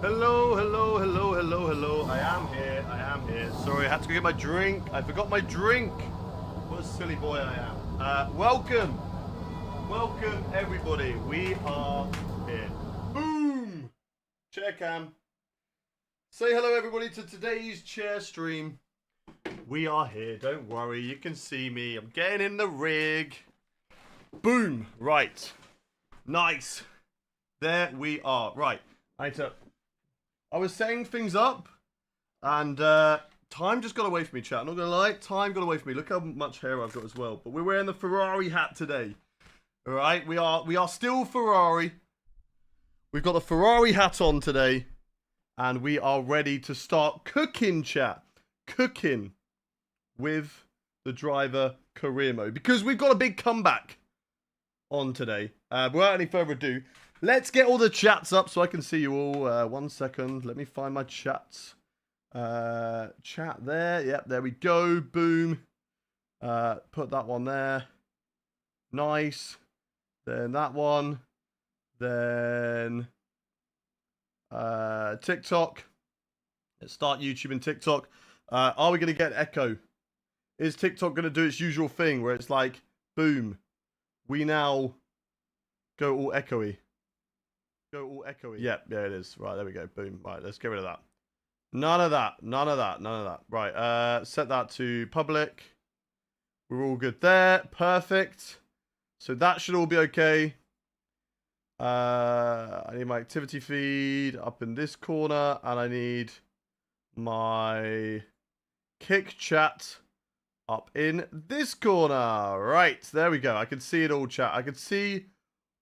Hello, hello, hello, hello, hello. I am here. Sorry, I had to go get my drink. I forgot my drink. What a silly boy I am. Welcome. Welcome, everybody. We are here. Boom. Chair cam. Say hello, everybody, to today's chair stream. We are here. Don't worry. You can see me. I'm getting in the rig. Boom. Right. Nice. There we are. Right. I was setting things up, and time just got away from me, chat. I'm not gonna lie, time got away from me. Look how much hair I've got as well. But we're wearing the Ferrari hat today. All right, we are still Ferrari. We've got the Ferrari hat on today, and we are ready to start cooking, chat. Cooking with the driver career mode because we've got a big comeback on today. Without any further ado, let's get all the chats up so I can see you all. 1 second. Let me find my chats. Chat there. Yep, there we go. Boom. Put that one there. Nice. Then that one. Then TikTok. Let's start YouTube and TikTok. Are we going to get echo? Is TikTok going to do its usual thing where it's like, boom, we now go all echoey? Yep, yeah, it is. Right, there we go. Boom. Right, let's get rid of that. None of that. Right, set that to public. We're all good there. Perfect. So that should all be okay. I need my activity feed up in this corner, and I need my kick chat up in this corner. Right, there we go. I can see it all, chat. I can see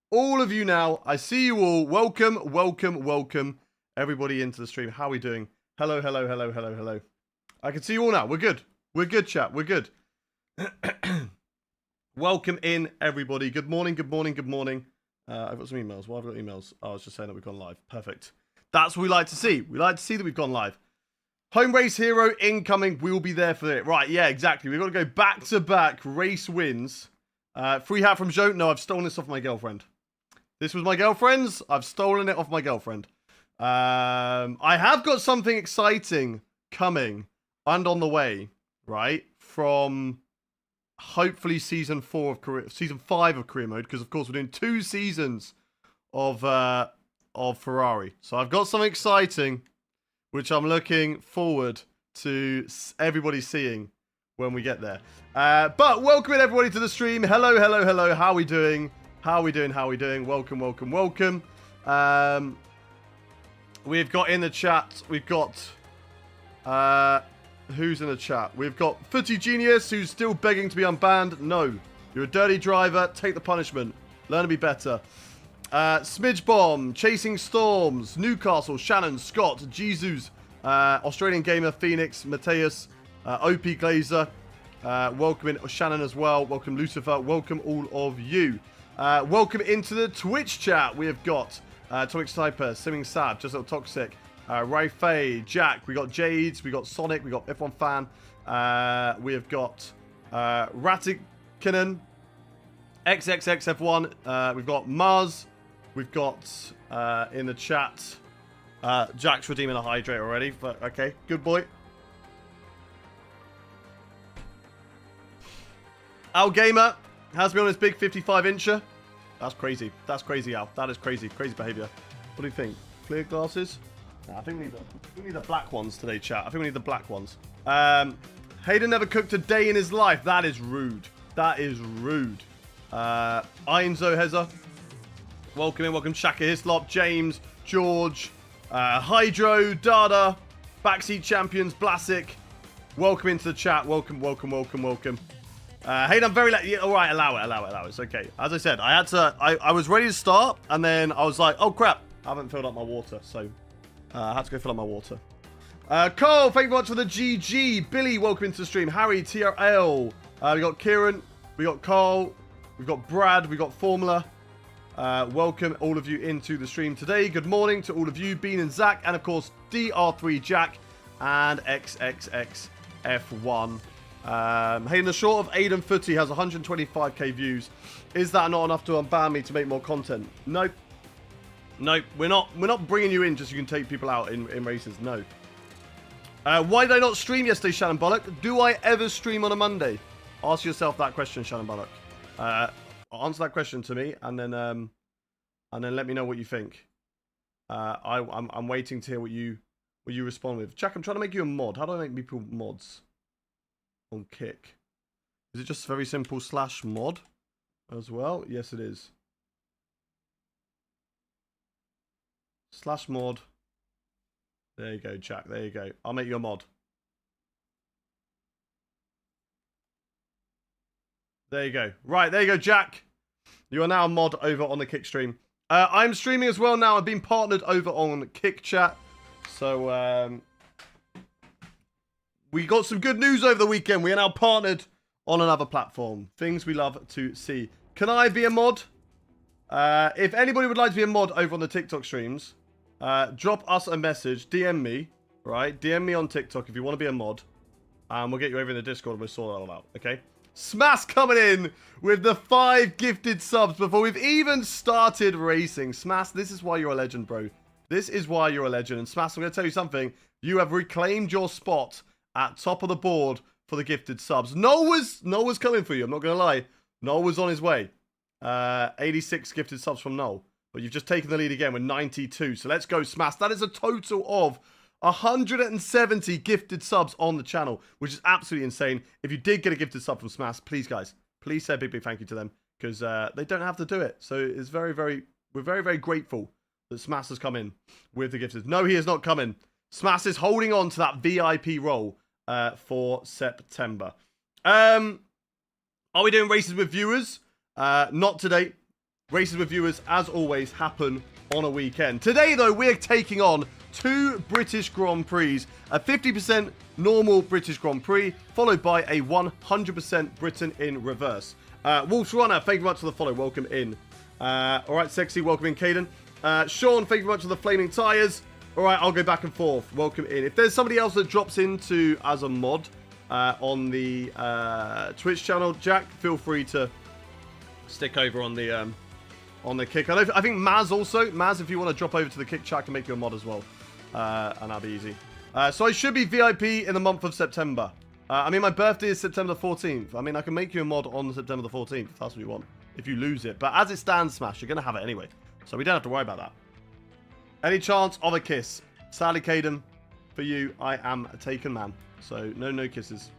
all of you now. I see you all. Welcome, welcome, welcome, everybody into the stream. How are we doing? Hello, hello, hello, hello, hello. I can see you all now. We're good. We're good, chat. We're good. Welcome in, everybody. Good morning, good morning, good morning. I've got some emails. Well, I've got emails. I was just saying that we've gone live. Perfect. That's what we like to see. We like to see that we've gone live. Home race hero incoming. We'll be there for it. Right, yeah, exactly. We've got to go back-to-back race wins. Free hat from Joe. No, I've stolen this off my girlfriend. This was my girlfriend's. I've stolen it off my girlfriend. I have got something exciting coming and on the way, right? From hopefully season 5 of career mode, because of course we're doing 2 seasons of Ferrari. So I've got something exciting, which I'm looking forward to everybody seeing when we get there. But welcoming everybody to the stream. Hello, hello, hello. How are we doing? How are we doing? How are we doing? Welcome, welcome, welcome. We've got in the chat, we've got, who's in the chat? We've got Footy Genius, who's still begging to be unbanned. No, you're a dirty driver. Take the punishment. Learn to be better. Smidge Bomb, Chasing Storms, Newcastle, Shannon, Scott, Jesus, Australian Gamer, Phoenix, Mateus, OP Glazer. Welcome in Shannon as well. Welcome Lucifer. Welcome all of you. Welcome into the Twitch chat. We have got Atomic Sniper, Simming Sab, Just a Little Toxic, Ray Faye, Jack. We got Jades. We got Sonic. We got F1 Fan. We have got Ratikinen, XXXF1. We've got Mars. We've got in the chat Jack's redeeming a hydrate already. But okay, good boy. Al Gamer has me on his big 55-incher. That's crazy. That's crazy, Al. That is crazy. Crazy behavior. What do you think? Clear glasses? Nah, I think we need the black ones today, chat. I think we need the black ones. Hayden never cooked a day in his life. That is rude. That is rude. Einzo Heza. Welcome in. Welcome Shaka Hislop, James, George, Hydro, Dada, Backseat Champions, Blasic. Welcome into the chat. Welcome, welcome, welcome, welcome. Hey, I'm very late. Yeah, all right, allow it. It's okay. As I said, I was ready to start, and then I was like, oh crap, I haven't filled up my water, so I had to go fill up my water. Carl, thank you very much for the GG. Billy, welcome into the stream. Harry, TRL. We got Kieran, we got Carl, we've got Brad, we got Formula. Welcome all of you into the stream today. Good morning to all of you, Bean and Zach, and of course DR3 Jack and XXXF1. Hey, in the short of Aiden Footy has 125k views. Is that not enough to unban me to make more content? Nope. No, we're not bringing you in just so you can take people out in races. No. Why did I not stream yesterday, Shannon Bullock? Do I ever stream on a Monday? Ask yourself that question, Shannon Bullock. Answer that question to me, and then let me know what you think. I'm waiting to hear what you respond with. Jack, I'm trying to make you a mod. How do I make people mods on Kick? Is it just very simple /mod as well? Yes, it is. /mod. There you go, Jack. There you go. I'll make you a mod. There you go. Right, there you go, Jack. You are now a mod over on the Kick stream. I'm streaming as well now. I've been partnered over on Kick Chat. So, we got some good news over the weekend. We are now partnered on another platform. Things we love to see. Can I be a mod? If anybody would like to be a mod over on the TikTok streams, drop us a message. DM me, right? DM me on TikTok if you want to be a mod. And we'll get you over in the Discord and we'll sort that all out, okay? Smash coming in with the 5 gifted subs before we've even started racing. Smash, this is why you're a legend, bro. This is why you're a legend. And Smash, I'm going to tell you something. You have reclaimed your spot at top of the board for the gifted subs. Noah's coming for you. I'm not going to lie. Noah was on his way. 86 gifted subs from Noel. But you've just taken the lead again with 92. So let's go, Smash. That is a total of 170 gifted subs on the channel, which is absolutely insane. If you did get a gifted sub from Smash, please, guys, please say a big, big thank you to them, because they don't have to do it. So it's we're very, very grateful that Smash has come in with the gifted. No, he is not coming. Smash is holding on to that VIP role for September. Are we doing races with viewers? Not today. Races with viewers, as always, happen on a weekend. Today, though, we're taking on 2 British Grand Prix, a 50% normal British Grand Prix, followed by a 100% Britain in reverse. Wolf's Runner, thank you very much for the follow. Welcome in. All right, Sexy, welcome in, Caden. Sean, thank you very much for the flaming tyres. All right, I'll go back and forth. Welcome in. If there's somebody else that drops into as a mod on the Twitch channel, Jack, feel free to stick over on the Kick. I think Maz also. Maz, if you want to drop over to the Kick chat, I can make you a mod as well. And that'll be easy. So I should be VIP in the month of September. I mean, my birthday is September the 14th. I mean, I can make you a mod on September the 14th if that's what you want. If you lose it. But as it stands, Smash, you're going to have it anyway. So we don't have to worry about that. Any chance of a kiss? Sadly, Caden, for you, I am a taken man. So no kisses.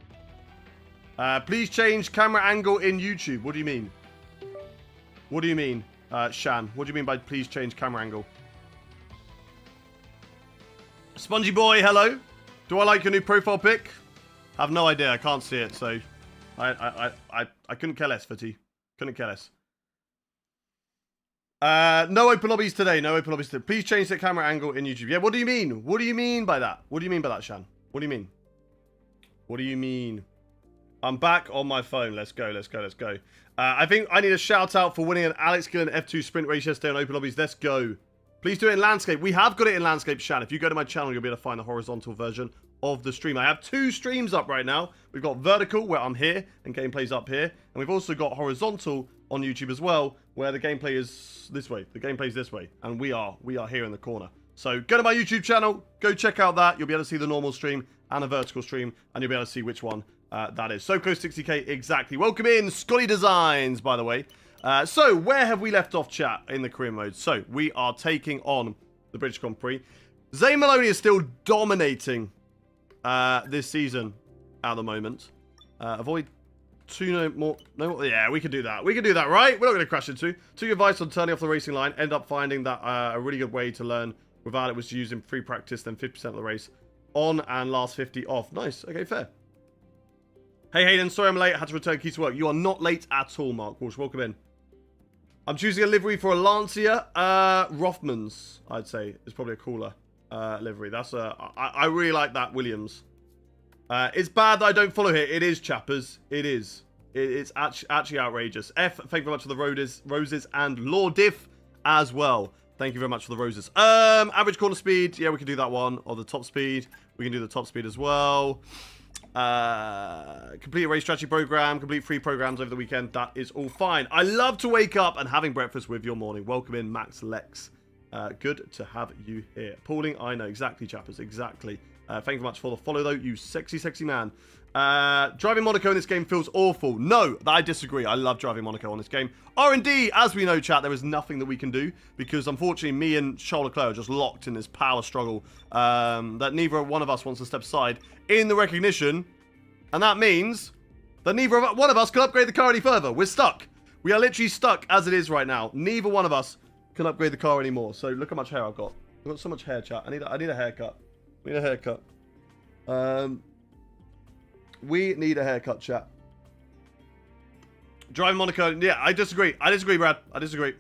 Please change camera angle in YouTube. What do you mean? What do you mean, Shan? What do you mean by please change camera angle? Spongy boy, hello. Do I like your new profile pic? I have no idea. I can't see it, so I couldn't care less, Footy. Couldn't care less. No open lobbies today. No open lobbies today. Please change the camera angle in YouTube. Yeah, what do you mean? What do you mean by that? What do you mean by that, Shan? What do you mean? What do you mean? I'm back on my phone. Let's go. Let's go. Let's go. I think I need a shout out for winning an Alex Gillen F2 sprint race yesterday on open lobbies. Let's go. Please do it in landscape. We have got it in landscape, Shan. If you go to my channel, you'll be able to find the horizontal version of the stream. I have 2 streams up right now. We've got vertical, where I'm here, and gameplay's up here. And we've also got horizontal on YouTube as well, where the gameplay is this way. The gameplay's this way. And we are here in the corner. So go to my YouTube channel. Go check out that. You'll be able to see the normal stream and a vertical stream. And you'll be able to see which one that is. So close 60k, exactly. Welcome in, Scotty Designs, by the way. So, where have we left off, chat, in the career mode? So, we are taking on the British Grand Prix. Zane Maloney is still dominating this season at the moment. Avoid 2 more. No, yeah, we can do that. We can do that, right? We're not going to crash into. 2 advice on turning off the racing line. End up finding that a really good way to learn without it was to use in free practice, then 50% of the race on and last 50 off. Nice. Okay, fair. Hey, Hayden. Sorry I'm late. I had to return keys to work. You are not late at all, Mark Walsh. Welcome in. I'm choosing a livery for a Lancia. Rothmans, I'd say, is probably a cooler livery. That's I really like that Williams. It's bad that I don't follow here. It is, chappers. It is. It's actually outrageous. F, thank you very much for the roses and Lord Diff as well. Thank you very much for the roses. Average corner speed. Yeah, we can do that one. Or the top speed. We can do the top speed as well. Complete a race strategy program, complete 3 programs over the weekend. That is all fine. I love to wake up and having breakfast with your morning. Welcome in, Max Lex Good to have you here. Pauling, I know. Exactly, chappers. Exactly. Thank you very much for the follow, though. You sexy, sexy man. Driving Monaco in this game feels awful. No, I disagree. I love driving Monaco on this game. R&D, as we know, chat, there is nothing that we can do because, unfortunately, me and Charles Leclerc are just locked in this power struggle that neither one of us wants to step aside in the recognition. And that means that neither one of us can upgrade the car any further. We're stuck. We are literally stuck as it is right now. Neither one of us can upgrade the car anymore. So look how much hair I've got. I've got so much hair, chat. I need a haircut. We need a haircut. We need a haircut, chat. Driving Monaco. Yeah, I disagree. I disagree, Brad. I disagree.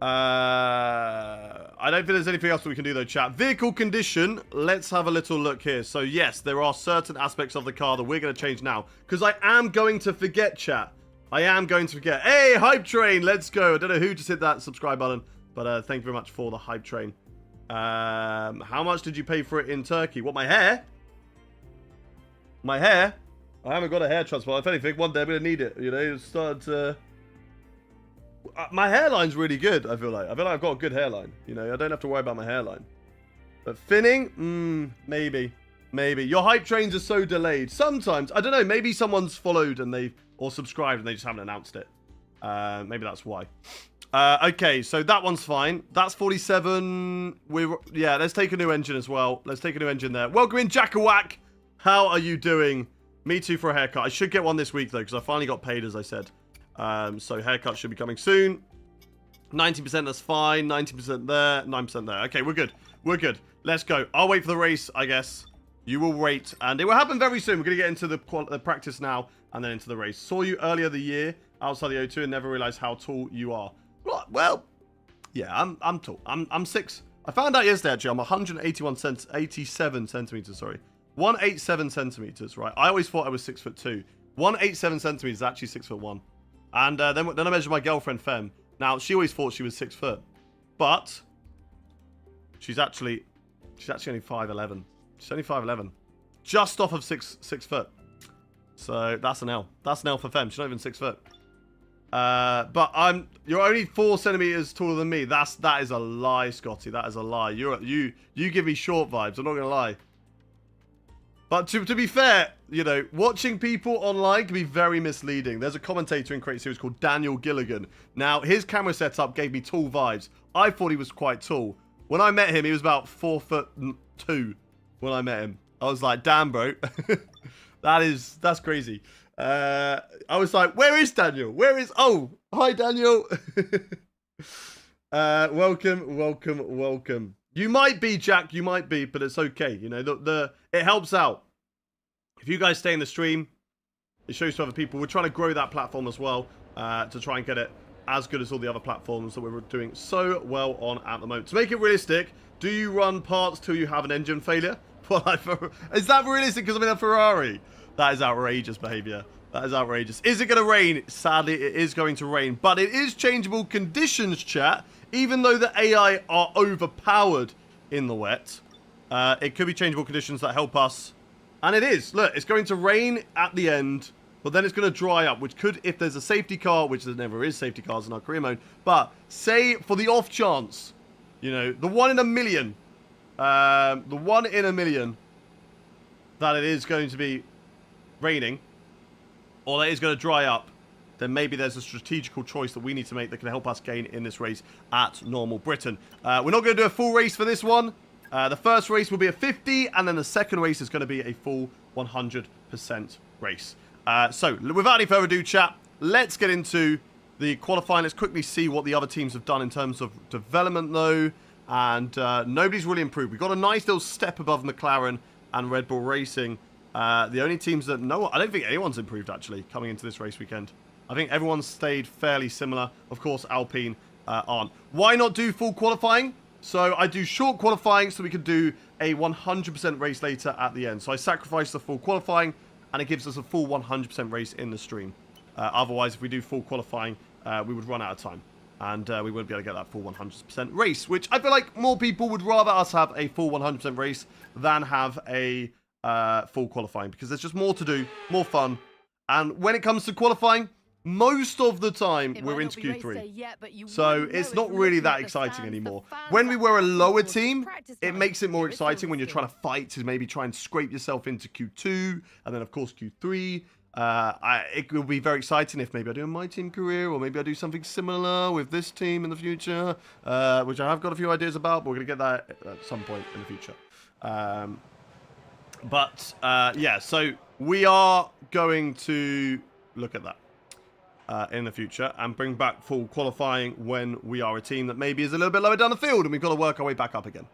I don't think there's anything else we can do, though, chat. Vehicle condition. Let's have a little look here. So, yes, there are certain aspects of the car that we're going to change now. Because I am going to forget, chat. I am going to forget. Hey, Hype Train. Let's go. I don't know who just hit that subscribe button. But thank you very much for the Hype Train. How much did you pay for it in Turkey? What, my hair? My hair? I haven't got a hair transplant. If anything, one day I'm going to need it. You know, it's started to... my hairline's really good, I feel like. I feel like I've got a good hairline. You know, I don't have to worry about my hairline. But finning? Maybe. Maybe. Your Hype Trains are so delayed. Sometimes. I don't know. Maybe someone's followed and they've... or subscribed and they just haven't announced it. Maybe that's why. Okay, so that one's fine. That's 47. Yeah, let's take a new engine as well. Let's take a new engine there. Welcome in, Jackawhack. How are you doing? Me too for a haircut. I should get one this week, though, because I finally got paid, as I said. So haircut should be coming soon. 90%, that's fine. 90% there. 9% there. Okay, we're good. We're good. Let's go. I'll wait for the race, I guess. You will wait. And it will happen very soon. We're going to get into the practice now and then into the race. Saw you earlier the year outside the O2 and never realized how tall you are. Well, yeah, I'm tall. I'm 6. I found out yesterday, actually, I'm 187 centimeters, sorry. 187 centimeters, right? I always thought I was 6'2". 187 centimeters is actually 6'1". And then I measured my girlfriend, Fem. Now, she always thought she was 6 foot. But she's actually only 5'11". She's only 5'11". Just off of 6 foot. So that's an L. That's an L for Fem. She's not even 6 foot. But you're only 4 centimeters taller than me. That is a lie, Scotty. That is a lie. You give me short vibes. I'm not gonna lie. But to be fair, you know, watching people online can be very misleading. There's a commentator in Crate Series called Daniel Gilligan. Now, his camera setup gave me tall vibes. I thought he was quite tall. When I met him, he was about 4'2" when I met him. I was like, damn, bro. That's crazy. I was like, where is Daniel? Oh, hi, Daniel. Welcome. You might be, Jack. You might be, but it's okay. You know, it helps out. If you guys stay in the stream, it shows to other people. We're trying to grow that platform as well to try and get it as good as all the other platforms that we're doing so well on at the moment. To make it realistic, do you run parts till you have an engine failure? Is that realistic because I'm in a Ferrari? That is outrageous behavior. That is outrageous. Is it going to rain? Sadly, it is going to rain. But it is changeable conditions, chat. Even though the AI are overpowered in the wet, it could be changeable conditions that help us. And it is. Look, it's going to rain at the end, but then it's going to dry up, which could, if there's a safety car, which there never is safety cars in our career mode, but say for the off chance, you know, the 1 in a million, that it is going to be raining, or that it's going to dry up, then maybe there's a strategical choice that we need to make that can help us gain in this race at Normal Britain. We're not going to do a full race for this one. The first race will be a 50, and then the second race is going to be a full 100% race. So, without any further ado, chat, let's get into the qualifying. Let's quickly see what the other teams have done in terms of development, though. And nobody's really improved. We've got a nice little step above McLaren and Red Bull Racing. The only teams that... No, I don't think anyone's improved, actually, coming into this race weekend. I think everyone's stayed fairly similar. Of course, Alpine aren't. Why not do full qualifying? So I do short qualifying so we can do a 100% race later at the end. So I sacrifice the full qualifying and it gives us a full 100% race in the stream. Otherwise, if we do full qualifying, we would run out of time. And we wouldn't be able to get that full 100% race, which I feel like more people would rather us have a full 100% race than have a full qualifying. Because there's just more to do, more fun. And when it comes to qualifying, most of the time we're into Q3. So it's not really that exciting anymore. When we were a lower team, it makes it more exciting when you're trying to fight to maybe try and scrape yourself into Q2 and then of course Q3. It will be very exciting if maybe I do a My Team career or maybe I do something similar with this team in the future, which I have got a few ideas about, but we're going to get that at some point in the future. Yeah, so we are going to look at that in the future and bring back full qualifying when we are a team that maybe is a little bit lower down the field and we've got to work our way back up again.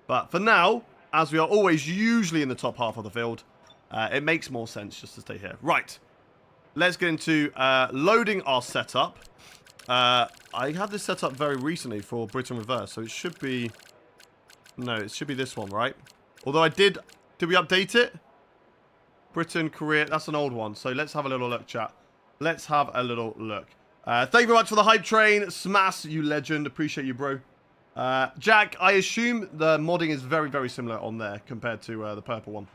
But for now, as we are always usually in the top half of the field, it makes more sense just to stay here. Right, let's get into loading our setup. I had this set up very recently for Britain Reverse, so it should be... No, it should be this one, right? Although I did... Did we update it? Britain career, that's an old one. So let's have a little look, chat. Let's have a little look. Thank you very much for the hype train. Smash, you legend. Appreciate you, bro. Jack, I assume the modding is very, very similar on there compared to the purple one.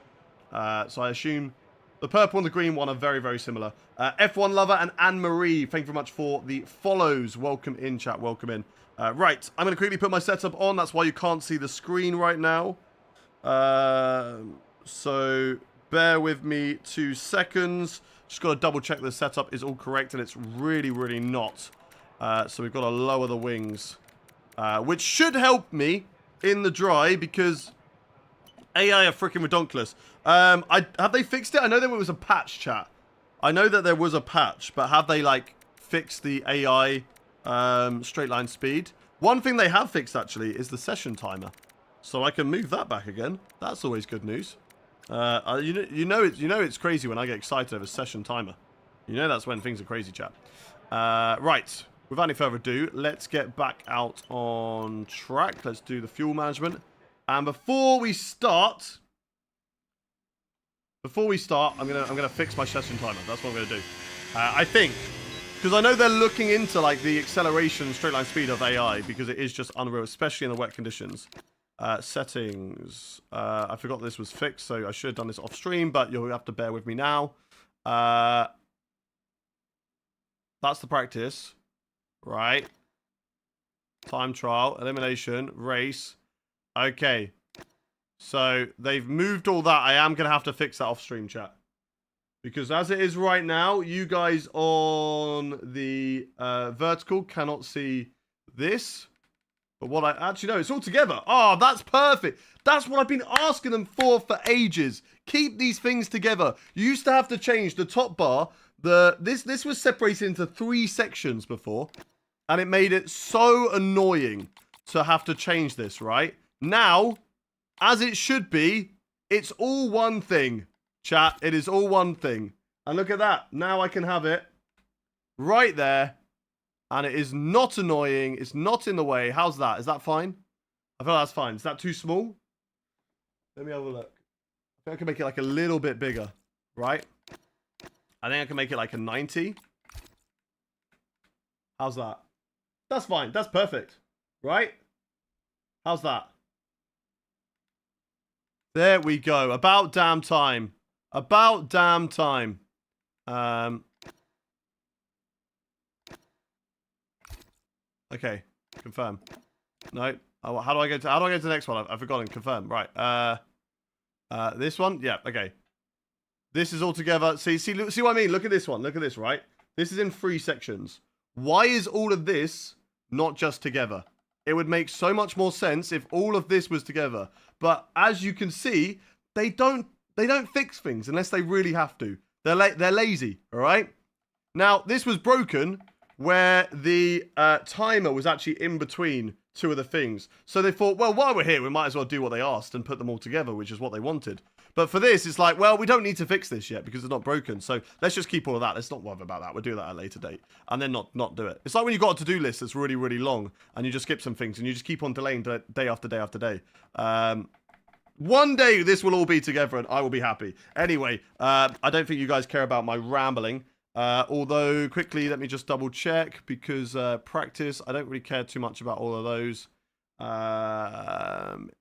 So I assume the purple and the green one are very, very similar. F1 Lover and Anne-Marie, thank you very much for the follows. Welcome in, chat. Welcome in. Right, I'm going to quickly put my setup on. That's why you can't see the screen right now. So bear with me 2 seconds. Just got to double check the setup is all correct, and it's really, really not. So we've got to lower the wings, which should help me in the dry because AI are freaking redonkulous. Have they fixed it? I know there was a patch, chat. I know that there was a patch, but have they like fixed the AI straight line speed? One thing they have fixed actually is the session timer, so I can move that back again. That's always good news. You know it's crazy when I get excited over session timer. You know that's when things are crazy, chat. Right, without any further ado, let's get back out on track. Let's do the fuel management. And before we start, I'm gonna fix my session timer. That's what I'm gonna do. I think, because I know they're looking into like the acceleration, straight line speed of AI because it is just unreal, especially in the wet conditions. Settings. I forgot this was fixed, so I should have done this off stream, but you'll have to bear with me now. That's the practice, right? Time trial, elimination, race. Okay, so they've moved all that. I am gonna have to fix that off stream, chat, because as it is right now, you guys on the vertical cannot see this. But what I actually know, it's all together. Oh, that's perfect. That's what I've been asking them for ages. Keep these things together. You used to have to change the top bar. This was separated into 3 sections before, and it made it so annoying to have to change this, right? Now, as it should be, it's all one thing, chat. It is all one thing. And look at that. Now I can have it right there. And it is not annoying. It's not in the way. How's that? Is that fine? I feel like that's fine. Is that too small? Let me have a look. I think I can make it like a little bit bigger, right? I think I can make it like a 90. How's that? That's fine. That's perfect, right? How's that? There we go. About damn time. About damn time. Okay, confirm. No. Oh, how do I go to the next one? I've forgotten. Confirm. Right. This one? Yeah, okay. This is all together. See what I mean? Look at this one. Look at this, right? This is in 3 sections. Why is all of this not just together? It would make so much more sense if all of this was together. But as you can see, they don't fix things unless they really have to. They're lazy, all right? Now, this was broken where the timer was actually in between 2 of the things. So they thought, well, while we're here, we might as well do what they asked and put them all together, which is what they wanted. But for this, it's like, well, we don't need to fix this yet because it's not broken. So let's just keep all of that. Let's not worry about that. We'll do that at a later date. And then not do it. It's like when you've got a to-do list that's really, really long and you just skip some things and you just keep on delaying day after day after day. One day this will all be together and I will be happy. Anyway, I don't think you guys care about my rambling. Although, quickly, let me just double check because practice, I don't really care too much about all of those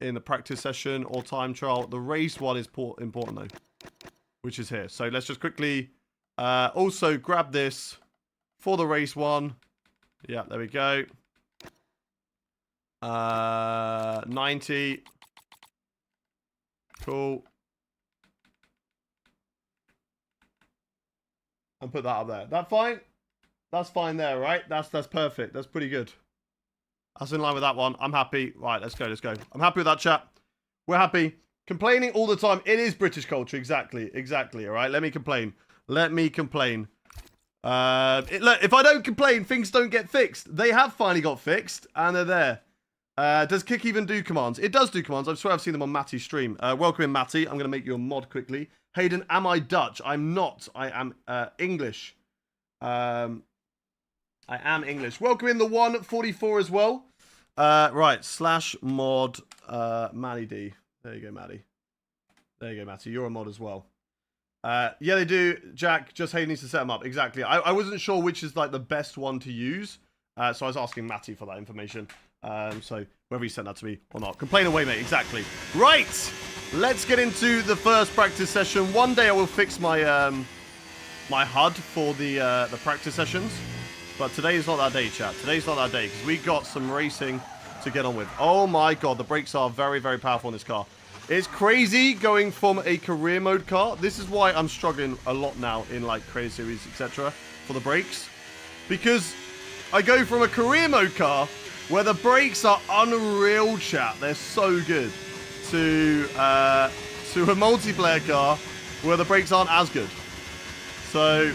in the practice session or time trial. The race one is important though, which is here. So let's just quickly also grab this for the race 1. Yeah, there we go. 90. Cool. And put that up there. That fine? That's fine there, right? That's perfect. That's pretty good. That's in line with that one. I'm happy. Right, let's go. I'm happy with that, chat. We're happy. Complaining all the time. It is British culture. Exactly. All right, let me complain. Look, if I don't complain, things don't get fixed. They have finally got fixed, and they're there. Does Kick even do commands? It does do commands. I swear I've seen them on Matty's stream. Welcome in, Matty. I'm going to make you a mod quickly. Hayden, am I Dutch? I'm not. I am English. I am English. Welcome in the 144 as well. Right, /mod Matty D. There you go, Matty. There you go, Matty. You're a mod as well. Yeah, they do. Jack, just Hayden needs to set them up. Exactly. I wasn't sure which is like the best one to use. So I was asking Matty for that information. So whether he sent that to me or not. Complain away, mate. Exactly. Right. Let's get into the first practice session. One day I will fix my my HUD for the practice sessions. But today is not that day, chat. Today's not that day because we got some racing to get on with. Oh my god, the brakes are very, very powerful in this car. It's crazy going from a career mode car. This is why I'm struggling a lot now in like Creative Series, etc. for the brakes. Because I go from a career mode car where the brakes are unreal, chat. They're so good. To a multiplayer car where the brakes aren't as good. So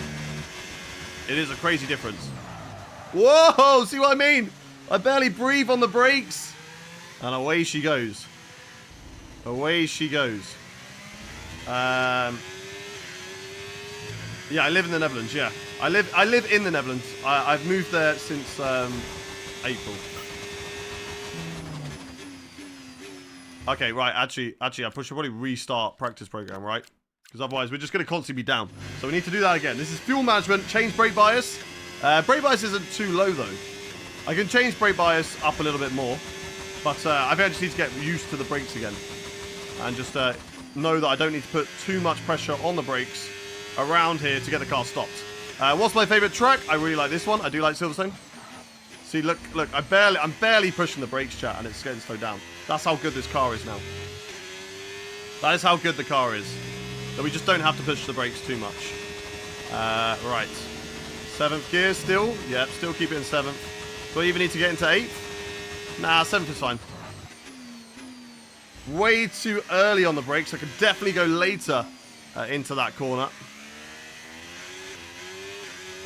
it is a crazy difference. Whoa, see what I mean? I barely breathe on the brakes. And away she goes. Away she goes. Yeah, I live in the Netherlands, yeah. I live in the Netherlands. I've moved there since April. Okay, right, actually, I should probably restart practice program, right? Because otherwise we're just going to constantly be down. So we need to do that again. This is fuel management, change brake bias. Brake bias isn't too low, though. I can change brake bias up a little bit more. But I just need to get used to the brakes again. And just know that I don't need to put too much pressure on the brakes around here to get the car stopped. What's my favourite track? I really like this one. I do like Silverstone. See, look, I'm barely pushing the brakes, chat, and it's getting slowed down. That's how good this car is now. That is how good the car is. That we just don't have to push the brakes too much. Right. 7th gear still. Yep, still keep it in 7th. Do I even need to get into 8th? Nah, 7th is fine. Way too early on the brakes. I could definitely go later into that corner.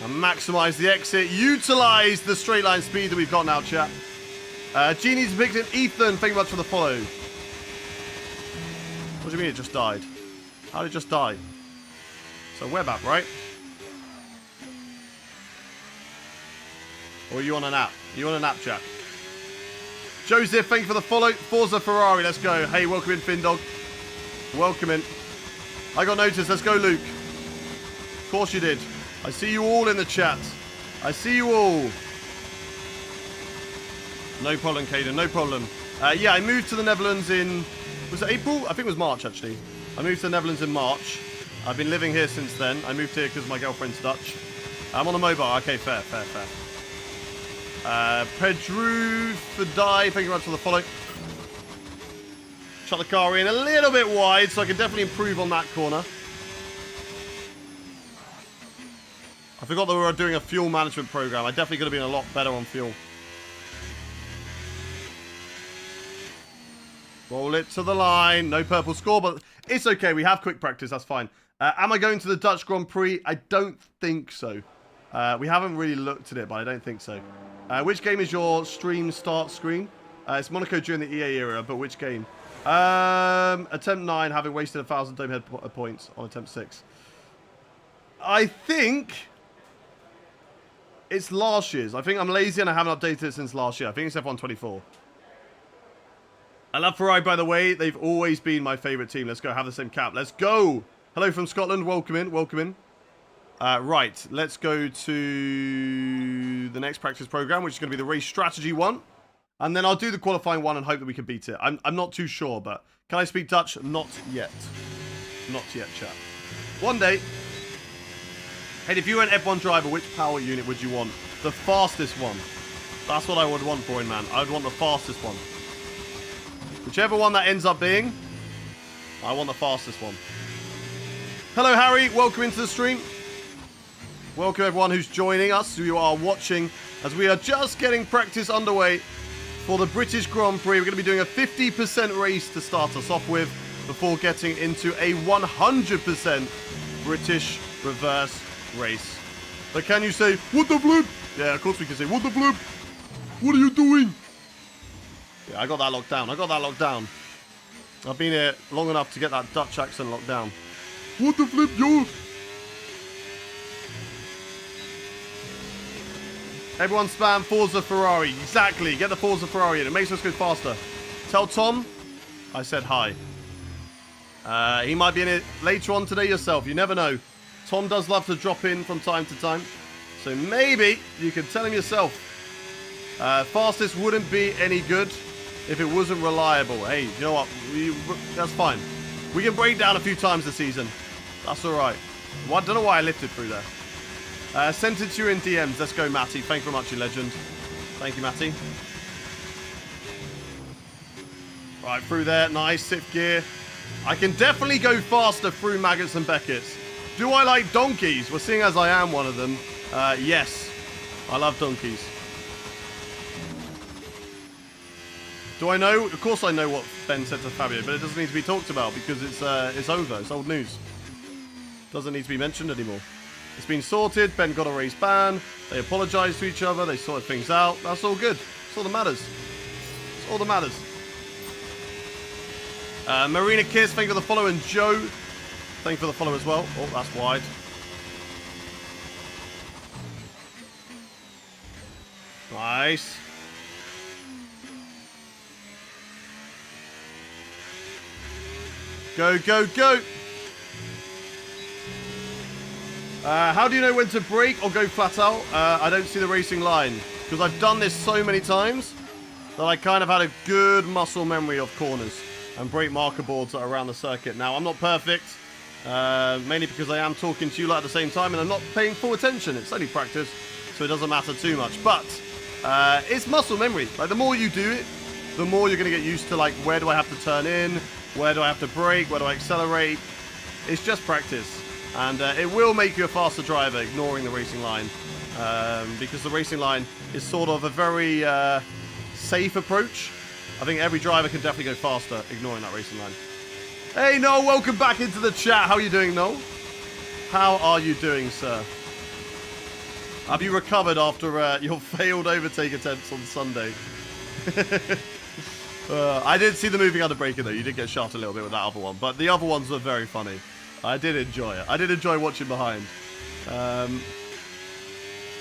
And maximize the exit. Utilize the straight line speed that we've got now, chat. Genie's depicted. Ethan, thank you much for the follow. What do you mean it just died? How did it just die? So web app, right? Or are you on an app? Are you on an app, chat? Joseph, thank you for the follow. Forza Ferrari, let's go. Hey, welcome in, Findog. Welcome in. I got noticed. Let's go, Luke. Of course you did. I see you all in the chat. I see you all. No problem, Caden. No problem. Yeah, I moved to the Netherlands in... Was it April? I think it was March, actually. I moved to the Netherlands in March. I've been living here since then. I moved here because my girlfriend's Dutch. I'm on a mobile. Okay, fair. Pedro Fadai, thank you very much for the follow. Shut the car in a little bit wide, so I can definitely improve on that corner. I forgot that we were doing a fuel management program. I definitely could have been a lot better on fuel. Roll it to the line. No purple score, but it's okay. We have quick practice. That's fine. Am I going to the Dutch Grand Prix? I don't think so. We haven't really looked at it, but I don't think so. Which game is your stream start screen? It's Monaco during the EA era, but which game? Attempt 9, having wasted 1,000 dome head points on attempt 6. I think it's last year's. I think I'm lazy and I haven't updated it since last year. I think it's F124. I love Ferrari, by the way. They've always been my favourite team. Let's go. Have the same cap. Let's go. Hello from Scotland. Welcome in. Welcome in. Right. Let's go to the next practice program, which is going to be the race strategy one. And then I'll do the qualifying one and hope that we can beat it. I'm not too sure, but can I speak Dutch? Not yet. Not yet, chat. One day. And if you were an F1 driver, which power unit would you want? The fastest one. That's what I would want for him, man. I would want the fastest one. Whichever one that ends up being, I want the fastest one. Hello, Harry. Welcome into the stream. Welcome, everyone who's joining us, who you are watching, as we are just getting practice underway for the British Grand Prix. We're going to be doing a 50% race to start us off with before getting into a 100% British reverse race. But can you say, what the bloop? Yeah, of course we can say, what the bloop? What are you doing? Yeah, I got that locked down. I got that locked down. I've been here long enough to get that Dutch accent locked down. What the flip, yo? Everyone spam Forza Ferrari. Exactly. Get the Forza Ferrari in. It makes us go faster. Tell Tom I said hi. He might be in it later on today yourself. You never know. Tom does love to drop in from time to time. So maybe you can tell him yourself. Fastest wouldn't be any good if it wasn't reliable. Hey, you know what? That's fine. We can break down a few times this season. That's all right. Well, I don't know why I lifted through there. Sent it to you in DMs. Let's go, Matty. Thank you very much, you legend. Thank you, Matty. Right, through there. Nice. Sixth gear. I can definitely go faster through Maggots and Beckett's. Do I like donkeys? Well, seeing as I am one of them, yes. I love donkeys. Do I know? Of course I know what Ben said to Fabio, but it doesn't need to be talked about because it's over. It's old news. Doesn't need to be mentioned anymore. It's been sorted. Ben got a race ban. They apologized to each other. They sorted things out. That's all good. That's all that matters. That's all that matters. Marina Kiss, thank you for the follow. And Joe, thank you for the follow as well. Oh, that's wide. Nice. Go, go, go. How do you know when to brake or go flat out? I don't see the racing line. Because I've done this so many times that I kind of had a good muscle memory of corners and brake marker boards that are around the circuit. Now, I'm not perfect. Mainly because I am talking to you at the same time and I'm not paying full attention. It's only practice, so it doesn't matter too much. But it's muscle memory. Like, the more you do it, the more you're going to get used to, like, where do I have to turn in? Where do I have to brake? Where do I accelerate? It's just practice. And it will make you a faster driver, ignoring the racing line. Because the racing line is sort of a very safe approach. I think every driver can definitely go faster, ignoring that racing line. Hey, Noel, welcome back into the chat. How are you doing, Noel? How are you doing, sir? Have you recovered after your failed overtake attempts on Sunday? I did see the moving underbreaker, though. You did get shot a little bit with that other one. But the other ones were very funny. I did enjoy it. I did enjoy watching behind.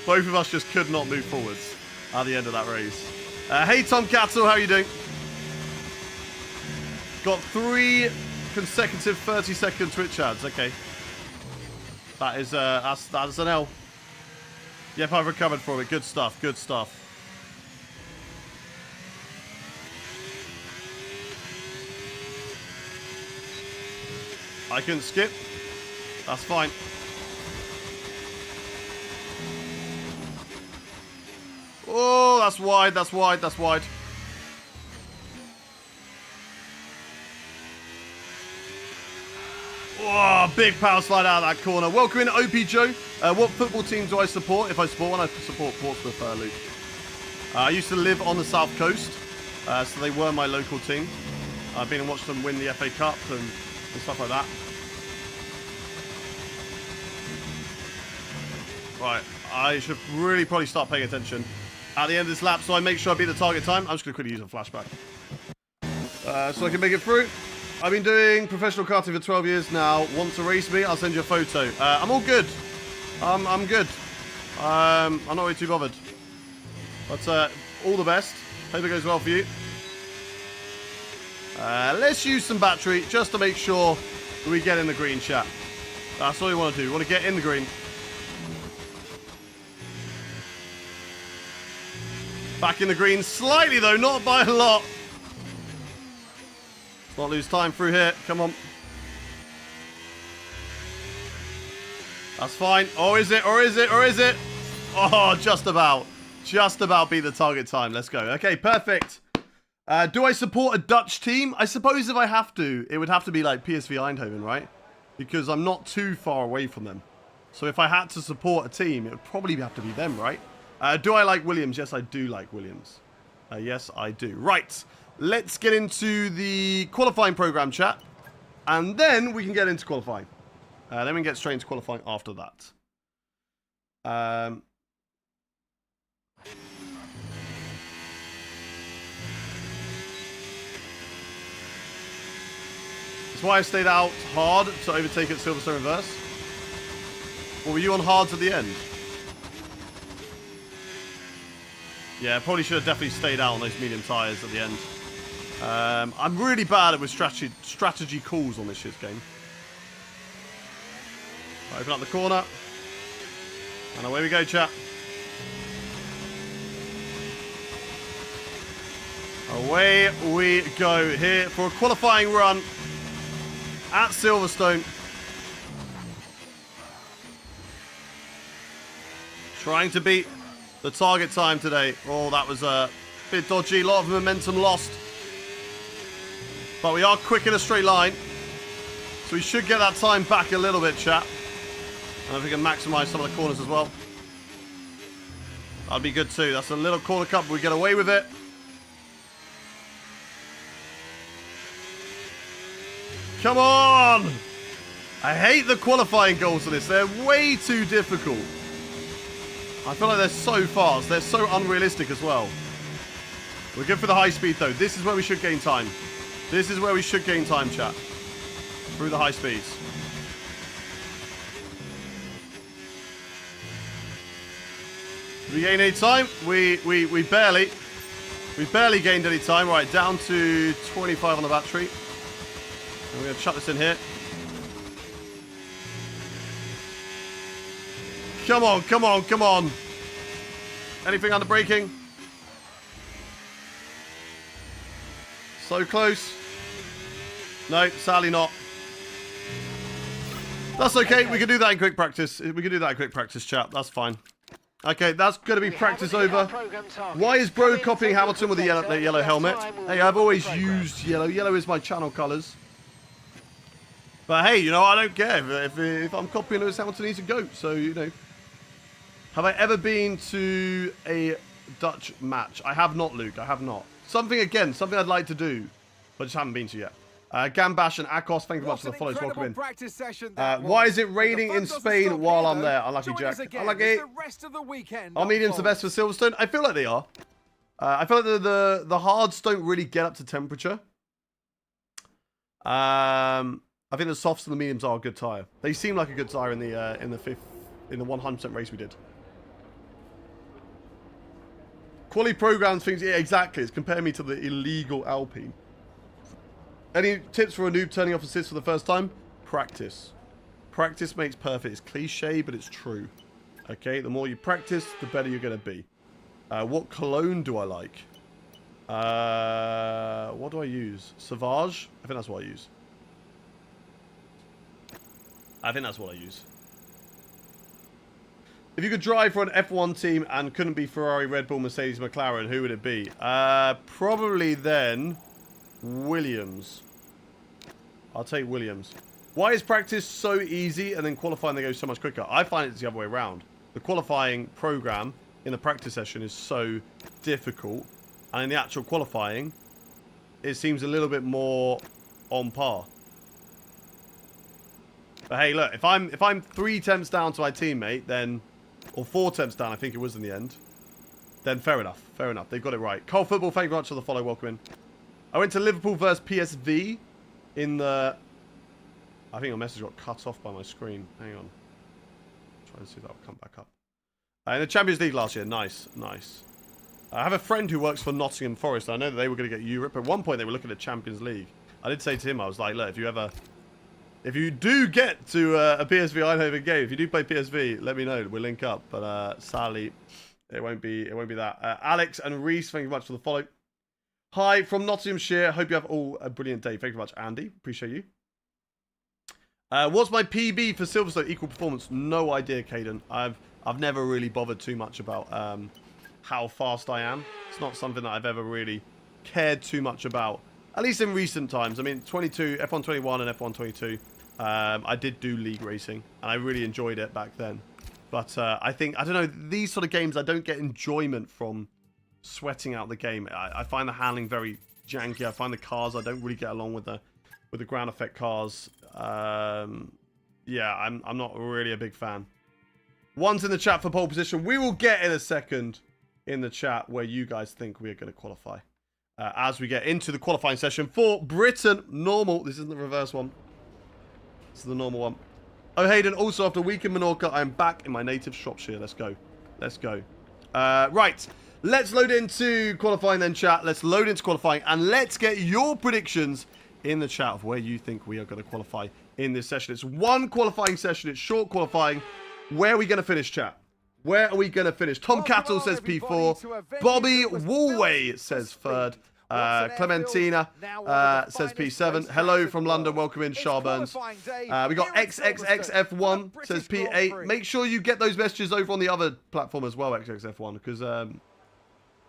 Both of us just could not move forwards at the end of that race. Hey, Tom Cattle, how are you doing? Got 3 consecutive 30-second Twitch ads. Okay. That is, that's an L. Yep, I've recovered from it. Good stuff. Good stuff. I can skip. That's fine. Oh, that's wide, that's wide, that's wide. Oh, big power slide out of that corner. Welcome in, OP Joe. What football team do I support? If I support one, I support Portsmouth, Luke. I used to live on the south coast, so they were my local team. I've been and watched them win the FA Cup and stuff like that. Right, I should really probably start paying attention at the end of this lap so I make sure I beat the target time. I'm just going to quickly use a flashback. So I can make it through. I've been doing professional karting for 12 years now. Want to race me? I'll send you a photo. I'm all good. I'm good. I'm not really too bothered. But all the best. Hope it goes well for you. Let's use some battery just to make sure that we get in the green, chat. That's all you want to do. You want to get in the green. Back in the green slightly, though, not by a lot. Let's not lose time through here. Come on. That's fine. Or is it? Or is it? Or is it? Oh, just about. Just about beat the target time. Let's go. Okay, perfect. Do I support a Dutch team? I suppose if I have to, it would have to be like PSV Eindhoven, right? Because I'm not too far away from them. So if I had to support a team, it would probably have to be them, right? Do I like Williams? Yes, I do like Williams. Yes, I do. Right. Let's get into the qualifying program, chat. And then we can get into qualifying. Then we can get straight into qualifying after that. That's why I stayed out hard to overtake at Silverstone Reverse. Or were you on hards at the end? Yeah, probably should have definitely stayed out on those medium tyres at the end. I'm really bad at with strategy calls on this shit game. Open up the corner. And away we go, chat. Away we go here for a qualifying run at Silverstone. Trying to beat the target time today. Oh, that was a bit dodgy. A lot of momentum lost. But we are quick in a straight line. So we should get that time back a little bit, chat. And if we can maximize some of the corners as well. That'd be good too. That's a little corner cut, but we get away with it. Come on! I hate the qualifying goals for this. They're way too difficult. I feel like they're so fast. They're so unrealistic as well. We're good for the high speed though. This is where we should gain time. This is where we should gain time, chat. Through the high speeds. Did we gain any time? We barely gained any time. Right, down to 25 on the battery. And we're going to chuck this in here. Come on, come on, come on. Anything under braking? So close. No, sadly not. That's okay. We can do that in quick practice. We can do that in quick practice, chat. That's fine. Okay, that's going to be practice over. Why is bro copying Hamilton with the yellow helmet? Hey, I've always used yellow. Yellow is my channel colours. But hey, you know, I don't care. If I'm copying Lewis Hamilton, he's a GOAT. So, you know. Have I ever been to a Dutch match? I have not, Luke. I have not. Something I'd like to do, but just haven't been to yet. Gambash and Akos, thank you much for the follows. Welcome in. Why is it raining in Spain while I'm there? Unlucky Jack. Unlucky. Are mediums the best for Silverstone? I feel like they are. I feel like the hards don't really get up to temperature. I think the softs and the mediums are a good tyre. They seem like a good tyre in the 100% race we did. Quali programs things, yeah, exactly. It's comparing me to the illegal Alpine. Any tips for a noob turning off assist for the first time? Practice. Practice makes perfect. It's cliche, but it's true. Okay, the more you practice, the better you're going to be. What cologne do I like? What do I use? Sauvage? I think that's what I use. If you could drive for an F1 team and couldn't be Ferrari, Red Bull, Mercedes, McLaren, who would it be? Probably then Williams. I'll take Williams. Why is practice so easy and then qualifying they go so much quicker? I find it's the other way around. The qualifying program in the practice session is so difficult, and in the actual qualifying, it seems a little bit more on par. But hey, look, if I'm 3 temps down to my teammate, then, or 4 temps down, I think it was in the end, then fair enough. Fair enough. They've got it right. Cole Football, thank you very much for the follow. Welcome in. I went to Liverpool versus PSV in the... I think your message got cut off by my screen. Hang on. Try and see if that will come back up. In the Champions League last year. Nice. Nice. I have a friend who works for Nottingham Forest. I know that they were going to get Europe. At one point, they were looking at Champions League. I did say to him, I was like, look, if you do get to a PSV Eindhoven game, if you do play PSV, let me know. We'll link up. But sadly, it won't be that. Alex and Reese, thank you very much for the follow. Hi from Nottinghamshire. Hope you have all a brilliant day. Thank you very much, Andy. Appreciate you. What's my PB for Silverstone? Equal performance? No idea, Caden. I've never really bothered too much about how fast I am. It's not something that I've ever really cared too much about, at least in recent times. I mean, F1 21 and F1 22. I did do league racing, and I really enjoyed it back then. But I don't know, these sort of games, I don't get enjoyment from sweating out the game. I find the handling very janky. I find the cars, I don't really get along with the ground effect cars. Yeah, I'm not really a big fan. One's in the chat for pole position. We will get in a second in the chat where you guys think we are going to qualify. As we get into the qualifying session for Britain. Normal. This isn't the reverse one. This is the normal one. Oh, Hayden, also after a week in Menorca, I am back in my native Shropshire. Let's go. Let's go. Right. Let's load into qualifying then, chat. Let's load into qualifying and let's get your predictions in the chat of where you think we are going to qualify in this session. It's one qualifying session. It's short qualifying. Where are we going to finish, chat? Where are we going to finish? Tom Cattle says P4. Bobby Woolway says third. Clementina says P7. Hello from London. Welcome in, Sharburns. We got XXXF1 says P8. Make sure you get those messages over on the other platform as well, XXXF1, because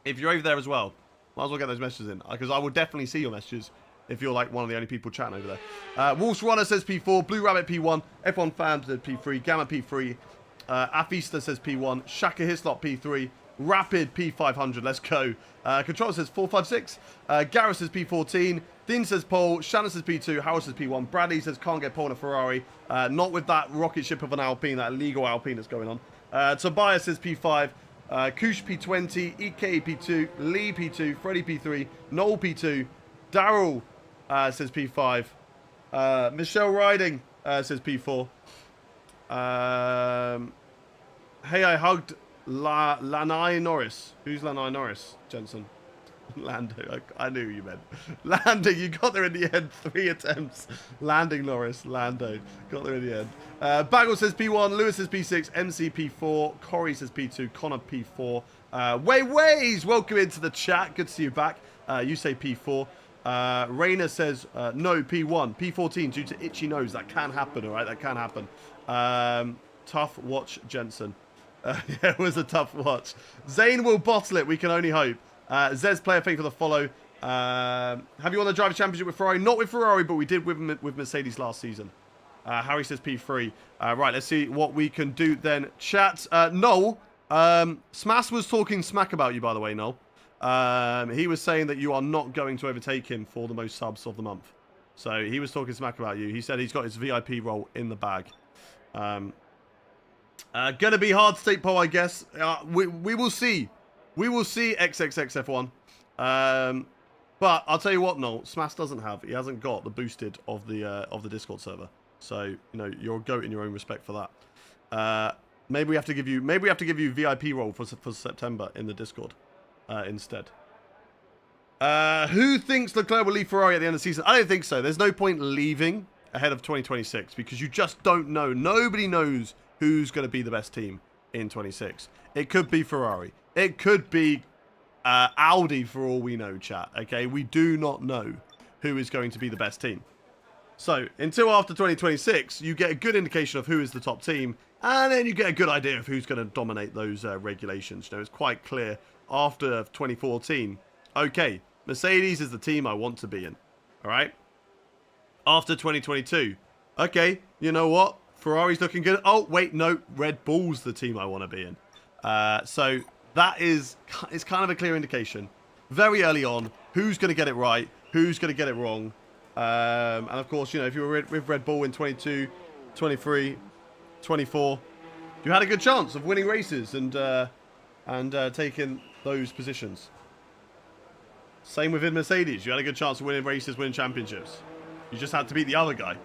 if you're over there as well, might as well get those messages in, because I will definitely see your messages if you're like one of the only people chatting over there. Wolf's Runner says P4. Blue Rabbit P1. F1 Fan says P3. Gamma P3. Afista says P1. Shaka Hislop P3. Rapid P500. Let's go. Control says 456. Gareth says P14. Dean says pole. Shannon says P2. Howard says P1. Bradley says can't get pole in a Ferrari. Not with that rocket ship of an Alpine, that illegal Alpine that's going on. Tobias says P5. Kush P20. EK P2. Lee P2. Freddie P3. Noel P2. Daryl says P5. Michelle Riding says P4. Hey, I hugged Lanai Norris. Who's Lanai Norris, Jensen? Lando. I knew you meant. Landing. You got there in the end. 3 attempts. Landing Norris. Lando. Got there in the end. Bagel says P1. Lewis says P6. MC P4. Corey says P2. Connor P4. Ways. Welcome into the chat. Good to see you back. You say P4. Rainer says no, P1. P14 due to itchy nose. That can happen, all right? That can happen. Tough watch, Jensen. Yeah, it was a tough watch. Zane will bottle it. We can only hope. Zez player, thank you for the follow. Have you won the driver championship with Ferrari? Not with Ferrari, but we did with Mercedes last season. Harry says P3. Right, let's see what we can do then. Chat. Noel, Smash was talking smack about you, by the way, Noel. He was saying that you are not going to overtake him for the most subs of the month. So he was talking smack about you. He said he's got his VIP role in the bag. Gonna be hard to take pole, I guess. We will see. We will see XXXF1. But I'll tell you what, Noel, Smash doesn't have. He hasn't got the boosted of the Discord server. So you know you're a goat in your own respect for that. Maybe we have to give you VIP role for September in the Discord instead. Who thinks Leclerc will leave Ferrari at the end of the season? I don't think so. There's no point leaving ahead of 2026 because you just don't know. Nobody knows who's going to be the best team in 26. It could be Ferrari. It could be Audi for all we know, chat. Okay, we do not know who is going to be the best team. So until after 2026, you get a good indication of who is the top team, and then you get a good idea of who's going to dominate those regulations. You know, it's quite clear after 2014. Okay, Mercedes is the team I want to be in. All right. After 2022, okay, you know what? Ferrari's looking good. Oh wait, no, Red Bull's the team I want to be in. So that is kind of a clear indication, very early on, who's going to get it right, who's going to get it wrong. And of course, you know, if you were with Red Bull in 22, 23, 24, you had a good chance of winning races and taking those positions. Same within Mercedes. You had a good chance of winning races, winning championships. You just had to beat the other guy.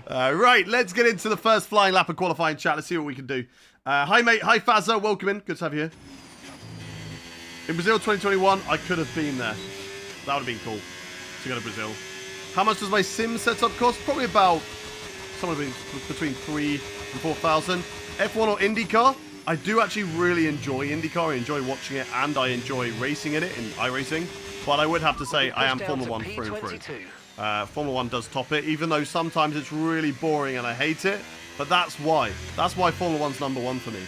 Right, let's get into the first flying lap of qualifying, chat. Let's see what we can do. Hi, mate. Hi, Fazza. Welcome in. Good to have you here. In Brazil 2021, I could have been there. That would have been cool to go to Brazil. How much does my sim setup cost? Probably about somewhere between 3,000 and 4,000. F1 or IndyCar? I do actually really enjoy IndyCar. I enjoy watching it, and I enjoy racing in it in iRacing. But I would have to say I am Formula 1 through and through. Formula 1 does top it, even though sometimes it's really boring and I hate it. But that's why. That's why Formula 1's #1 for me.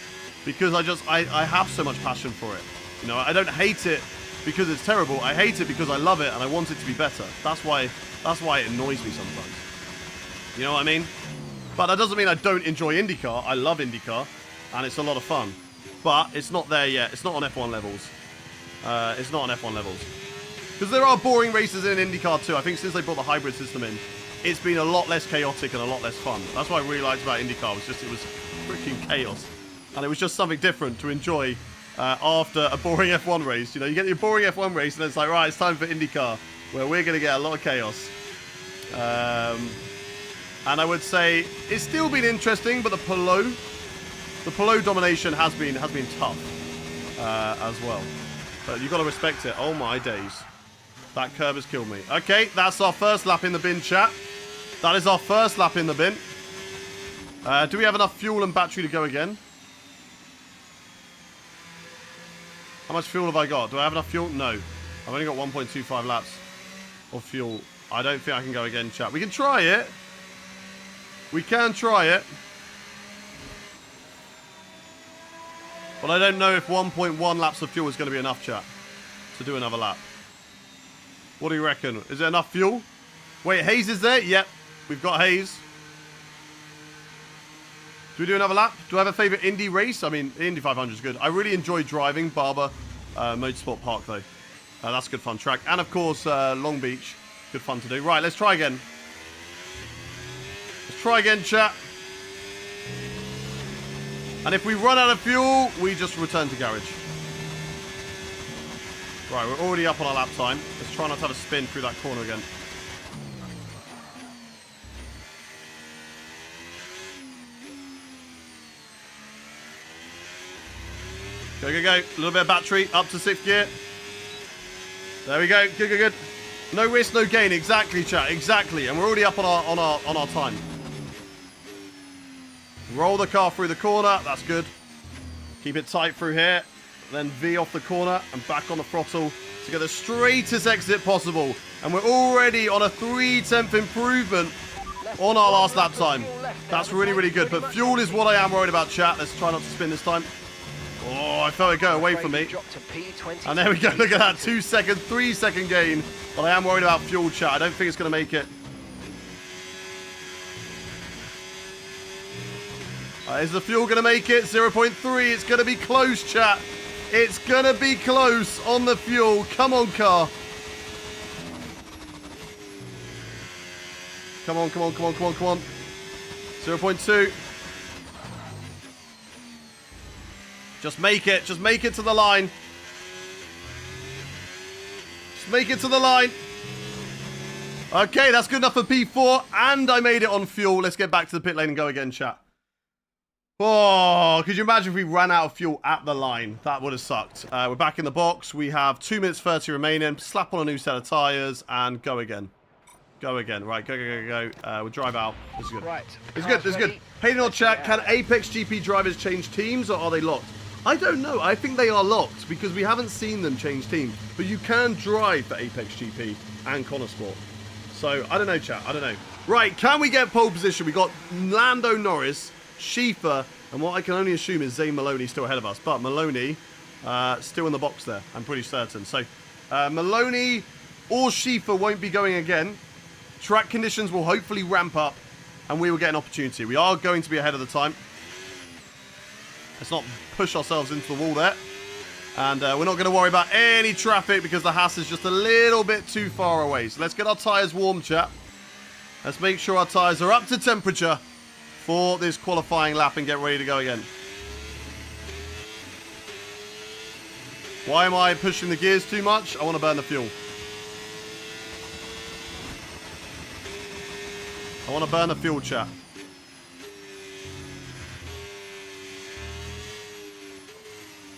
Because I have so much passion for it. You know, I don't hate it because it's terrible. I hate it because I love it and I want it to be better. That's why it annoys me sometimes. You know what I mean? But that doesn't mean I don't enjoy IndyCar. I love IndyCar, and it's a lot of fun. But it's not there yet. It's not on F1 levels. It's not on F1 levels. Because there are boring races in IndyCar too. I think since they brought the hybrid system in, it's been a lot less chaotic and a lot less fun. That's what I really liked about IndyCar. It was freaking chaos. And it was just something different to enjoy after a boring F1 race. You know, you get your boring F1 race, and it's like, right, it's time for IndyCar, where we're going to get a lot of chaos. And I would say it's still been interesting, but the Pelot domination has been tough as well. But you've got to respect it. Oh my days. That curb has killed me. Okay, that's our first lap in the bin, chat. That is our first lap in the bin. Do we have enough fuel and battery to go again? How much fuel have I got? Do I have enough fuel? No. I've only got 1.25 laps of fuel. I don't think I can go again, chat. We can try it. We can try it. But I don't know if 1.1 laps of fuel is going to be enough, chat, to do another lap. What do you reckon? Is there enough fuel? Wait, Hayes is there? Yep. We've got Hayes. Do we do another lap? Do I have a favourite Indy race? I mean, Indy 500 is good. I really enjoy driving Barber Motorsport Park, though. That's a good fun track. And, of course, Long Beach. Good fun to do. Right, let's try again. Let's try again, chat. And if we run out of fuel, we just return to garage. Right, we're already up on our lap time. Let's try not to have a spin through that corner again. Go, go, go. A little bit of battery. Up to 6th gear. There we go. Good, good, good. No risk, no gain. Exactly, chat. Exactly. And we're already up on our time. Roll the car through the corner. That's good. Keep it tight through here. Then V off the corner and back on the throttle to get the straightest exit possible. And we're already on a 3/10 improvement on our last lap time. That's really, really good. But fuel is what I am worried about, chat. Let's try not to spin this time. Oh, I felt it go away from me. And there we go. Look at that. 2 second, 3 second gain. But I am worried about fuel, chat. I don't think it's going to make it. Is the fuel going to make it? 0.3. It's going to be close, chat. It's going to be close on the fuel. Come on, car. Come on, come on, come on, come on, come on. 0.2. Just make it. Just make it to the line. Just make it to the line. Okay, that's good enough for P4. And I made it on fuel. Let's get back to the pit lane and go again, chat. Oh, could you imagine if we ran out of fuel at the line? That would have sucked. We're back in the box. We have 2 minutes 30 remaining. Slap on a new set of tyres and go again. Go again. Right, go, go, go, go. We'll drive out. This is good. Right. It's good. This is good. Hayden or chat, can Apex GP drivers change teams or are they locked? I don't know. I think they are locked because we haven't seen them change teams. But you can drive for Apex GP and Connor Sport. So, I don't know, chat. I don't know. Right, can we get pole position? We got Lando Norris, Schiefer, and what I can only assume is Zane Maloney still ahead of us. But Maloney still in the box there, I'm pretty certain. So Maloney or Schiefer won't be going again. Track conditions will hopefully ramp up and we will get an opportunity. We are going to be ahead of the time. Let's not push ourselves into the wall there. And we're not going to worry about any traffic because the Haas is just a little bit too far away. So let's get our tyres warm, chat. Let's make sure our tyres are up to temperature for this qualifying lap and get ready to go again. Why am I pushing the gears too much? I want to burn the fuel. I want to burn the fuel, chat.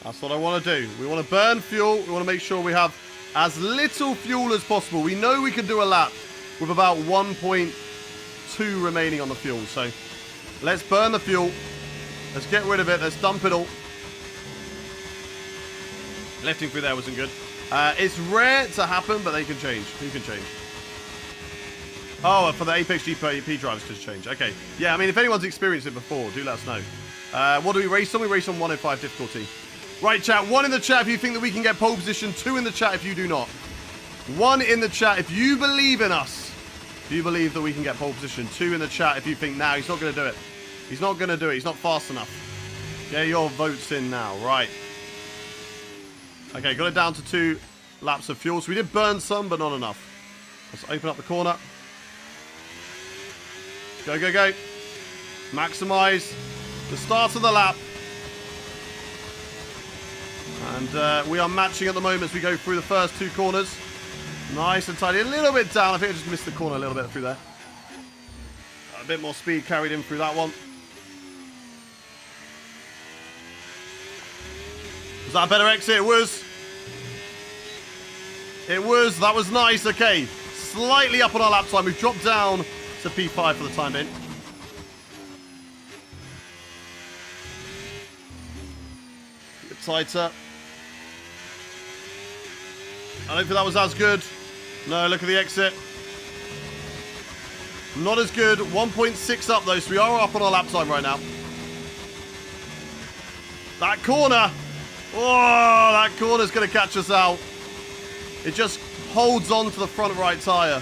That's what I want to do. We want to burn fuel. We want to make sure we have as little fuel as possible. We know we can do a lap with about 1.2 remaining on the fuel. So let's burn the fuel. Let's get rid of it. Let's dump it all. Lifting through there wasn't good. It's rare to happen, but they can change. Who can change? Oh, for the Apex GP drivers to change. Okay. Yeah, I mean, if anyone's experienced it before, do let us know. What do we race on? We race on 105 difficulty. Right, chat. 1 in the chat if you think that we can get pole position. 2 in the chat if you do not. 1 in the chat if you believe in us. If you believe that we can get pole position. 2 in the chat if you think, nah, he's not going to do it. He's not going to do it. He's not fast enough. Get your votes in now. Right. Okay, got it down to 2 laps of fuel. So we did burn some, but not enough. Let's open up the corner. Go, go, go. Maximize the start of the lap. And we are matching at the moment as we go through the first 2 corners. Nice and tidy. A little bit down. I think I just missed the corner a little bit through there. A bit more speed carried in through that one. Was that a better exit? It was. It was. That was nice. Okay. Slightly up on our lap time. We've dropped down to P5 for the time being. A bit tighter. I don't think that was as good. No, look at the exit. Not as good. 1.6 up though, so we are up on our lap time right now. That corner. Oh, that corner's going to catch us out. It just holds on to the front right tyre.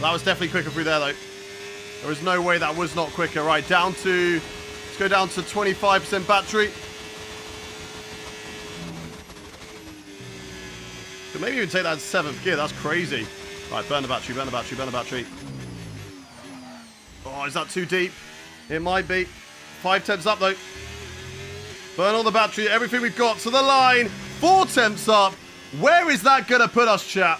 That was definitely quicker through there though. There is no way that was not quicker. Right, down to, let's go down to 25% battery. Could maybe even take that in 7th gear. That's crazy. Right, burn the battery, burn the battery, burn the battery. Oh, is that too deep? It might be. 5 temps up though. Burn all the battery, everything we've got to the line. 4 temps up. Where is that going to put us, chat?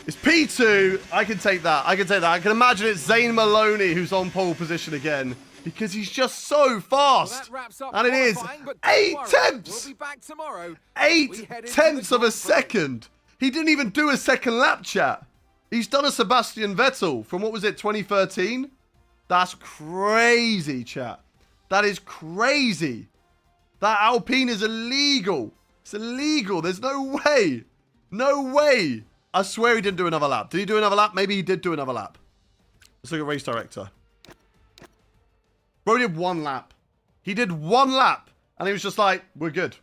It's P2. I can take that. I can take that. I can imagine it's Zane Maloney who's on pole position again. Because he's just so fast. Well, and it is 8 tenths. We'll be back tomorrow. 8 tenths of a second. He didn't even do a second lap, chat. He's done a Sebastian Vettel from, what was it, 2013? That's crazy, chat. That is crazy. That Alpine is illegal. It's illegal. There's no way. No way. I swear he didn't do another lap. Did he do another lap? Maybe he did do another lap. Let's look at race director. Bro did 1 lap. He did 1 lap. And he was just like, we're good.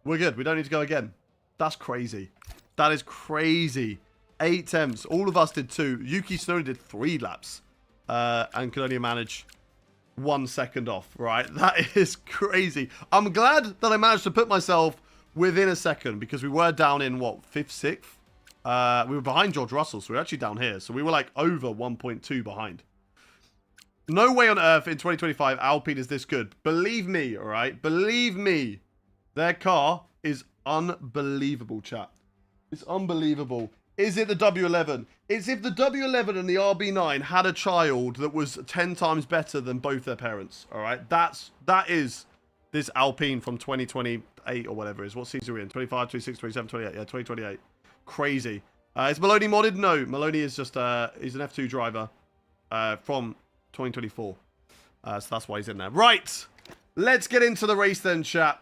We're good. We don't need to go again. That's crazy. That is crazy. 8 temps. All of us did 2. Yuki Tsunoda did 3 laps. And could only manage 1 second off. Right? That is crazy. I'm glad that I managed to put myself within a second. Because we were down in, what, 5th, 6th? We were behind George Russell. So we were actually down here. So we were like over 1.2 behind. No way on earth in 2025 Alpine is this good. Believe me, all right? Believe me. Their car is unbelievable, chat. It's unbelievable. Is it the W11? It's if the W11 and the RB9 had a child that was 10 times better than both their parents, all right? That is this Alpine from 2028 or whatever it is. What season are we in? 25, 26, 27, 28. Yeah, 2028. Crazy. Is Maloney modded? No. Maloney is just, he's an F2 driver from 2024. So that's why he's in there. Right. Let's get into the race then, chat.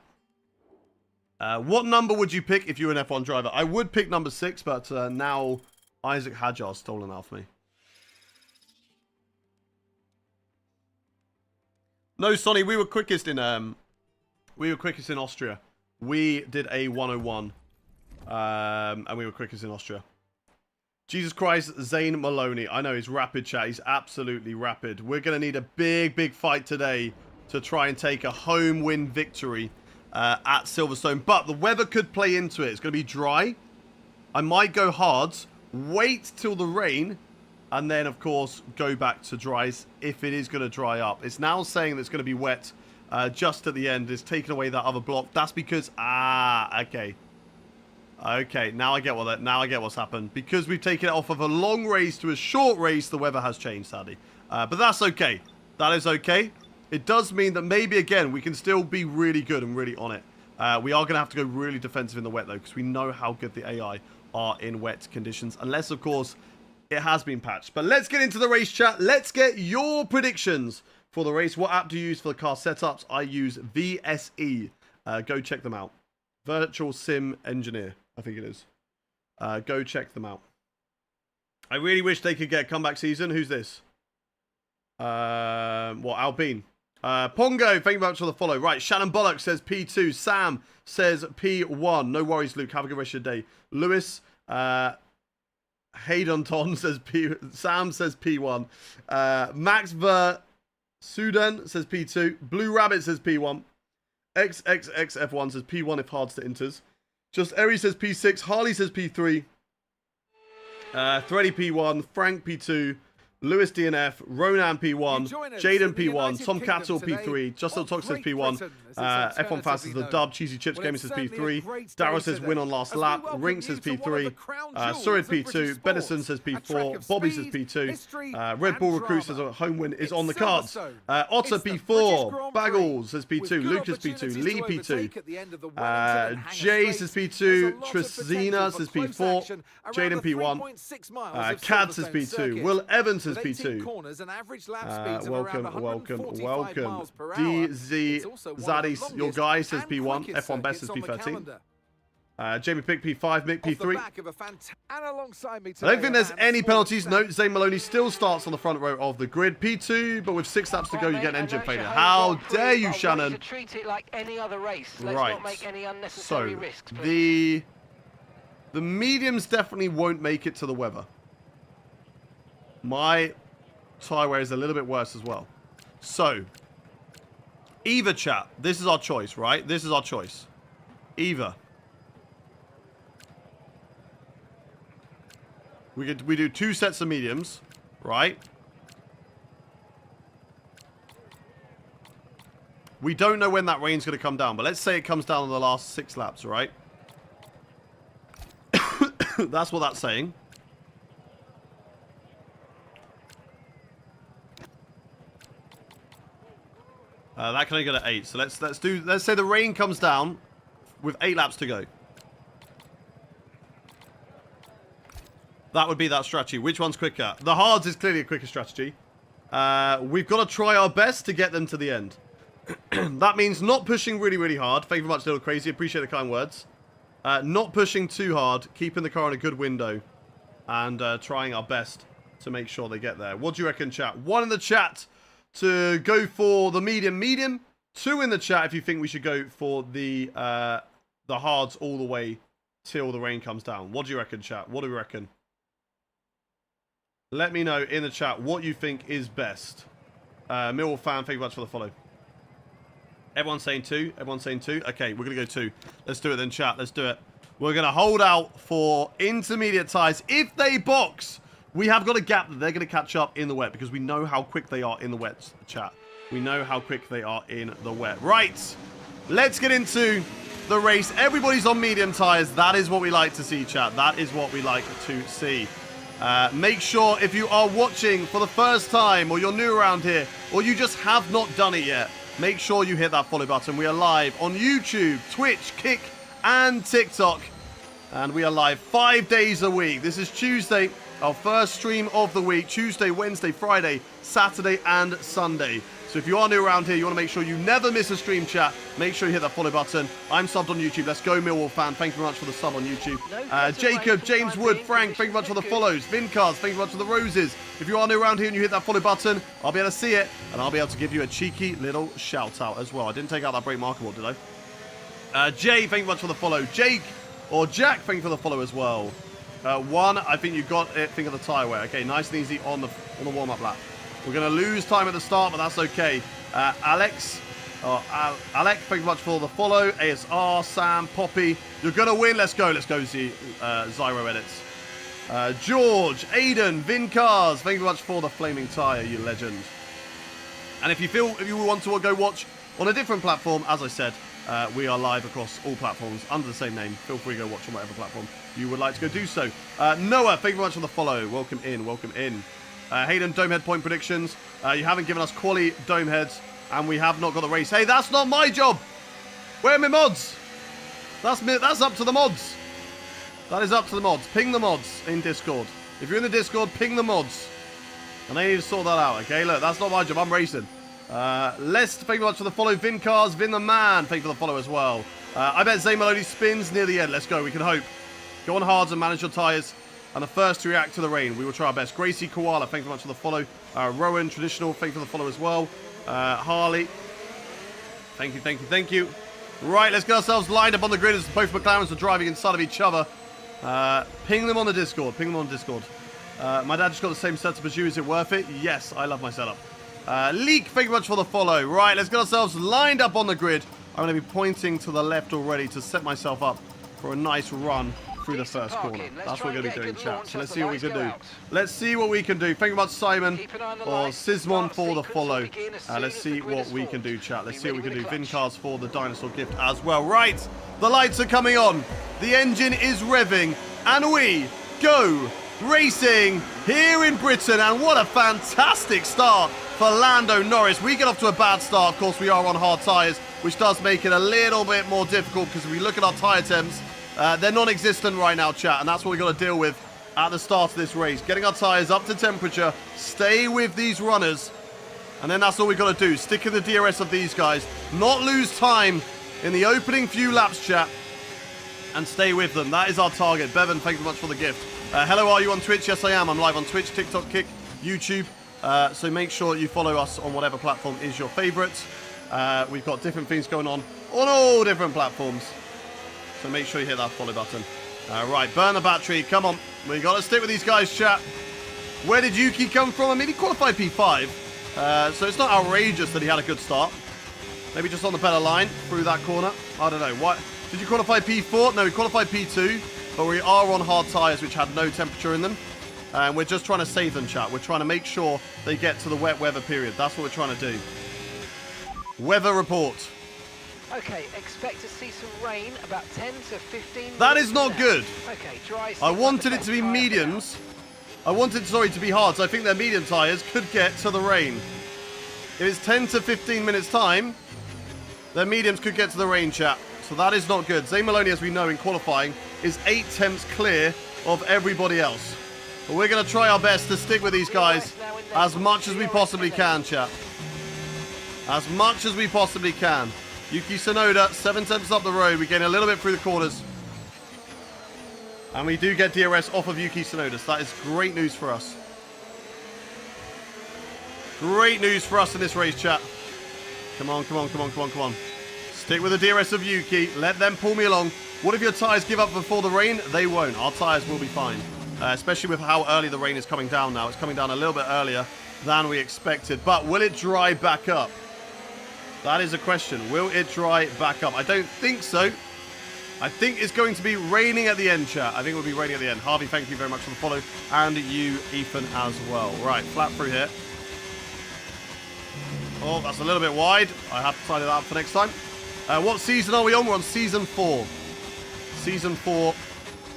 What number would you pick if you were an F1 driver? I would pick number 6, but now Isaac Hajar's stolen off me. No, Sonny, we were quickest in Austria. We did a 101. And we were quickest in Austria. Jesus Christ, Zane Maloney. I know he's rapid, chat. He's absolutely rapid. We're going to need a big, big fight today to try and take a home win victory at Silverstone. But the weather could play into it. It's going to be dry. I might go hard, wait till the rain, and then, of course, go back to dries if it is going to dry up. It's now saying that it's going to be wet just at the end. It's taken away that other block. That's because... okay. Okay, now I get what's happened. Because we've taken it off of a long race to a short race, the weather has changed, sadly. But that's okay. That is okay. It does mean that maybe, again, we can still be really good and really on it. We are going to have to go really defensive in the wet, though, because we know how good the AI are in wet conditions. Unless, of course, it has been patched. But let's get into the race, chat. Let's get your predictions for the race. What app do you use for the car setups? I use VSE. Go check them out. Virtual Sim Engineer, I think it is. Go check them out. I really wish they could get a comeback season. Who's this? Albine. Pongo, thank you very much for the follow. Right, Shannon Bullock says P2. Sam says P1. No worries, Luke. Have a good rest of your day. Lewis, Hayden Ton says P. Sam says P1. Max Ver Sudan says P2. Blue Rabbit says P1. XXXF1 says P1 if Hardster enters. Just Eri says P6. Harley says P3. Thready P1. Frank P2. Lewis DNF, Ronan P1, Jaden P1, Tom Cattle P3, Justin Talk says P1, F1 Fast says the dub, Cheesy Chips Gaming says P3, Darrow says win on last lap, Rink says P3, Surid P2, Benison says P4, Bobby says P2, Red Bull Recruit says a home win is on the cards, Otter P4, Baggles says P2, Lucas P2, Lee P2, Jay says P2, Trisina says P4, Jaden P1, Cad says P2, Will Evans says P2. Welcome. DZ Zadis, your guy says P1. F1 Best says P13. Jamie Pick P5, Mick P3. I don't think there's any penalties. Note, Zane Maloney still starts on the front row of the grid. P2, but with 6 laps to go, you get an engine failure. How dare you, Shannon? Treat it like any other race. Let's right. Not make any unnecessary risks, the mediums definitely won't make it to the weather. My tyre wear is a little bit worse as well. So, either chat. This is our choice, right? This is our choice. Either we do 2 sets of mediums, right? We don't know when that rain's going to come down, but let's say it comes down in the last 6 laps, right? That's what that's saying. That can only go to 8. So let's say the rain comes down with 8 laps to go. That would be that strategy. Which one's quicker? The hards is clearly a quicker strategy. We've got to try our best to get them to the end. That means not pushing really, really hard. Thank you very much, Little Crazy. Appreciate the kind words. Not pushing too hard. Keeping the car in a good window. And trying our best to make sure they get there. What do you reckon, chat? 1 in the chat to go for the medium. 2 in the chat if you think we should go for the hards all the way till the rain comes down. What do you reckon, chat? What do you reckon? Let me know in the chat what you think is best. Millwall fan, thank you very much for the follow. Everyone's saying 2. Everyone's saying 2. Okay, we're going to go 2. Let's do it then, chat. Let's do it. We're going to hold out for intermediate tyres. If they box, we have got a gap that they're going to catch up in the wet because we know how quick they are in the wet, chat. We know how quick they are in the wet. Right. Let's get into the race. Everybody's on medium tyres. That is what we like to see, chat. That is what we like to see. Make sure if you are watching for the first time or you're new around here or you just have not done it yet, make sure you hit that follow button. We are live on YouTube, Twitch, Kick, and TikTok. And we are live 5 days a week. This is Tuesday, our first stream of the week. Tuesday, Wednesday, Friday, Saturday, and Sunday. So if you are new around here, you want to make sure you never miss a stream, chat. Make sure you hit that follow button. I'm subbed on YouTube. Let's go, Millwall fan. Thank you very much for the sub on YouTube. Jacob, James Wood, Frank, thank you very much for the follows. Vincars, thank you very much for the roses. If you are new around here and you hit that follow button, I'll be able to see it. And I'll be able to give you a cheeky little shout out as well. I didn't take out that break marker board, did I? Jay, thank you very much for the follow. Jake, or Jack, thank you for the follow as well. 1, I think you got it. Think of the tyre wear. Okay, nice and easy on the warm-up lap. We're going to lose time at the start, but that's okay. Alex, thank you very much for the follow. ASR, Sam, Poppy, you're going to win. Let's go. Let's go, Zyro Edits. George, Aiden, Vin Cars, thank you very much for the flaming tyre, you legend. And if you want to go watch on a different platform, as I said, we are live across all platforms under the same name. Feel free to go watch on whatever platform you would like to go do so. Noah, thank you very much for the follow. Welcome in, welcome in. Hayden, Domehead point predictions. You haven't given us quali Domeheads, and we have not got the race. Hey, that's not my job. Where are my mods? That's up to the mods. That is up to the mods. Ping the mods in Discord. If you're in the Discord, ping the mods. And they need to sort that out, okay? Look, that's not my job. I'm racing. Les, thank you very much for the follow. Vin Cars, Vin the Man, thank you for the follow as well. I bet Zay Maloney spins near the end. Let's go. We can hope. Go on hards and manage your tyres. And the first to react to the rain. We will try our best. Gracie Koala, thank you very much for the follow. Rowan, Traditional, thank you for the follow as well. Harley, thank you, thank you, thank you. Right, let's get ourselves lined up on the grid as both McLarens are driving inside of each other. Ping them on the Discord. Ping them on Discord. My dad just got the same setup as you. Is it worth it? Yes, I love my setup. Leak, thank you very much for the follow. Right, let's get ourselves lined up on the grid. I'm going to be pointing to the left already to set myself up for a nice run through the first corner. That's what we're going to be doing, chat. So let's see what we can do. Let's see what we can do. Thank you very much, Simon or Sismon for the follow. Let's see what we can do, chat. Let's see what we can do. Vincars for the dinosaur gift as well. Right, the lights are coming on. The engine is revving. And we go racing here in Britain. And what a fantastic start for Lando Norris. We get off to a bad start. Of course, we are on hard tyres, which does make it a little bit more difficult because if we look at our tyre temps, they're non-existent right now, chat, and that's what we've got to deal with at the start of this race. Getting our tyres up to temperature, stay with these runners, and then that's all we've got to do. Stick in the DRS of these guys, not lose time in the opening few laps, chat, and stay with them. That is our target. Bevan, thank you very much for the gift. Hello, are you on Twitch? Yes, I am. I'm live on Twitch, TikTok, Kick, YouTube. So make sure you follow us on whatever platform is your favourite. We've got different things going on all different platforms. So make sure you hit that follow button. Right, burn the battery. Come on. We got to stick with these guys, chat. Where did Yuki come from? I mean, he qualified P5. So it's not outrageous that he had a good start. Maybe just on the better line through that corner. I don't know. What? Did you qualify P4? No, he qualified P2. But we are on hard tyres, which had no temperature in them. And we're just trying to save them, chat. We're trying to make sure they get to the wet weather period. That's what we're trying to do. Weather report. Okay, expect to see some rain about 10 to 15 minutes. That is not good. Okay, dry. I wanted it to be mediums. I wanted, sorry, to be hard. So I think their medium tyres could get to the rain. If it's 10 to 15 minutes time, their mediums could get to the rain, chat. So that is not good. Zane Maloney, as we know in qualifying, is 8 temps clear of everybody else. But we're going to try our best to stick with these guys as much as we possibly can, chat. As much as we possibly can. Yuki Tsunoda, 7 temps up the road. We gain a little bit through the corners. And we do get DRS off of Yuki Tsunoda. So that is great news for us. Great news for us in this race, chat. Come on, come on, come on, come on, come on. Stick with the DRS of Yuki. Let them pull me along. What if your tyres give up before the rain? They won't. Our tyres will be fine. Especially with how early the rain is coming down now. It's coming down a little bit earlier than we expected. But will it dry back up? That is a question. Will it dry back up? I don't think so. I think it's going to be raining at the end, chat. I think it will be raining at the end. Harvey, thank you very much for the follow. And you, Ethan, as well. Right, flat through here. Oh, that's a little bit wide. I have to tidy that up for next time. What season are we on? We're on season 4. Season 4.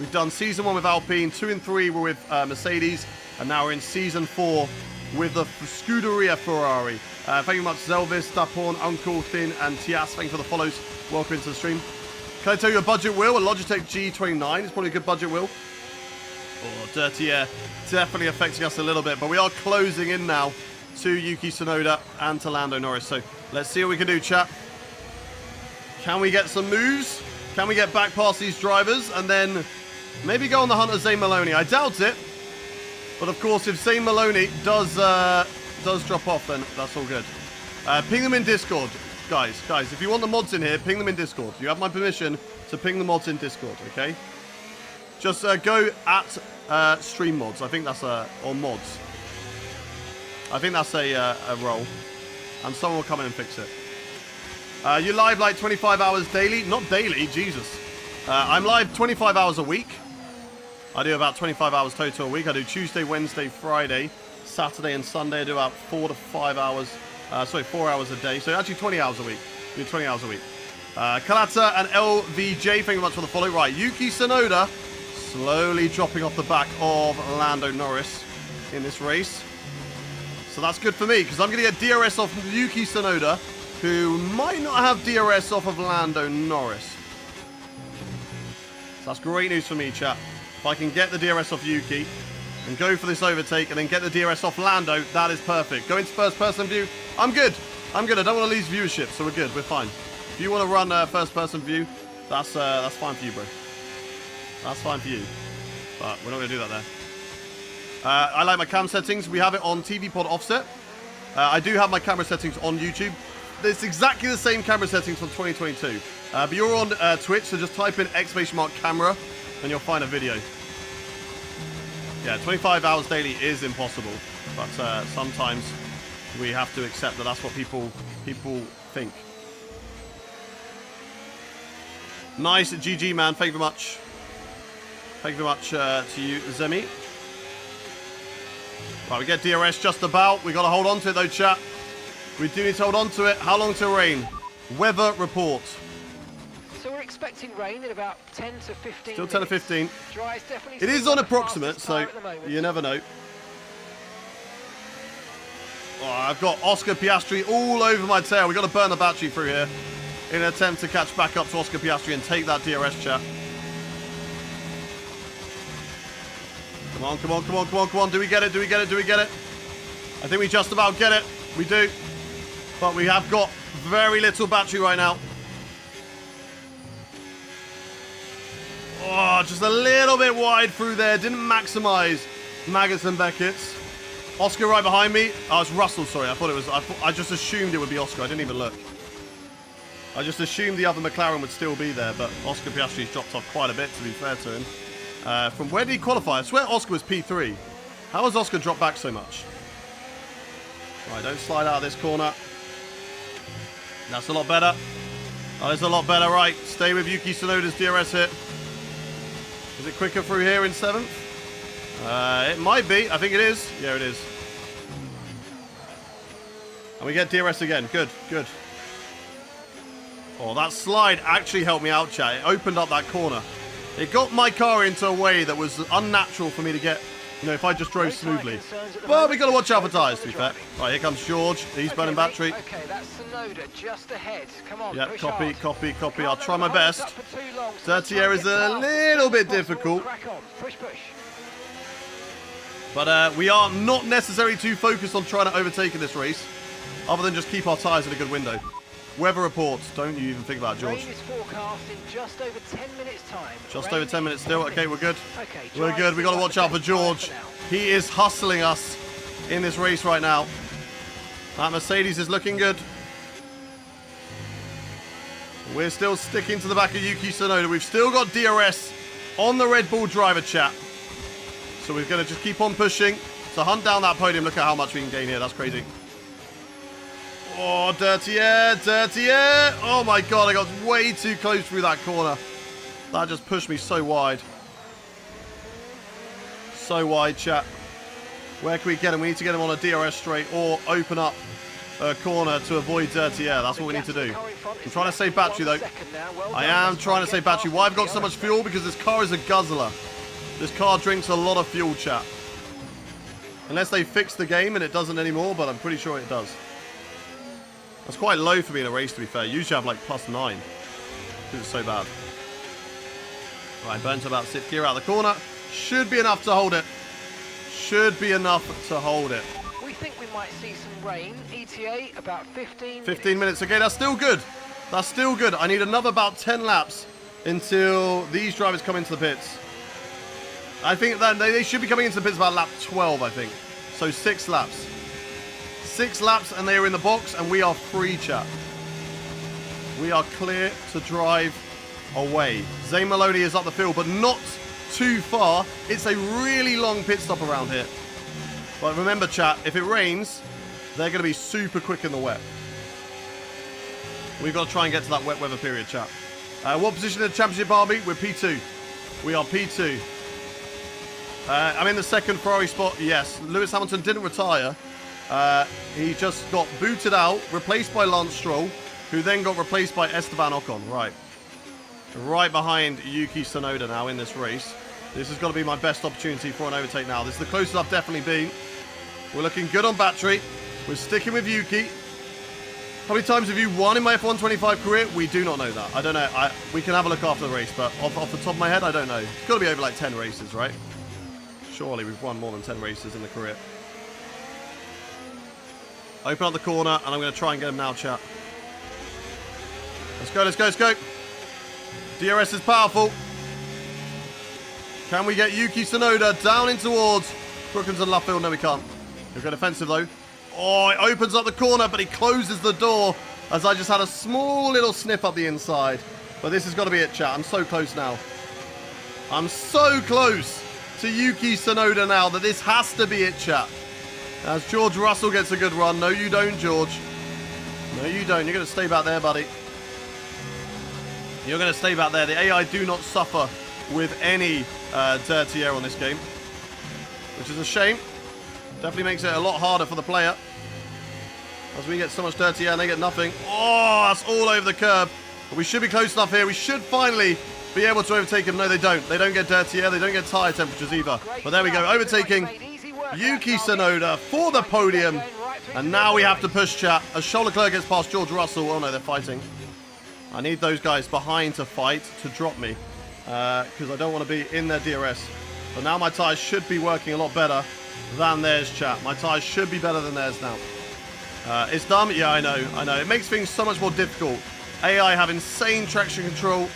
We've done season 1 with Alpine. 2 and 3 were with Mercedes. And now we're in season 4 with the Scuderia Ferrari. Thank you very much, Zelvis, Daporn, Uncle, Thin, and Tias. Thank you for the follows. Welcome into the stream. Can I tell you a budget wheel? A Logitech G29 is probably a good budget wheel. Oh, dirty air. Definitely affecting us a little bit. But we are closing in now to Yuki Tsunoda and to Lando Norris. So let's see what we can do, chat. Can we get some moves? Can we get back past these drivers? And then maybe go on the hunt of Zane Maloney. I doubt it. But of course, if Zane Maloney does drop off, then that's all good. Ping them in Discord. Guys, if you want the mods in here, ping them in Discord. You have my permission to ping the mods in Discord, okay? Just go at stream mods. I think that's or mods. I think that's a role. And someone will come in and fix it. You live like 25 hours daily? Not daily, Jesus. I'm live 25 hours a week. I do about 25 hours total a week. I do Tuesday, Wednesday, Friday, Saturday and Sunday. I do about 4 to 5 hours. 4 hours a day. So actually 20 hours a week. I do 20 hours a week. Kalata and LVJ, thank you very much for the follow. Right, Yuki Tsunoda slowly dropping off the back of Lando Norris in this race. So that's good for me because I'm going to get DRS off Yuki Tsunoda, who might not have DRS off of Lando Norris. So that's great news for me, chat. If I can get the DRS off Yuki and go for this overtake and then get the DRS off Lando, that is perfect. Go into first person view. I'm good. I don't want to lose viewership, so we're good. We're fine. If you want to run first person view, that's fine for you, bro. That's fine for you. But we're not going to do that there. I like my cam settings. We have it on TV pod offset. I do have my camera settings on YouTube. It's exactly the same camera settings from 2022. But you're on Twitch, so just type in !camera and you'll find a video. Yeah, 25 hours daily is impossible. But sometimes we have to accept that that's what people think. Nice, GG, man. Thank you very much. Thank you very much to you, Zemi. Right, we get DRS just about. We got to hold on to it, though, chat. We do need to hold on to it. How long till rain? Weather report. So we're expecting rain in about 10 to 15 Still 10 to 15. Dry's definitely It is on approximate, so you never know. Oh, I've got Oscar Piastri all over my tail. We've got to burn the battery through here in an attempt to catch back up to Oscar Piastri and take that DRS, chat. Come on, come on, come on, come on, come on. Do we get it? Do we get it? Do we get it? I think we just about get it. We do. But we have got very little battery right now. Oh, just a little bit wide through there. Didn't maximize Maggots and Beckett's. Oscar right behind me. Oh, it's Russell, sorry. I thought it was... I just assumed it would be Oscar. I didn't even look. I just assumed the other McLaren would still be there, but Oscar Piastri's dropped off quite a bit, to be fair to him. From where did he qualify? I swear Oscar was P3. How has Oscar dropped back so much? Right, don't slide out of this corner. That's a lot better. Oh, that's a lot better. Right, stay with Yuki Tsunoda's DRS hit. Is it quicker through here in 7th? It might be. I think it is. Yeah, it is. And we get DRS again. Good, good. Oh, that slide actually helped me out, chat. It opened up that corner. It got my car into a way that was unnatural for me to get, you know, if I just drove smoothly. Well, we got to watch out for tyres, to be fair. Right, here comes George. He's burning battery. Okay, that's Tsunoda just ahead. Come on, yeah, copy, copy, copy. I'll try my best. Dirty air is a little bit difficult. Push, push. But we are not necessarily too focused on trying to overtake in this race, other than just keep our tyres in a good window. Weather reports. Don't you even think about it, George. Rain is forecast in just over 10 minutes time. Just over 10 minutes still. Okay, we're good. Okay, we're good. We got to watch out for George. He is hustling us in this race right now. That Mercedes is looking good. We're still sticking to the back of Yuki Tsunoda. We've still got DRS on the Red Bull driver, chat. So we're going to just keep on pushing to hunt down that podium. Look at how much we can gain here. That's crazy. Oh, dirty air, dirty air. Oh my God, I got way too close through that corner. That just pushed me so wide. So wide, chat. Where can we get him? We need to get him on a DRS straight or open up a corner to avoid dirty air. That's what we need to do. I'm trying to save battery, though. I am trying to save battery. Why I've got so much fuel? Because this car is a guzzler. This car drinks a lot of fuel, chat. Unless they fix the game and it doesn't anymore, but I'm pretty sure it does. That's quite low for me in a race, to be fair. Usually I have like +9. Because it's so bad. Right, burn to about 6th gear out of the corner. Should be enough to hold it. Should be enough to hold it. We think we might see some rain. ETA about 15 minutes. Okay, that's still good. That's still good. I need another about 10 laps until these drivers come into the pits. I think that they should be coming into the pits about lap 12, I think. So 6 laps. 6 laps and they are in the box and we are free, chat. We are clear to drive away. Zane Maloney is up the field, but not too far. It's a really long pit stop around here. But remember, chat, if it rains, they're going to be super quick in the wet. We've got to try and get to that wet weather period, chat. What position in the championship are we? We're P2. We are P2. I'm in the 2nd Ferrari spot. Yes, Lewis Hamilton didn't retire. He just got booted out, replaced by Lance Stroll, who then got replaced by Esteban Ocon. Right behind Yuki Tsunoda now in this race. This has got to be my best opportunity for an overtake now. This is the closest I've definitely been. We're looking good on battery. We're sticking with Yuki. How many times have you won in my F1 25 career? We do not know that. I don't know. We can have a look after the race, but off the top of my head, I don't know. It's got to be over like 10 races, right? Surely we've won more than 10 races in the career. Open up the corner, and I'm going to try and get him now, chat. Let's go, let's go, let's go. DRS is powerful. Can we get Yuki Tsunoda down in towards Brooklands and Luffield? No, we can't. We've got defensive, though. Oh, it opens up the corner, but he closes the door as I just had a small little sniff up the inside. But this has got to be it, chat. I'm so close now. I'm so close to Yuki Tsunoda now that this has to be it, chat. As George Russell gets a good run. No, you don't, George. No, you don't. You're going to stay back there, buddy. You're going to stay back there. The AI do not suffer with any dirty air on this game, which is a shame. Definitely makes it a lot harder for the player, as we get so much dirty air and they get nothing. Oh, that's all over the curb. But we should be close enough here. We should finally be able to overtake him. No, they don't. They don't get dirty air. They don't get tyre temperatures either. But there we go. Overtaking Yuki Tsunoda for the podium. And now we have to push, chat. As Charles Leclerc gets past George Russell. Oh, no, they're fighting. I need those guys behind to fight, to drop me. Because I don't want to be in their DRS. But now my tyres should be working a lot better than theirs, chat. My tyres should be better than theirs now. It's dumb. Yeah, I know. I know. It makes things so much more difficult. AI have insane traction control.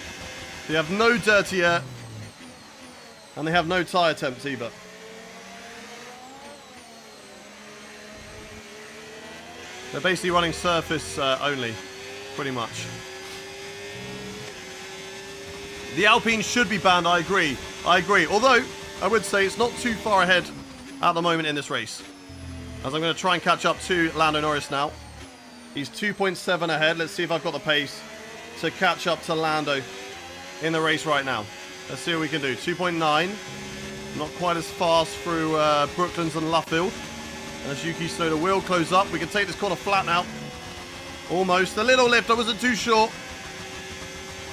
They have no dirty air. And they have no tyre temps either. They're basically running surface only, pretty much. The Alpine should be banned, I agree. I agree. Although, I would say it's not too far ahead at the moment in this race. As I'm going to try and catch up to Lando Norris now. He's 2.7 ahead. Let's see if I've got the pace to catch up to Lando in the race right now. Let's see what we can do. 2.9. Not quite as fast through Brooklands and Luffield. As Yuki Tsunoda will close up. We can take this corner flat now. Almost. A little lift. I wasn't too sure.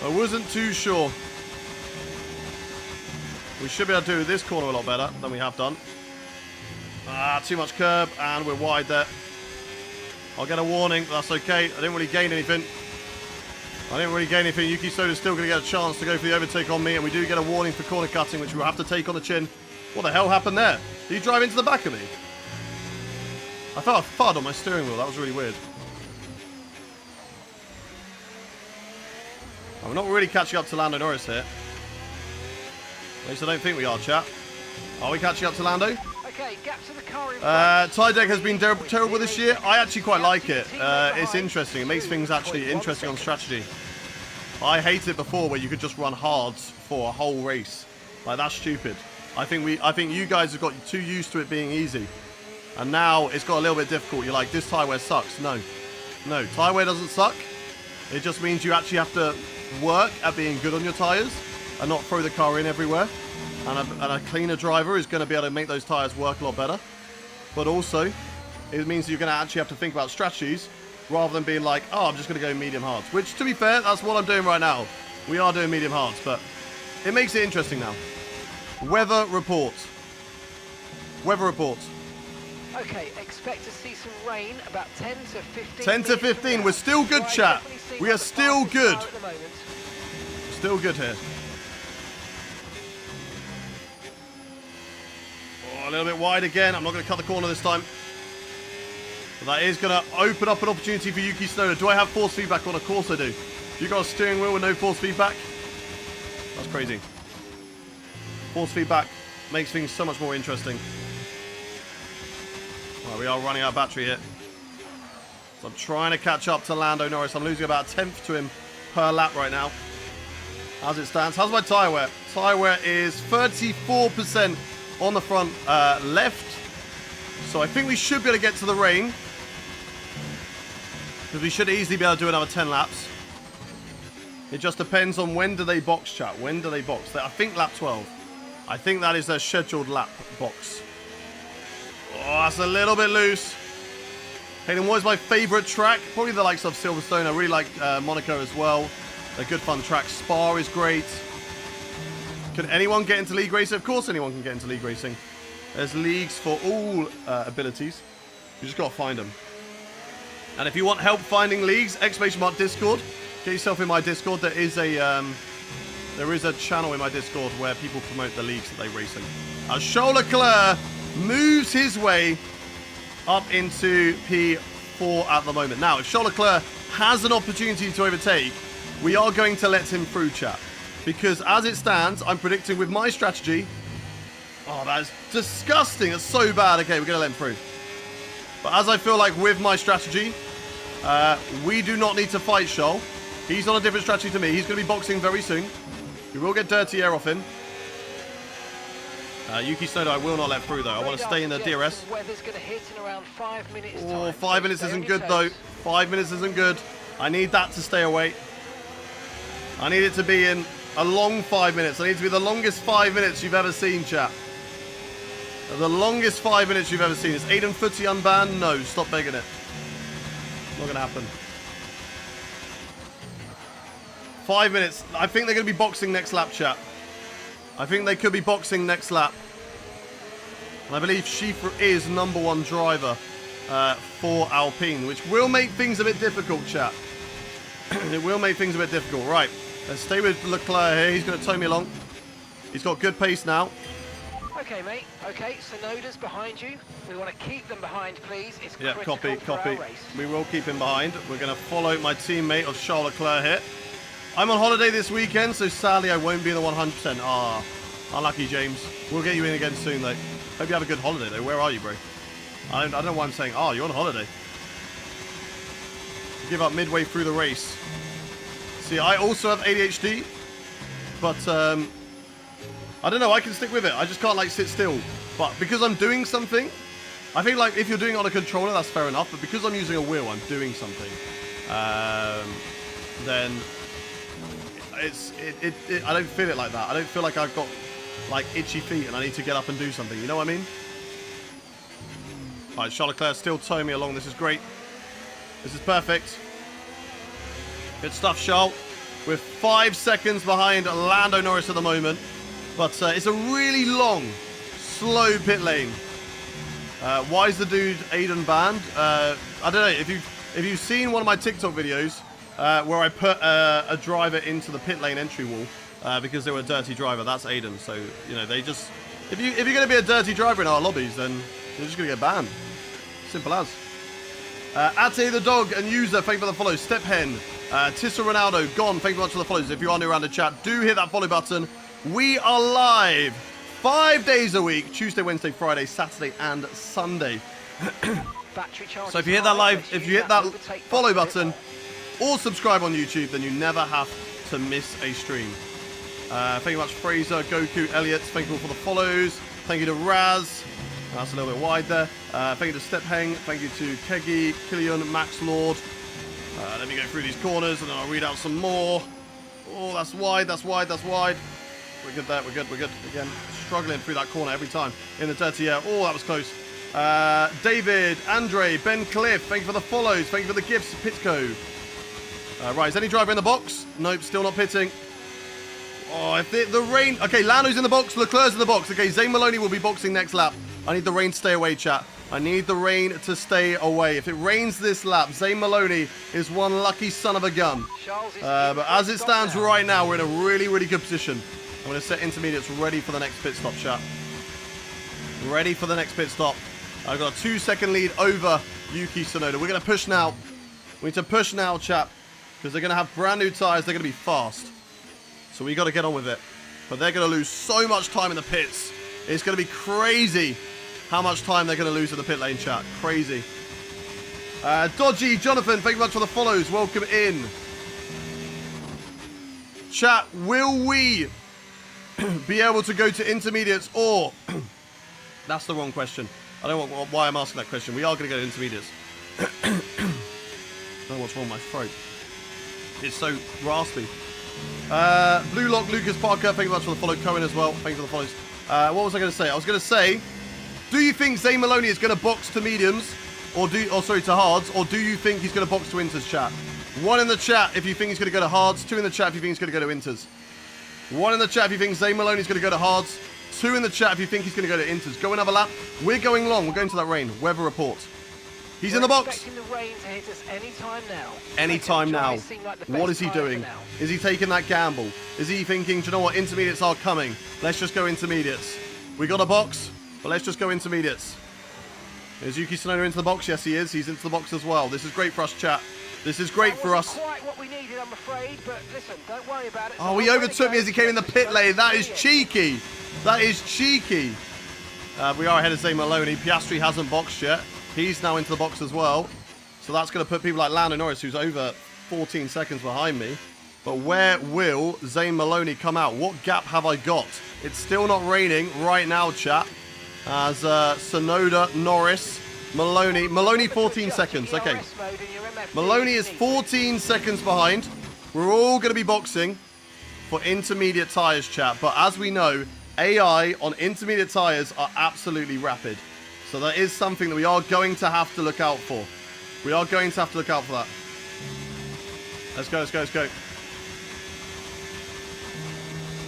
I wasn't too sure. We should be able to do this corner a lot better than we have done. Too much curb, and we're wide there. I'll get a warning. That's okay. I didn't really gain anything. Yuki Tsunoda's still going to get a chance to go for the overtake on me, and we do get a warning for corner cutting, which we'll have to take on the chin. What the hell happened there? Did you drive into the back of me? I felt a thud on my steering wheel. That was really weird. We're not really catching up to Lando Norris here. At least I don't think we are, chat. Are we catching up to Lando? Okay, gap to the car in front. Tyre deck has been terrible this year. I actually quite like it. It's interesting. It makes things actually interesting on strategy. I hated it before where you could just run hards for a whole race. Like, that's stupid. I think you guys have got too used to it being easy. And now it's got a little bit difficult. You're like, this tyre wear sucks. No. No, tyre wear doesn't suck. It just means you actually have to work at being good on your tyres and not throw the car in everywhere. And a cleaner driver is going to be able to make those tyres work a lot better. But also, it means you're going to actually have to think about strategies rather than being like, oh, I'm just going to go medium hards. Which, to be fair, that's what I'm doing right now. We are doing medium hards, but it makes it interesting now. Weather report. Weather report. Okay, expect to see some rain about 10 to 15. 10 to 15. We're still good, chat. We are still good. Still good here. Oh, a little bit wide again. I'm not going to cut the corner this time. But that is going to open up an opportunity for Yuki Tsunoda. Do I have force feedback on? Of course I do. You got a steering wheel with no force feedback? That's crazy. Force feedback makes things so much more interesting. Well, we are running out of battery here. So I'm trying to catch up to Lando Norris. I'm losing about a tenth to him per lap right now. As it stands. How's my tyre wear? Tyre wear is 34% on the front left. So I think we should be able to get to the rain. Because we should easily be able to do another 10 laps. It just depends on when do they box, chat. When do they box? I think lap 12. I think that is their scheduled lap box. Oh, that's a little bit loose. Hayden, what is my favourite track? Probably the likes of Silverstone. I really like Monaco as well. They're good fun tracks. Spa is great. Can anyone get into league racing? Of course anyone can get into league racing. There's leagues for all abilities. You just got to find them. And if you want help finding leagues, !Discord. Get yourself in my Discord. There is a channel in my Discord where people promote the leagues that they race in. As Charles Leclerc moves his way up into P4 at the moment. Now, if Charles Leclerc has an opportunity to overtake, we are going to let him through, chat. because as it stands, I'm predicting with my strategy. Oh, that is disgusting. It's so bad. Okay, we're going to let him through. But as I feel like with my strategy, we do not need to fight Shoal. He's on a different strategy to me. He's going to be boxing very soon. We will get dirty air off him. Yuki Tsunoda, I will not let through, though. I want to stay in the DRS. Weather's going to hit in around 5 minutes. Oh, 5 minutes isn't good, though. 5 minutes isn't good. I need that to stay away. I need it to be in a long 5 minutes. I need it to be the longest 5 minutes you've ever seen, chat. The longest 5 minutes you've ever seen. Is Aiden Footy unbanned? No, stop begging it. Not going to happen. 5 minutes. I think they're going to be boxing next lap, chat. I think they could be boxing next lap. And I believe Schiffer is #1 driver for Alpine, which will make things a bit difficult, chat. It will make things a bit difficult. Right, let's stay with Leclerc here. He's going to tow me along. He's got good pace now. Okay, mate. Okay, Tsunoda's behind you. We want to keep them behind, please. It's yeah, critical for our race. We will keep him behind. We're going to follow my teammate of Charles Leclerc here. I'm on holiday this weekend, so sadly I won't be in the 100%. Ah, unlucky, James. We'll get you in again soon, though. Hope you have a good holiday, though. Where are you, bro? I don't know why I'm saying, you're on holiday. Give up midway through the race. See, I also have ADHD, but I don't know. I can stick with it. I just can't, like, sit still. But because I'm doing something, I think, like, if you're doing it on a controller, that's fair enough. But because I'm using a wheel, I'm doing something. Then... I don't feel it like that. I don't feel like I've got like itchy feet and I need to get up and do something. You know what I mean? Alright, Charles Leclerc still towing me along. This is great. This is perfect. Good stuff, Charles. We're 5 seconds behind Lando Norris at the moment. But it's a really long, slow pit lane. Why is the dude Aiden banned? I don't know. If you've seen one of my TikTok videos, where I put a driver into the pit lane entry wall because they were a dirty driver. That's Aiden. So, you know, they just... If you're going to be a dirty driver in our lobbies, then you're just going to get banned. Simple as. Ate the dog and user, thank you for the follow. Step Hen, Tissa Ronaldo, gone. Thank you much for the follows. If you are new around the chat, do hit that follow button. We are live 5 days a week. Tuesday, Wednesday, Friday, Saturday and Sunday. So if you hit that live, if you hit that follow button... or subscribe on YouTube, then you never have to miss a stream. Thank you much, Fraser, Goku, Elliot. Thank you all for the follows. Thank you to Raz. That's a little bit wide there. Thank you to Stepheng. Thank you to Keggy, Killian, Max Lord. Let me go through these corners and then I'll read out some more. Oh, that's wide, that's wide, that's wide. We're good there, we're good, we're good. Again, struggling through that corner every time in the dirty air. Oh, that was close. David, Andre, Ben Cliff, thank you for the follows. Thank you for the gifts, Pitco. Right, is any driver in the box? Nope, still not pitting. Oh, if the rain... Okay, Lando's in the box, Leclerc's in the box. Okay, Zane Maloney will be boxing next lap. I need the rain to stay away, chat. I need the rain to stay away. If it rains this lap, Zane Maloney is one lucky son of a gun. But as it stands right now, we're in a really, really good position. I'm going to set intermediates ready for the next pit stop, chat. Ready for the next pit stop. I've got a 2-second lead over Yuki Tsunoda. We're going to push now. We need to push now, chat. Because they're going to have brand new tyres. They're going to be fast. So we got to get on with it. But they're going to lose so much time in the pits. It's going to be crazy how much time they're going to lose in the pit lane, chat. Crazy. Dodgy, Jonathan, thank you much for the follows. Welcome in. Chat, will we be able to go to intermediates or... That's the wrong question. I don't know why I'm asking that question. We are going to go to intermediates. I don't know what's wrong with my throat. It's so raspy. Blue Lock, Lucas Parker, thank you much for the follow. Cohen as well, thank you for the follows. What was I going to say? I was going to say, do you think Zane Maloney is going to box to mediums, or to hards, or do you think he's going to box to inters, chat? 1 in the chat if you think he's going to go to hards, 2 in the chat if you think he's going to go to inters. 1 in the chat if you think Zane Maloney is going to go to hards, 2 in the chat if you think he's going to go to inters. Go another lap. We're going long. We're going to that rain. Weather report. He's in the box. Expecting the rain to hit us anytime now. Anytime now. What is he doing? Is he taking that gamble? Is he thinking, do you know what, intermediates are coming? Let's just go intermediates. We got a box, but let's just go intermediates. Is Yuki Tsunoda into the box? Yes, he is. He's into the box as well. This is great for us, chat. This is great for us. Quite what we needed, I'm afraid, but listen, don't worry about it. Oh, he overtook me as he came in the pit lane. That is cheeky. That is cheeky. We are ahead of Zane Maloney. Piastri hasn't boxed yet. He's now into the box as well. So that's going to put people like Lando Norris, who's over 14 seconds behind me. But where will Zane Maloney come out? What gap have I got? It's still not raining right now, chat. As Sonoda, Norris, Maloney 14 seconds. Okay. Maloney is 14 seconds behind. We're all going to be boxing for intermediate tyres, chat. But as we know, AI on intermediate tyres are absolutely rapid. So that is something that we are going to have to look out for. We are going to have to look out for that. Let's go, let's go, let's go.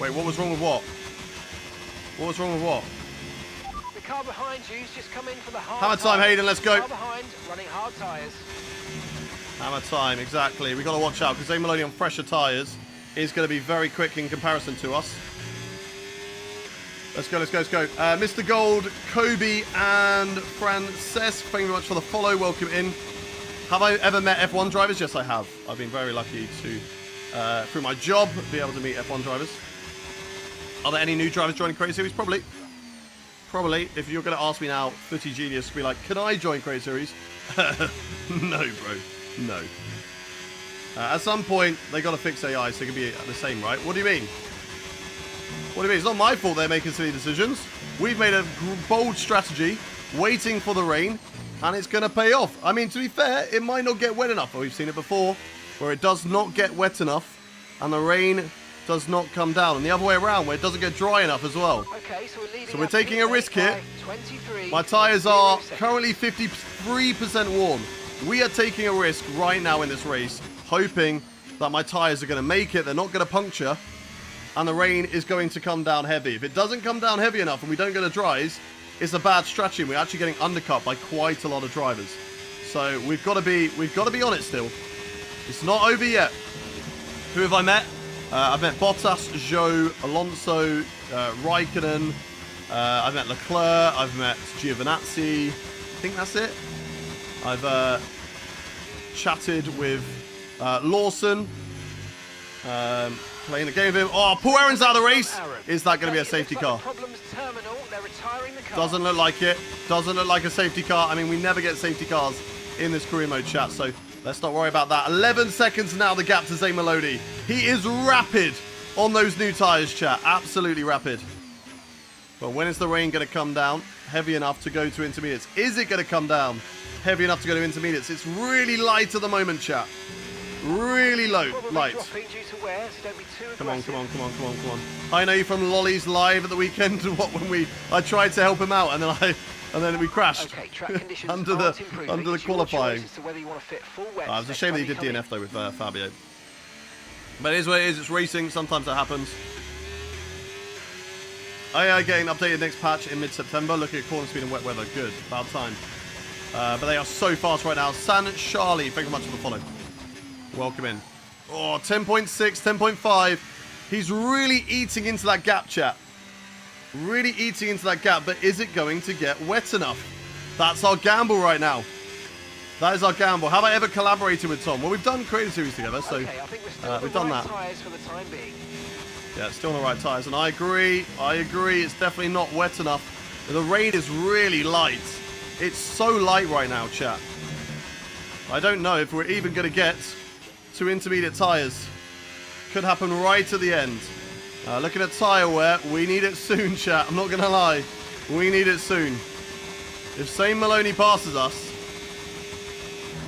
Wait, what was wrong with what? What was wrong with what? The car behind you's just come in for the hard Hammer time, Hayden, let's go. Car behind, running hard tyres. Hammer time, exactly. We've got to watch out because Zane Maloney on fresher tyres is going to be very quick in comparison to us. Let's go, let's go, let's go. Mr. Gold, Kobe, and Frances, thank you very much for the follow. Welcome in. Have I ever met F1 drivers? Yes, I have. I've been very lucky to, through my job, be able to meet F1 drivers. Are there any new drivers joining Creator Series? Probably. Probably. If you're going to ask me now, Footy Genius, be like, can I join Creator Series? No, bro. No. At some point, they got to fix AI so it can be the same, right? What do you mean? What do you mean? It's not my fault they're making silly decisions. We've made a bold strategy, waiting for the rain, and it's going to pay off. I mean, to be fair, it might not get wet enough. We've seen it before, where it does not get wet enough, and the rain does not come down. And the other way around, where it doesn't get dry enough as well. Okay, so we're taking a risk here. My tyres are currently 53% warm. We are taking a risk right now in this race, hoping that my tyres are going to make it. They're not going to puncture. And the rain is going to come down heavy. If it doesn't come down heavy enough and we don't get a dries, it's a bad strategy. We're actually getting undercut by quite a lot of drivers. So we've got to be on it still. It's not over yet. Who have I met? I've met Bottas, Zhou, Alonso, Raikkonen. I've met Leclerc. I've met Giovinazzi. I think that's it. I've chatted with Lawson. Playing the game with him. Oh, Paul Aaron's out of the race. Is that going to be a safety car? Doesn't look like it. Doesn't look like a safety car. I mean, we never get safety cars in this career mode, chat. So let's not worry about that. 11 seconds now, the gap to Zane Maloney. He is rapid on those new tyres, chat. Absolutely rapid. But when is the rain going to come down? Heavy enough to go to intermediates. Is it going to come down heavy enough to go to intermediates? It's really light at the moment, chat. Really low, light. Come on, come on, come on, come on, come on. I know you from Lolly's live at the weekend. What when I tried to help him out and then we crashed under the qualifying. It was a shame that he did DNF though with Fabio. But it is what it is. It's racing. Sometimes that happens. AI getting updated next patch in mid-September. Looking at corner speed and wet weather. Good. About time. But they are so fast right now. San Charlie, thank you very much for the follow. Welcome in. Oh, 10.6, 10.5. He's really eating into that gap, chat. Really eating into that gap, but is it going to get wet enough? That's our gamble right now. That is our gamble. Have I ever collaborated with Tom? Well, we've done Creator Series together, so we've done that. For the time being. Yeah, still on the right tyres, and I agree. It's definitely not wet enough. The rain is really light. It's so light right now, chat. I don't know if we're even going to get to intermediate tyres. Could happen right at the end. Looking at tyre wear, we need it soon, chat. I'm not going to lie. We need it soon. If Zane Maloney passes us,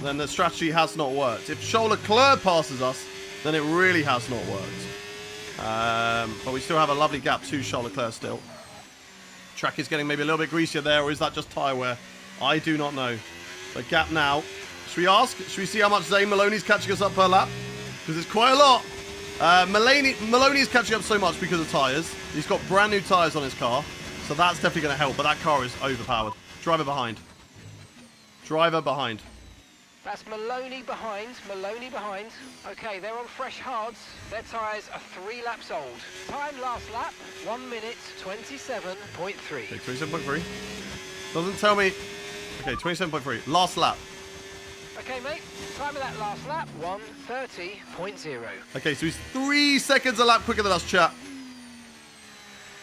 then the strategy has not worked. If Charles Leclerc passes us, then it really has not worked. But we still have a lovely gap to Charles Leclerc still. Track is getting maybe a little bit greasier there, or is that just tyre wear? I do not know. The gap now. Should we ask? Should we see how much Zane Maloney's catching us up per lap? Because it's quite a lot. Maloney's catching up so much because of tyres. He's got brand new tyres on his car. So that's definitely going to help. But that car is overpowered. Driver behind. Driver behind. That's Maloney behind. Maloney behind. Okay, they're on fresh hards. Their tyres are 3 laps old. Time last lap, 1 minute 27.3. Okay, 27.3. Doesn't tell me. Okay, 27.3. Last lap. Okay, mate. Time of that last lap, 1:30.0. Okay, so he's 3 seconds a lap quicker than us, chat.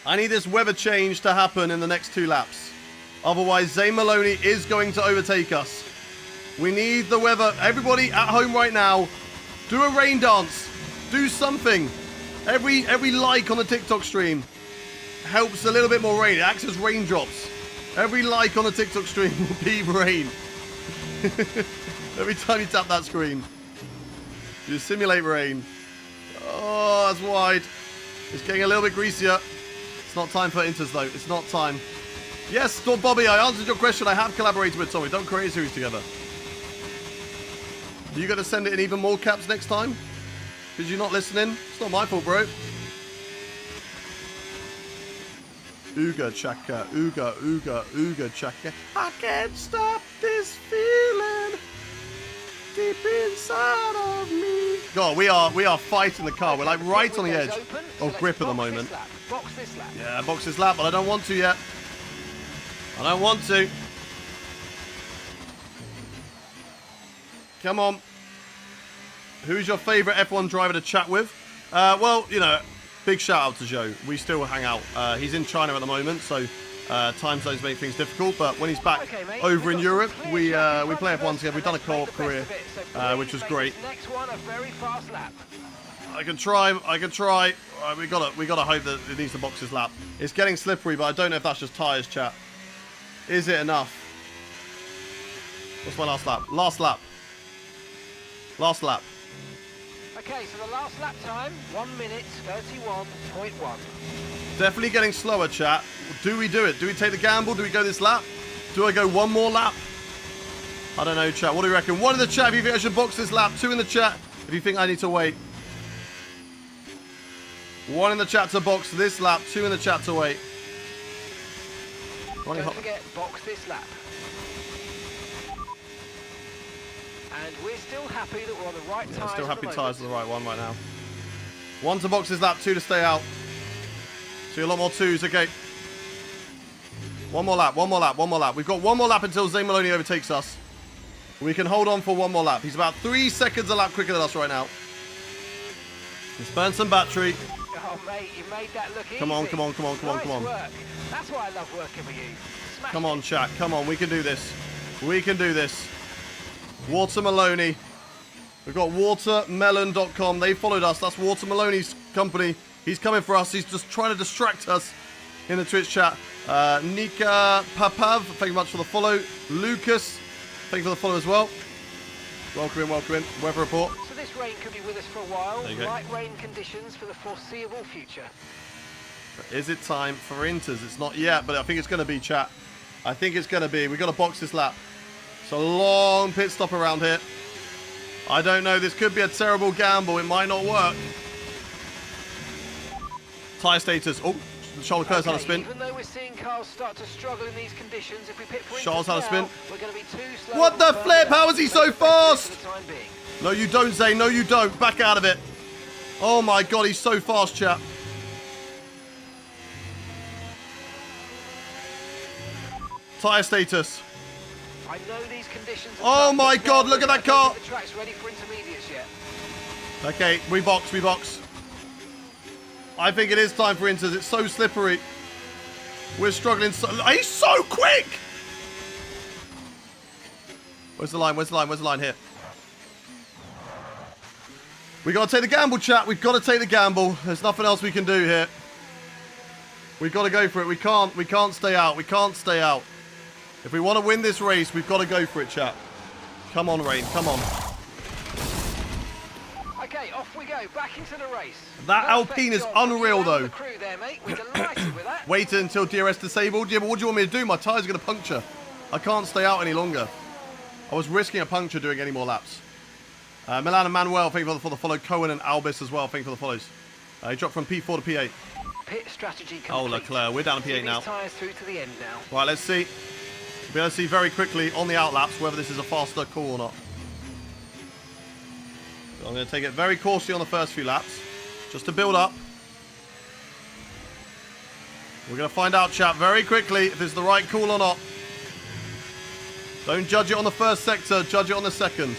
I need this weather change to happen in the next 2 laps. Otherwise, Zane Maloney is going to overtake us. We need the weather. Everybody at home right now, do a rain dance. Do something. Every like on the TikTok stream helps a little bit more rain. It acts as raindrops. Every like on the TikTok stream will be rain. Every time you tap that screen, you simulate rain. Oh, that's wide. It's getting a little bit greasier. It's not time for inters though. It's not time. Yes, Bobby, I answered your question. I have collaborated with Tommy. Don't create a series together. Are you going to send it in even more caps next time? Because you're not listening? It's not my fault, bro. Ooga chaka, ooga, ooga, ooga chaka. I can't stop this feeling deep inside of me. God, we are fighting the car. We're like right on the edge of grip at the moment. Box this lap. Yeah, box this lap, but I don't want to yet. I don't want to. Come on. Who's your favourite F1 driver to chat with? Well, you know, big shout out to Joe. We still hang out. He's in China at the moment, so time zones make things difficult. But when he's back over in Europe, we play F1 together. We've done a co-op career, which was great. Next one, a very fast lap. I can try. We gotta hope that it needs to box his lap. It's getting slippery, but I don't know if that's just tyres, chat. Is it enough? What's my last lap? Last lap. Last lap. Okay, so the last lap time, 1:31.1. Definitely getting slower, chat. Do we do it? Do we take the gamble? Do we go this lap? Do I go one more lap? I don't know, chat. What do you reckon? 1 in the chat if you think I should box this lap. 2 in the chat if you think I need to wait. 1 in the chat to box this lap. 2 in the chat to wait. Don't forget, box this lap. And we're still happy that we're on the right tyres. Still happy tyres are the right one right now. 1 to box this lap, 2 to stay out. See a lot more 2s, okay. 1 more lap, 1 more lap, 1 more lap. We've got 1 more lap until Zane Maloney overtakes us. We can hold on for 1 more lap. He's about 3 seconds a lap quicker than us right now. Let's burn some battery. Oh, mate, you made that look easy. Come on, come on, come on, come on, come on. Nice work. That's why I love working with you. Smash Come on, chat. Come on, we can do this. We can do this. Water Maloney. We've got watermelon.com. They followed us. that's Water Maloney's company. He's coming for us. He's just trying to distract us in the Twitch chat. Nika Papav, thank you much for the follow. Lucas, thank you for the follow as well. Welcome in, welcome in. Weather report. So this rain could be with us for a while. There you go. Light rain conditions for the foreseeable future. Is it time for inters? It's not yet, but I think it's going to be, chat. I think it's going to be. We've got to box this lap. It's a long pit stop around here. I don't know. This could be a terrible gamble. It might not work. Tyre status. Oh, Charles Leclerc's had a spin. Even though we're seeing cars start to struggle in these conditions, if we pit for Charles had a spin. we're going to be too slow. What the flip? How is he so fast? For the time being. No, you don't, Zane. No, you don't. Back out of it. Oh, my God. He's so fast, chat. Tyre status. I know these conditions Oh my God, look at that car. The track's ready for intermediates yet. Okay, we box, we box. I think it is time for inters. It's so slippery. We're struggling so... He's so quick! Where's the line? Where's the line? Where's the line? Here. We got to take the gamble, chat. We've got to take the gamble. There's nothing else we can do here. We've got to go for it. We can't stay out. We can't stay out. If we want to win this race, we've got to go for it, chat. Come on, Rain. Come on. Okay, off we go. Back into the race. That Alpine is unreal, though. The crew there, mate. We're delighted with that. Wait until DRS disabled. Yeah, but what do you want me to do? My tyres are going to puncture. I can't stay out any longer. I was risking a puncture doing any more laps. Milan and Manuel, thank you for the follow. Cohen and Albus as well, thank you for the follows. He dropped from P4 to P8. Pit strategy complete. Oh, Leclerc, we're down to P8 now. Tyres through to the end now. Right, let's see. We'll be able to see very quickly on the outlaps whether this is a faster call or not. So I'm going to take it very cautiously on the first few laps, just to build up. We're going to find out, chat, very quickly if this is the right call or not. Don't judge it on the first sector, judge it on the second.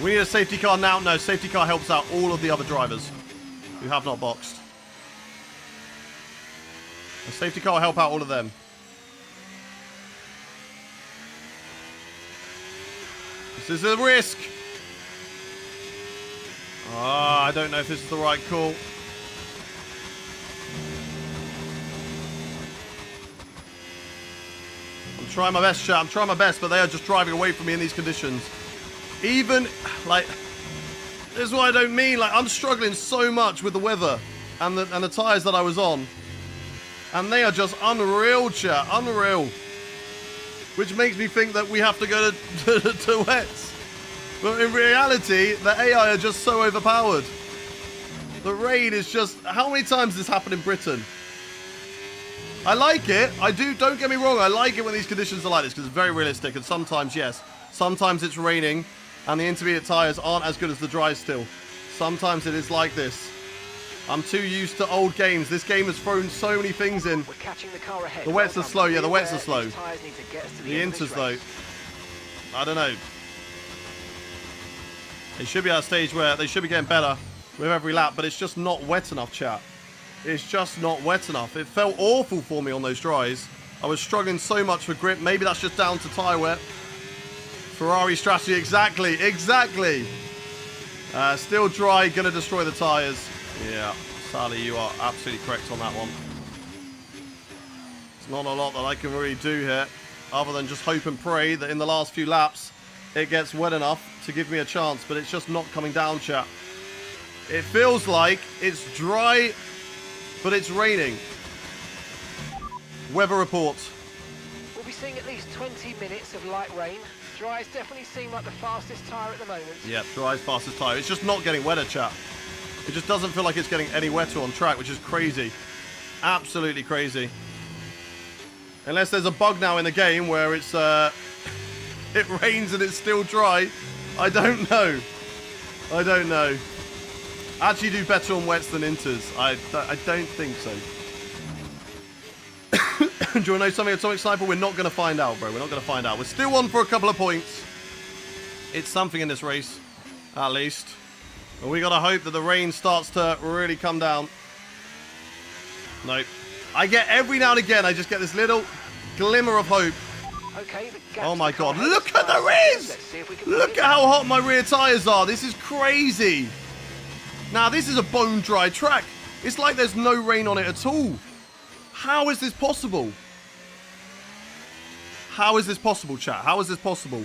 We need a safety car now. No, safety car helps out all of the other drivers who have not boxed. A safety car will help out all of them. This is a risk. Ah, I don't know if this is the right call. I'm trying my best, chat. I'm trying my best, but they are just driving away from me in these conditions. Even, like, this is what I don't mean. Like, I'm struggling so much with the weather and the tyres that I was on. And they are just unreal, chat. Unreal. Which makes me think that we have to go to wets. But in reality, the AI are just so overpowered. The rain is just... How many times has this happened in Britain? I like it. I do. Don't get me wrong. I like it when these conditions are like this because it's very realistic. And sometimes, yes, sometimes it's raining and the intermediate tyres aren't as good as the dry still. Sometimes it is like this. I'm too used to old games. This game has thrown so many things in. We're catching the car ahead. The wets are slow. Yeah, the wets are slow. The inters, though, I don't know. They should be at a stage where they should be getting better with every lap, but it's just not wet enough, chat. It's just not wet enough. It felt awful for me on those dries. I was struggling so much for grip. Maybe that's just down to tyre wet. Ferrari strategy, exactly. Still dry, gonna destroy the tyres. Yeah, Sally, you are absolutely correct on that one. There's not a lot that I can really do here, other than just hope and pray that in the last few laps, it gets wet enough to give me a chance, but it's just not coming down, chat. It feels like it's dry, but it's raining. Weather report. We'll be seeing at least 20 minutes of light rain. Dries definitely seem like the fastest tyre at the moment. Yeah, dry's fastest tyre. It's just not getting wetter, chat. It just doesn't feel like it's getting any wetter on track, which is crazy. Absolutely crazy. Unless there's a bug now in the game where it's it rains and it's still dry. I don't know. I don't know. Actually do better on wets than inters. I don't think so. Do you want to know something, Atomic Sniper? We're not going to find out, bro. We're not going to find out. We're still on for a couple of points. It's something in this race, at least. But we got to hope that the rain starts to really come down. Nope. I get every now and again, I just get this little glimmer of hope. Okay, oh my god, look at the rears! Look at how hot my rear tyres are. This is crazy. Now, this is a bone dry track. It's like there's no rain on it at all. How is this possible? How is this possible, chat? How is this possible?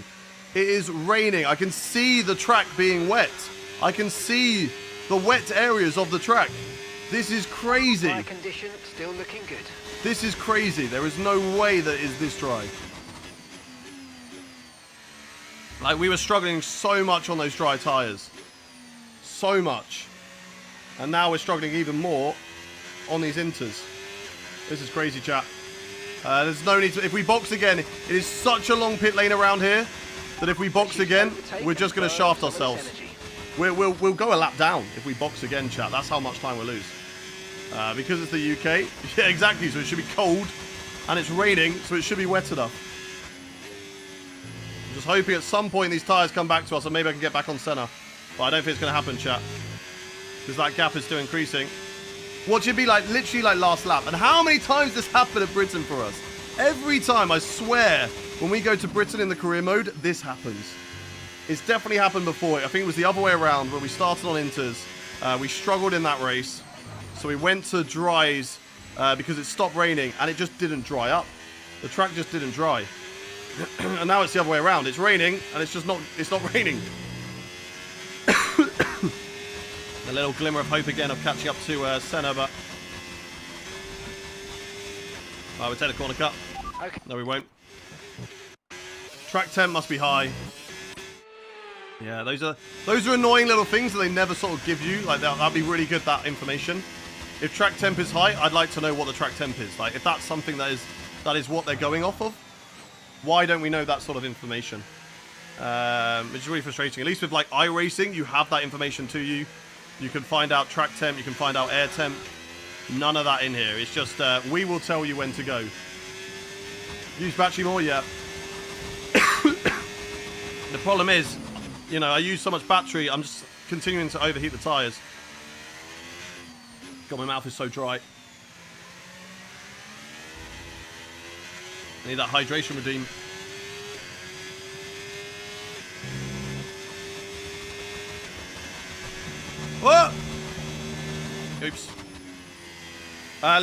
It is raining. I can see the track being wet. I can see the wet areas of the track. This is crazy. Dry condition still looking good. This is crazy. There is no way that is this dry. Like, we were struggling so much on those dry tyres. So much. And now we're struggling even more on these inters. This is crazy, chat. There's no need to... If we box again, it is such a long pit lane around here that if we box again, we're just going to shaft ourselves. We'll go a lap down if we box again, chat. That's how much time we'll lose. Because it's the UK. Yeah, exactly. So it should be cold. And it's raining, so it should be wet enough. I'm just hoping at some point these tyres come back to us and maybe I can get back on Senna. But I don't think it's going to happen, chat. Because that gap is still increasing. Watch it be like, literally like last lap. And how many times this happened at Britain for us? Every time, I swear, when we go to Britain in the career mode, this happens. It's definitely happened before. I think it was the other way around where we started on inters. We struggled in that race. So we went to dries because it stopped raining and it just didn't dry up. The track just didn't dry. And now it's the other way around. It's raining and it's not raining. A little glimmer of hope again of catching up to Senna, but... we'll take a corner cut. Okay. No, we won't. Track temp must be high. Yeah, those are annoying little things that they never sort of give you. Like, that'd be really good, that information. If track temp is high, I'd like to know what the track temp is. Like, if that's something that is what they're going off of, why don't we know that sort of information? It's really frustrating. At least with, like, iRacing, you have that information to you. You can find out track temp, you can find out air temp. None of that in here. It's just, we will tell you when to go. Use battery more, yeah. The problem is, you know, I use so much battery, I'm just continuing to overheat the tyres. God, my mouth is so dry. I need that hydration redeem. Whoa! Oops.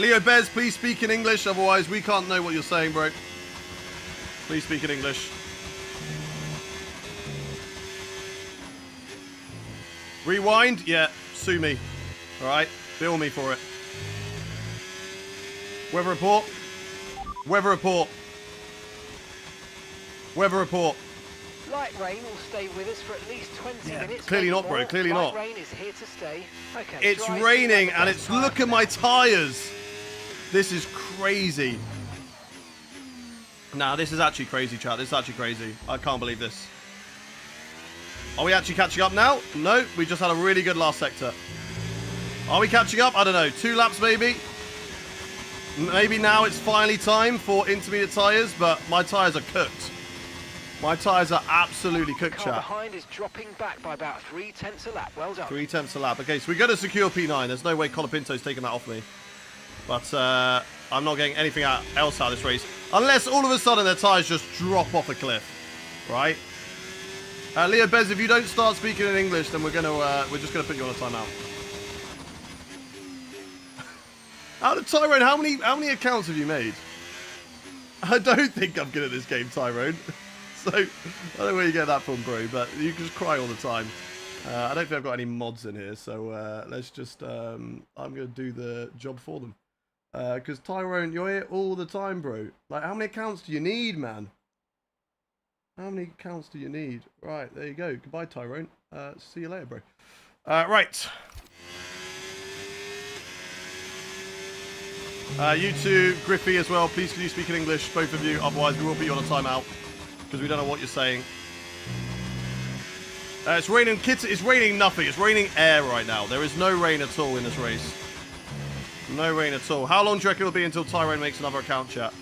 Leo Bez, please speak in English, otherwise we can't know what you're saying, bro. Please speak in English. Rewind? Yeah, sue me. Alright, bill me for it. Weather report. Weather report. Weather report. Light rain will stay with us for at least 20 minutes. Clearly not, bro. Clearly not. Light rain is here to stay. Okay. It's raining and it's... Look at my tyres. This is crazy. Nah, this is actually crazy, chat. This is actually crazy. I can't believe this. Are we actually catching up now? No, we just had a really good last sector. Are we catching up? I don't know. 2 laps, maybe? Maybe now it's finally time for intermediate tyres, but my tyres are cooked. My tyres are absolutely cooked, chat. Behind is dropping back by about 3/10 a lap. Well done. 3/10 a lap. Okay, so we got to secure P9. There's no way Colapinto's taking that off me. But I'm not getting anything else out of this race. Unless all of a sudden their tyres just drop off a cliff. Right? Leo Bez, if you don't start speaking in English, then we're just gonna put you on a timeout. Out of Tyrone, how many accounts have you made? I don't think I'm good at this game, Tyrone. So I don't know where you get that from, bro. But you can just cry all the time. I don't think I've got any mods in here, so let's just I'm gonna do the job for them. Because Tyrone, you're here all the time, bro. Like, how many accounts do you need, man? How many accounts do you need? Right, there you go. Goodbye, Tyrone. See you later, bro. Right. You two, Griffey as well. Please, can you speak in English, both of you? Otherwise, we will put you on a timeout because we don't know what you're saying. It's raining, kids. It's raining nothing. It's raining air right now. There is no rain at all in this race. No rain at all. How long do you reckon it'll be until Tyrone makes another account, chat?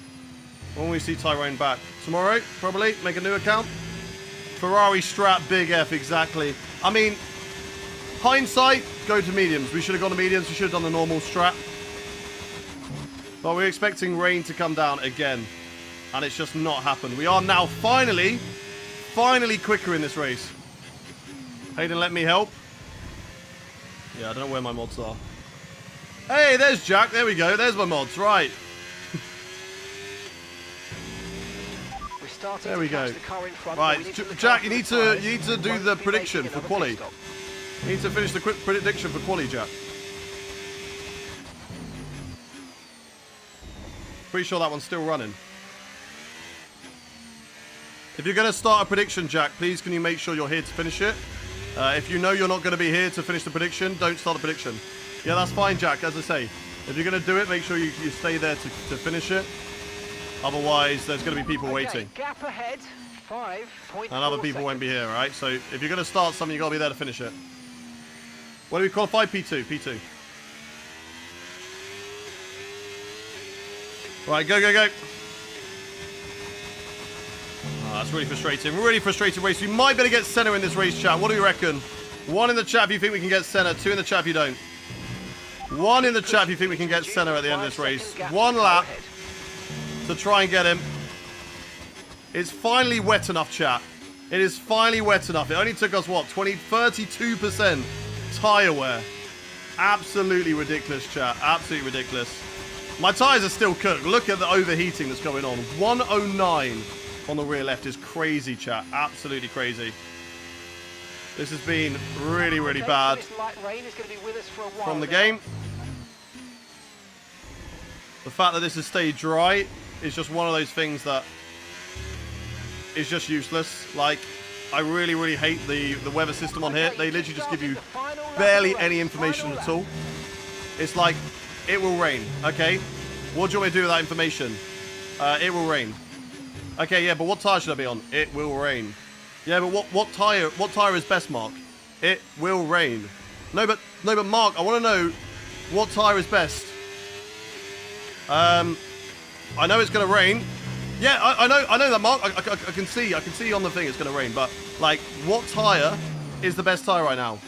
When will we see Tyrone back? Tomorrow, probably. Make a new account. Ferrari strat, big F, exactly. I mean, hindsight, go to mediums. We should have gone to mediums. We should have done the normal strat. But we're expecting rain to come down again. And it's just not happened. We are now finally quicker in this race. Hayden, let me help. Yeah, I don't know where my mods are. Hey, there's Jack. There we go. There's my mods. Right. There we go. Right, Jack, you need to do the prediction for quali. You need to finish the quick prediction for quali, Jack. Pretty sure that one's still running. If you're going to start a prediction, Jack, please can you make sure you're here to finish it? If you know you're not going to be here to finish the prediction, don't start the prediction. Yeah, that's fine, Jack. As I say, if you're going to do it, make sure you stay there to finish it. Otherwise, there's going to be people waiting. Gap ahead, 5.4 and other people won't be here, right? So if you're going to start something, you've got to be there to finish it. What do we qualify? P2. P2. Right, go, go, go. Oh, that's really frustrating. Really frustrating race. We might better get Senna in this race, chat. What do you reckon? 1 in the chat if you think we can get Senna. 2 in the chat if you don't. 1 in the chat if you think we can get Senna at the end of this race. 1 lap to try and get him. It's finally wet enough, chat. It is finally wet enough. It only took us, what, 32% tyre wear. Absolutely ridiculous, chat. Absolutely ridiculous. My tyres are still cooked. Look at the overheating that's going on. 109 on the rear left is crazy, chat. Absolutely crazy. This has been really, really bad from the game. The fact that this has stayed dry is just one of those things that is just useless. Like, I really, really hate the weather system on here. They literally just give you barely any information at all. It's like, it will rain. Okay, what do you want me to do with that information? It will rain. Okay, yeah, but what tire should I be on? It will rain. Yeah, but what tire is best, Mark? It will rain. No, but Mark, I want to know what tire is best. I know it's going to rain. Yeah, I know that, Mark. I can see on the thing it's going to rain. But, like, what tyre is the best tyre right now?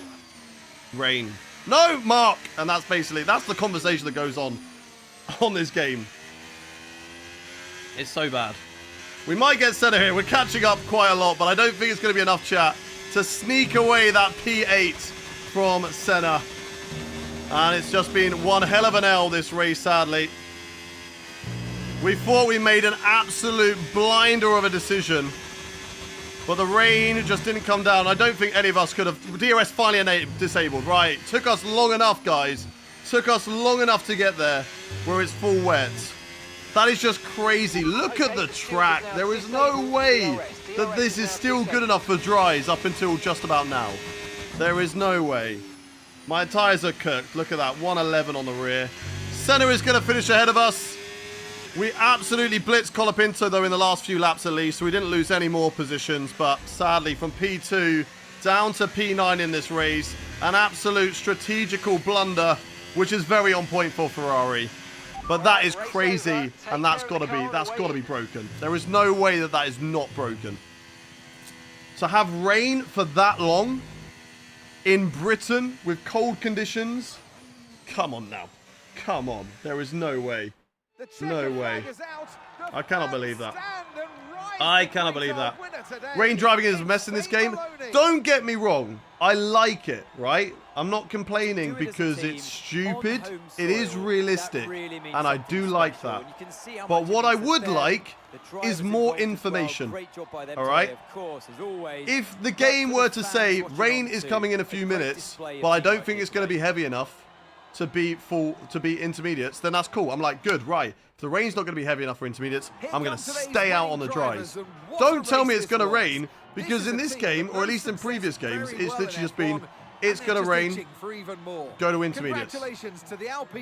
Rain. No, Mark! And that's the conversation that goes on this game. It's so bad. We might get Senna here. We're catching up quite a lot, but I don't think it's going to be enough chat to sneak away that P8 from Senna. And it's just been one hell of an L this race, sadly. We thought we made an absolute blinder of a decision, but the rain just didn't come down. I don't think any of us could have... DRS finally disabled. Right. Took us long enough, guys. Took us long enough to get there where it's full wet. That is just crazy. Look at the track. There is no way that this is still good enough for dries up until just about now. There is no way. My tyres are cooked. Look at that. 111 on the rear. Senna is going to finish ahead of us. We absolutely blitzed Colapinto, though, in the last few laps at least, so we didn't lose any more positions. But sadly, from P2 down to P9 in this race, an absolute strategical blunder, which is very on point for Ferrari. But that is crazy, and that's got to be broken. There is no way that that is not broken. To have rain for that long in Britain with cold conditions, come on now. Come on. There is no way. No way. I cannot believe that. I cannot believe that. Rain driving is a mess in this game. Don't get me wrong. I like it, right? I'm not complaining because it's stupid. It is realistic, and I do like that. But what I would like is more information, all right? If the game were to say rain is coming in a few minutes, but I don't think it's going to be heavy enough to be intermediates, then that's cool. I'm like, good, right. If the rain's not going to be heavy enough for intermediates, I'm going to stay out on the dries. Don't tell me it's going to rain, because in this game, or at least in previous games, it's literally just been, it's going to rain, go to intermediates.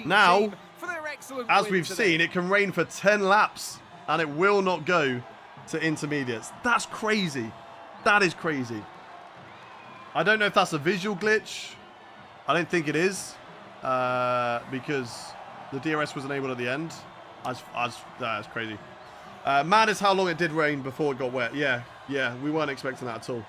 Now, as we've seen, it can rain for 10 laps, and it will not go to intermediates. That's crazy. That is crazy. I don't know if that's a visual glitch. I don't think it is. Because the DRS was enabled at the end. That's crazy. Mad is how long it did rain before it got wet. Yeah, we weren't expecting that at all.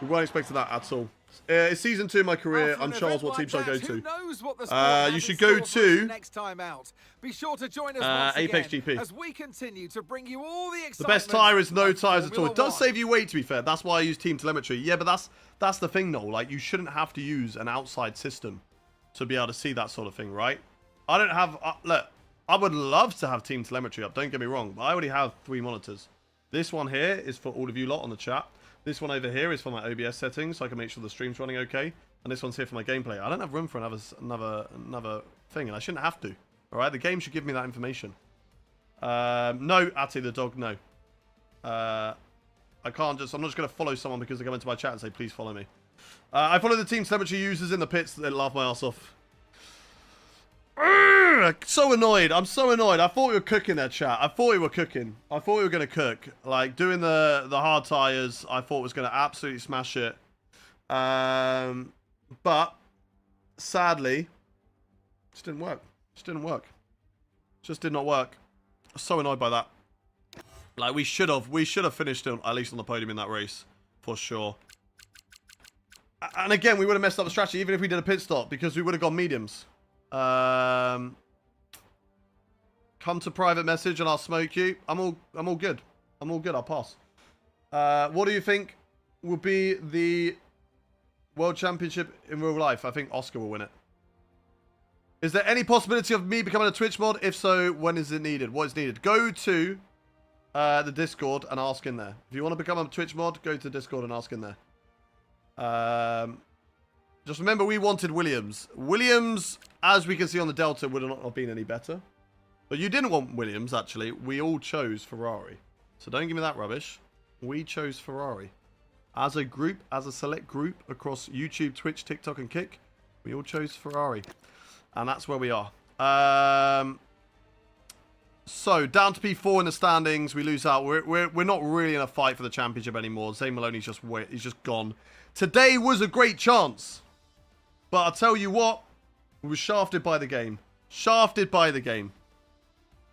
We weren't expecting that at all. It's season 2 of my career. I'm Charles. What team should I go to? You should go to next time out. Be sure to join us Apex GP. As we continue to bring you all the excitement. The best tyre is no tyres at all. It does save you weight, to be fair. That's why I use team telemetry. Yeah, but that's the thing, though. Like, you shouldn't have to use an outside system to be able to see that sort of thing, right? I don't have... look, I would love to have team telemetry up, don't get me wrong, but I already have 3 monitors. This one here is for all of you lot on the chat. This one over here is for my OBS settings, so I can make sure the stream's running okay. And this one's here for my gameplay. I don't have room for another thing, and I shouldn't have to. Alright, the game should give me that information. No, Atty the dog, no. I can't just... I'm not just going to follow someone because they come into my chat and say, please follow me. I follow the team telemetry users in the pits that laugh my ass off. So annoyed. I'm so annoyed. I thought we were cooking there, chat. I thought we were cooking. I thought we were going to cook. Like, doing the hard tyres, I thought was going to absolutely smash it. But, sadly, just didn't work. Just didn't work. Just did not work. I was so annoyed by that. Like, we should have finished at least on the podium in that race. For sure. And again, we would have messed up the strategy even if we did a pit stop because we would have gone mediums. Come to private message and I'll smoke you. I'm all good. I'm all good. I'll pass. What do you think will be the World Championship in real life? I think Oscar will win it. Is there any possibility of me becoming a Twitch mod? If so, when is it needed? What is needed? Go to the Discord and ask in there. If you want to become a Twitch mod, go to Discord and ask in there. Just remember, we wanted Williams. Williams, as we can see on the Delta, would not have been any better. But you didn't want Williams, actually. We all chose Ferrari. So don't give me that rubbish. We chose Ferrari. As a group, as a select group across YouTube, Twitch, TikTok, and Kick, we all chose Ferrari. And that's where we are. So, down to P4 in the standings. We lose out. We're not really in a fight for the championship anymore. Zane Maloney's he's just gone. Today was a great chance. But I'll tell you what. We were shafted by the game. Shafted by the game.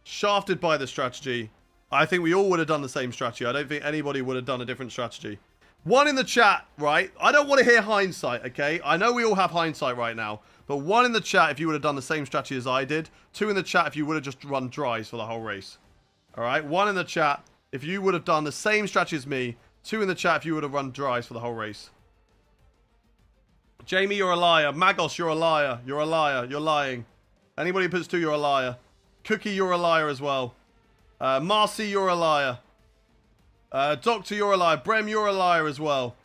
Shafted by the strategy. I think we all would have done the same strategy. I don't think anybody would have done a different strategy. One in the chat, right? I don't want to hear hindsight, okay? I know we all have hindsight right now. But one in the chat if you would have done the same strategy as I did. Two in the chat if you would have just run dries for the whole race. Alright? One in the chat if you would have done the same strategy as me. Two in the chat if you would have run dries for the whole race. Jamie, you're a liar. Magos, you're a liar. You're a liar. You're lying. Anybody who puts two, you're a liar. Cookie, you're a liar as well. Marcy, you're a liar. Doctor, you're a liar. Brem, you're a liar as well.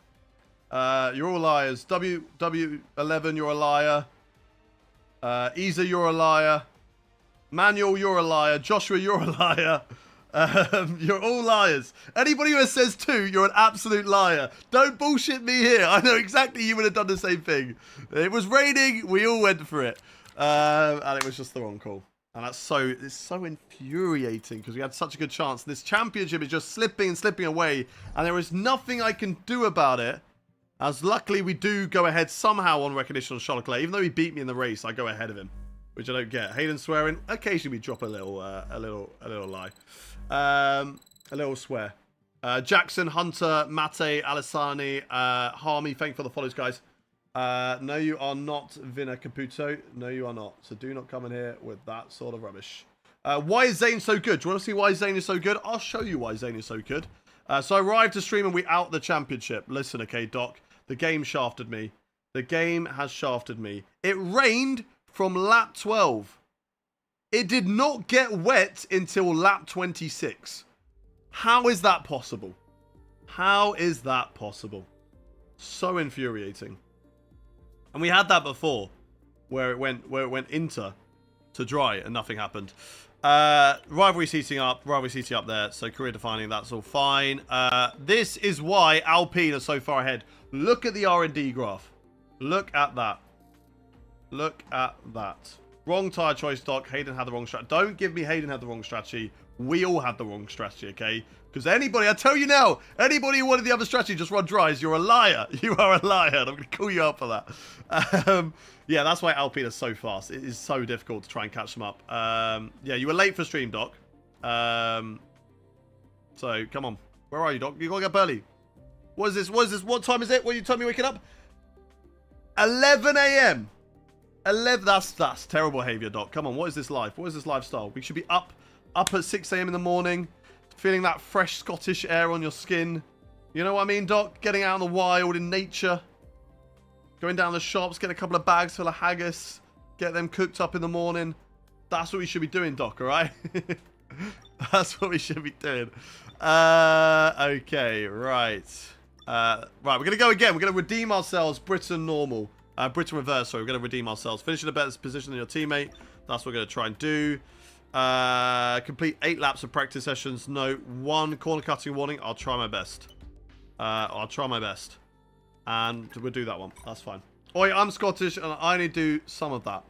You're all liars. W11, you're a liar. Isa, you're a liar. Manuel, you're a liar. Joshua, you're a liar. You're all liars. Anybody who says two, you're an absolute liar. Don't bullshit me here. I know exactly you would have done the same thing. It was raining. We all went for it. And it was just the wrong call. And it's so infuriating because we had such a good chance. This championship is just slipping and slipping away. And there is nothing I can do about it. As luckily we do go ahead somehow on recognition on Charlotte Clay. Even though he beat me in the race, I go ahead of him. Which I don't get. Hayden swearing. Occasionally we drop a little lie. A little swear. Jackson, Hunter, Mate, Alessani, Harmy, thank you for the follows, guys. No, you are not Vina Caputo. No, you are not. So do not come in here with that sort of rubbish. Why is Zane so good? Do you want to see why Zane is so good? I'll show you why Zane is so good. So I arrived to stream and we out the championship. Listen, okay, Doc. The game shafted me. The game has shafted me. It rained from lap 12. It did not get wet until lap 26. How is that possible? How is that possible? So infuriating. And we had that before, where it went inter to dry and nothing happened. Rivalry seating up there. So career defining, that's all fine. This is why Alpine are so far ahead. Look at the R&D graph. Look at that. Look at that. Wrong tyre choice, Doc. Hayden had the wrong strategy. Don't give me Hayden had the wrong strategy. We all had the wrong strategy, okay? Because anybody, I tell you now, anybody who wanted the other strategy just run dries, you're a liar. You are a liar. And I'm going to call you out for that. Yeah, that's why Alpine is so fast. It is so difficult to try and catch them up. Yeah, you were late for stream, Doc. So, come on. Where are you, Doc? You got to get up early. What is this? What is this? What time is it? What are you telling me waking up? 11 a.m. 11. That's terrible behavior, Doc. Come on. What is this life? What is this lifestyle? We should be up at 6 a.m. in the morning, feeling that fresh Scottish air on your skin. You know what I mean, Doc? Getting out in the wild, in nature. Going down the shops, get a couple of bags full of haggis. Get them cooked up in the morning. That's what we should be doing, Doc, all right? That's what we should be doing. Okay, right. Right, we're going to go again. We're going to redeem ourselves. Britain normal. Britain reverse, sorry. We're going to redeem ourselves. Finish in a better position than your teammate. That's what we're going to try and do. Complete 8 laps of practice sessions. No, 1 corner cutting warning. I'll try my best. I'll try my best. And we'll do that one. That's fine. Oi, I'm Scottish and I only do some of that.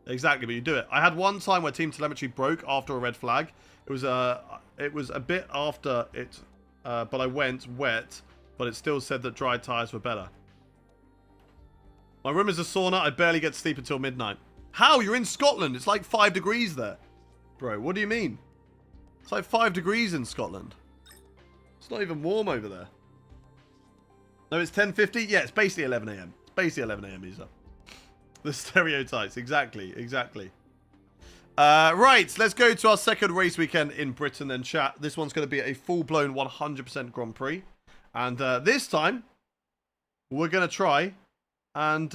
Exactly, but you do it. I had one time where team telemetry broke after a red flag. It was a bit after it, but I went wet, but it still said that dry tyres were better. My room is a sauna. I barely get to sleep until midnight. How? You're in Scotland. It's like 5 degrees there. Bro, what do you mean? It's like 5 degrees in Scotland. It's not even warm over there. No, it's 10:50? Yeah, it's basically 11 a.m. It's basically 11 a.m. Isa. The stereotypes. Exactly. Exactly. Right, let's go to our second race weekend in Britain then, chat. This one's going to be a full-blown 100% Grand Prix. And this time, we're going to try and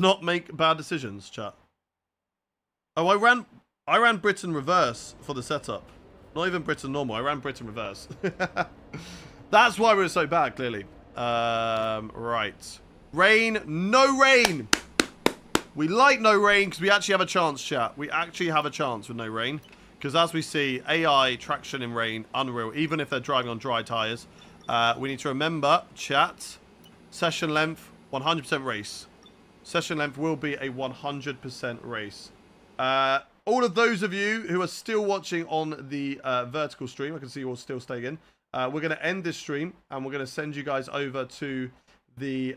not make bad decisions, chat. Oh, I ran Britain reverse for the setup. Not even Britain normal. I ran Britain reverse. That's why we were so bad, clearly. Right. Rain. No rain. We like no rain because we actually have a chance, chat. We actually have a chance with no rain. Because as we see, AI traction in rain, unreal. Even if they're driving on dry tyres. We need to remember, chat, session length, 100% race. Session length will be a 100% race. All of those of you who are still watching on the vertical stream, I can see you all still staying in. We're going to end this stream and we're going to send you guys over to the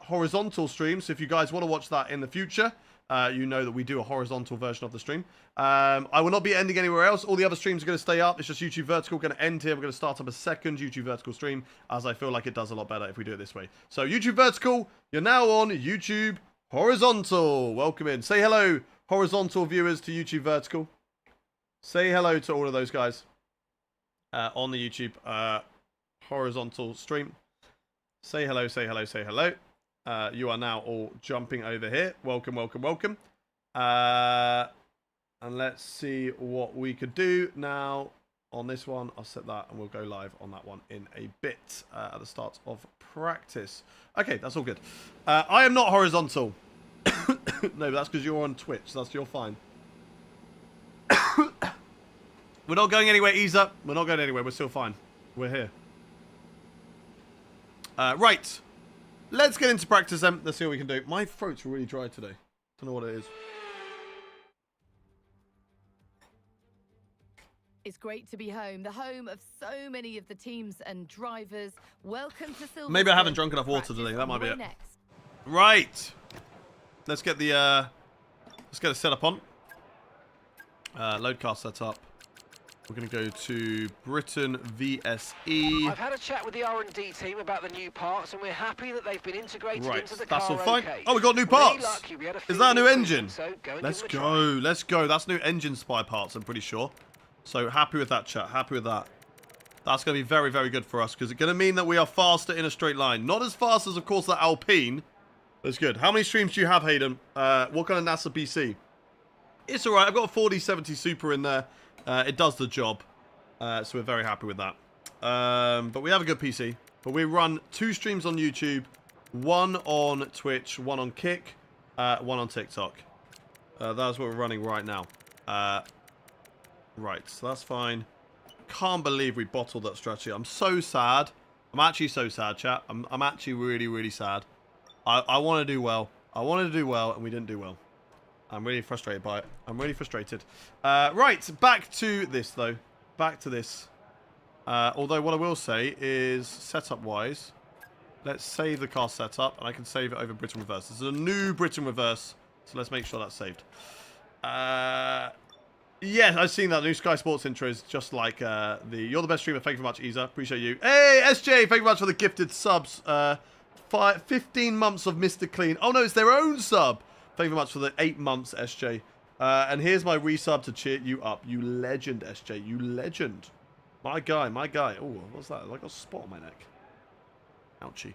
horizontal stream. So if you guys want to watch that in the future, you know that we do a horizontal version of the stream. I will not be ending anywhere else. All the other streams are going to stay up. It's just YouTube Vertical going to end here. We're going to start up a second YouTube Vertical stream, as I feel like it does a lot better if we do it this way. So YouTube Vertical, you're now on YouTube Horizontal. Welcome in. Say hello, horizontal viewers, to YouTube Vertical. Say hello to all of those guys on the YouTube horizontal stream. Say hello, say hello, say hello. You are now all jumping over here. Welcome, welcome, welcome. And let's see what we could do now on this one. I'll set that and we'll go live on that one in a bit at the start of practice. Okay, that's all good. I am not horizontal. No, but that's because you're on Twitch. So you're fine. We're not going anywhere, Isa. We're not going anywhere. We're still fine. We're here. Right. Let's get into practice then. Let's see what we can do. My throat's really dry today. Don't know what it is. It's great to be home, the home of so many of the teams and drivers. Welcome to Silverstone. Maybe I haven't drunk enough water today. That might be it. Right. Let's get the let's get a setup on. Load car setup. We're going to go to Britain VSE. I've had a chat with the R&D team about the new parts, and we're happy that they've been integrated into the car. That's all fine. Okay. Oh, we got new parts. Really lucky we had a Is that a new few engine? so go and Let's give them a go. try. Let's go. That's new engine spy parts, I'm pretty sure. So happy with that, chat. Happy with that. That's going to be very, very good for us, because it's going to mean that we are faster in a straight line. Not as fast as, of course, that Alpine. That's good. How many streams do you have, Hayden? What kind of NASA PC? It's all right. I've got a 4070 Super in there. It does the job. So we're very happy with that. But we have a good PC. But we run 2 streams on YouTube. 1 on Twitch. 1 on Kick. 1 on TikTok. That's what we're running right now. Right. So that's fine. Can't believe we bottled that strategy. I'm so sad. I'm actually so sad, chat. I'm actually really, really sad. I want to do well. I wanted to do well, and we didn't do well. I'm really frustrated by it. I'm really frustrated. Right. Back to this, though. Back to this. Although what I will say is, setup-wise, let's save the car setup, and I can save it over Britain Reverse. This is a new Britain Reverse, so let's make sure that's saved. Yeah, I've seen that new Sky Sports intro is just like the "You're the best streamer." Thank you very much, Isa. Appreciate you. Hey, SJ, thank you very much for the gifted subs. 15 months of Mr. Clean. Oh no, it's their own sub. Thank you very much for the 8 months, SJ. And here's my resub to cheer you up. You legend, SJ. You legend. My guy, my guy. Oh, what's that? I got a spot on my neck. Ouchie.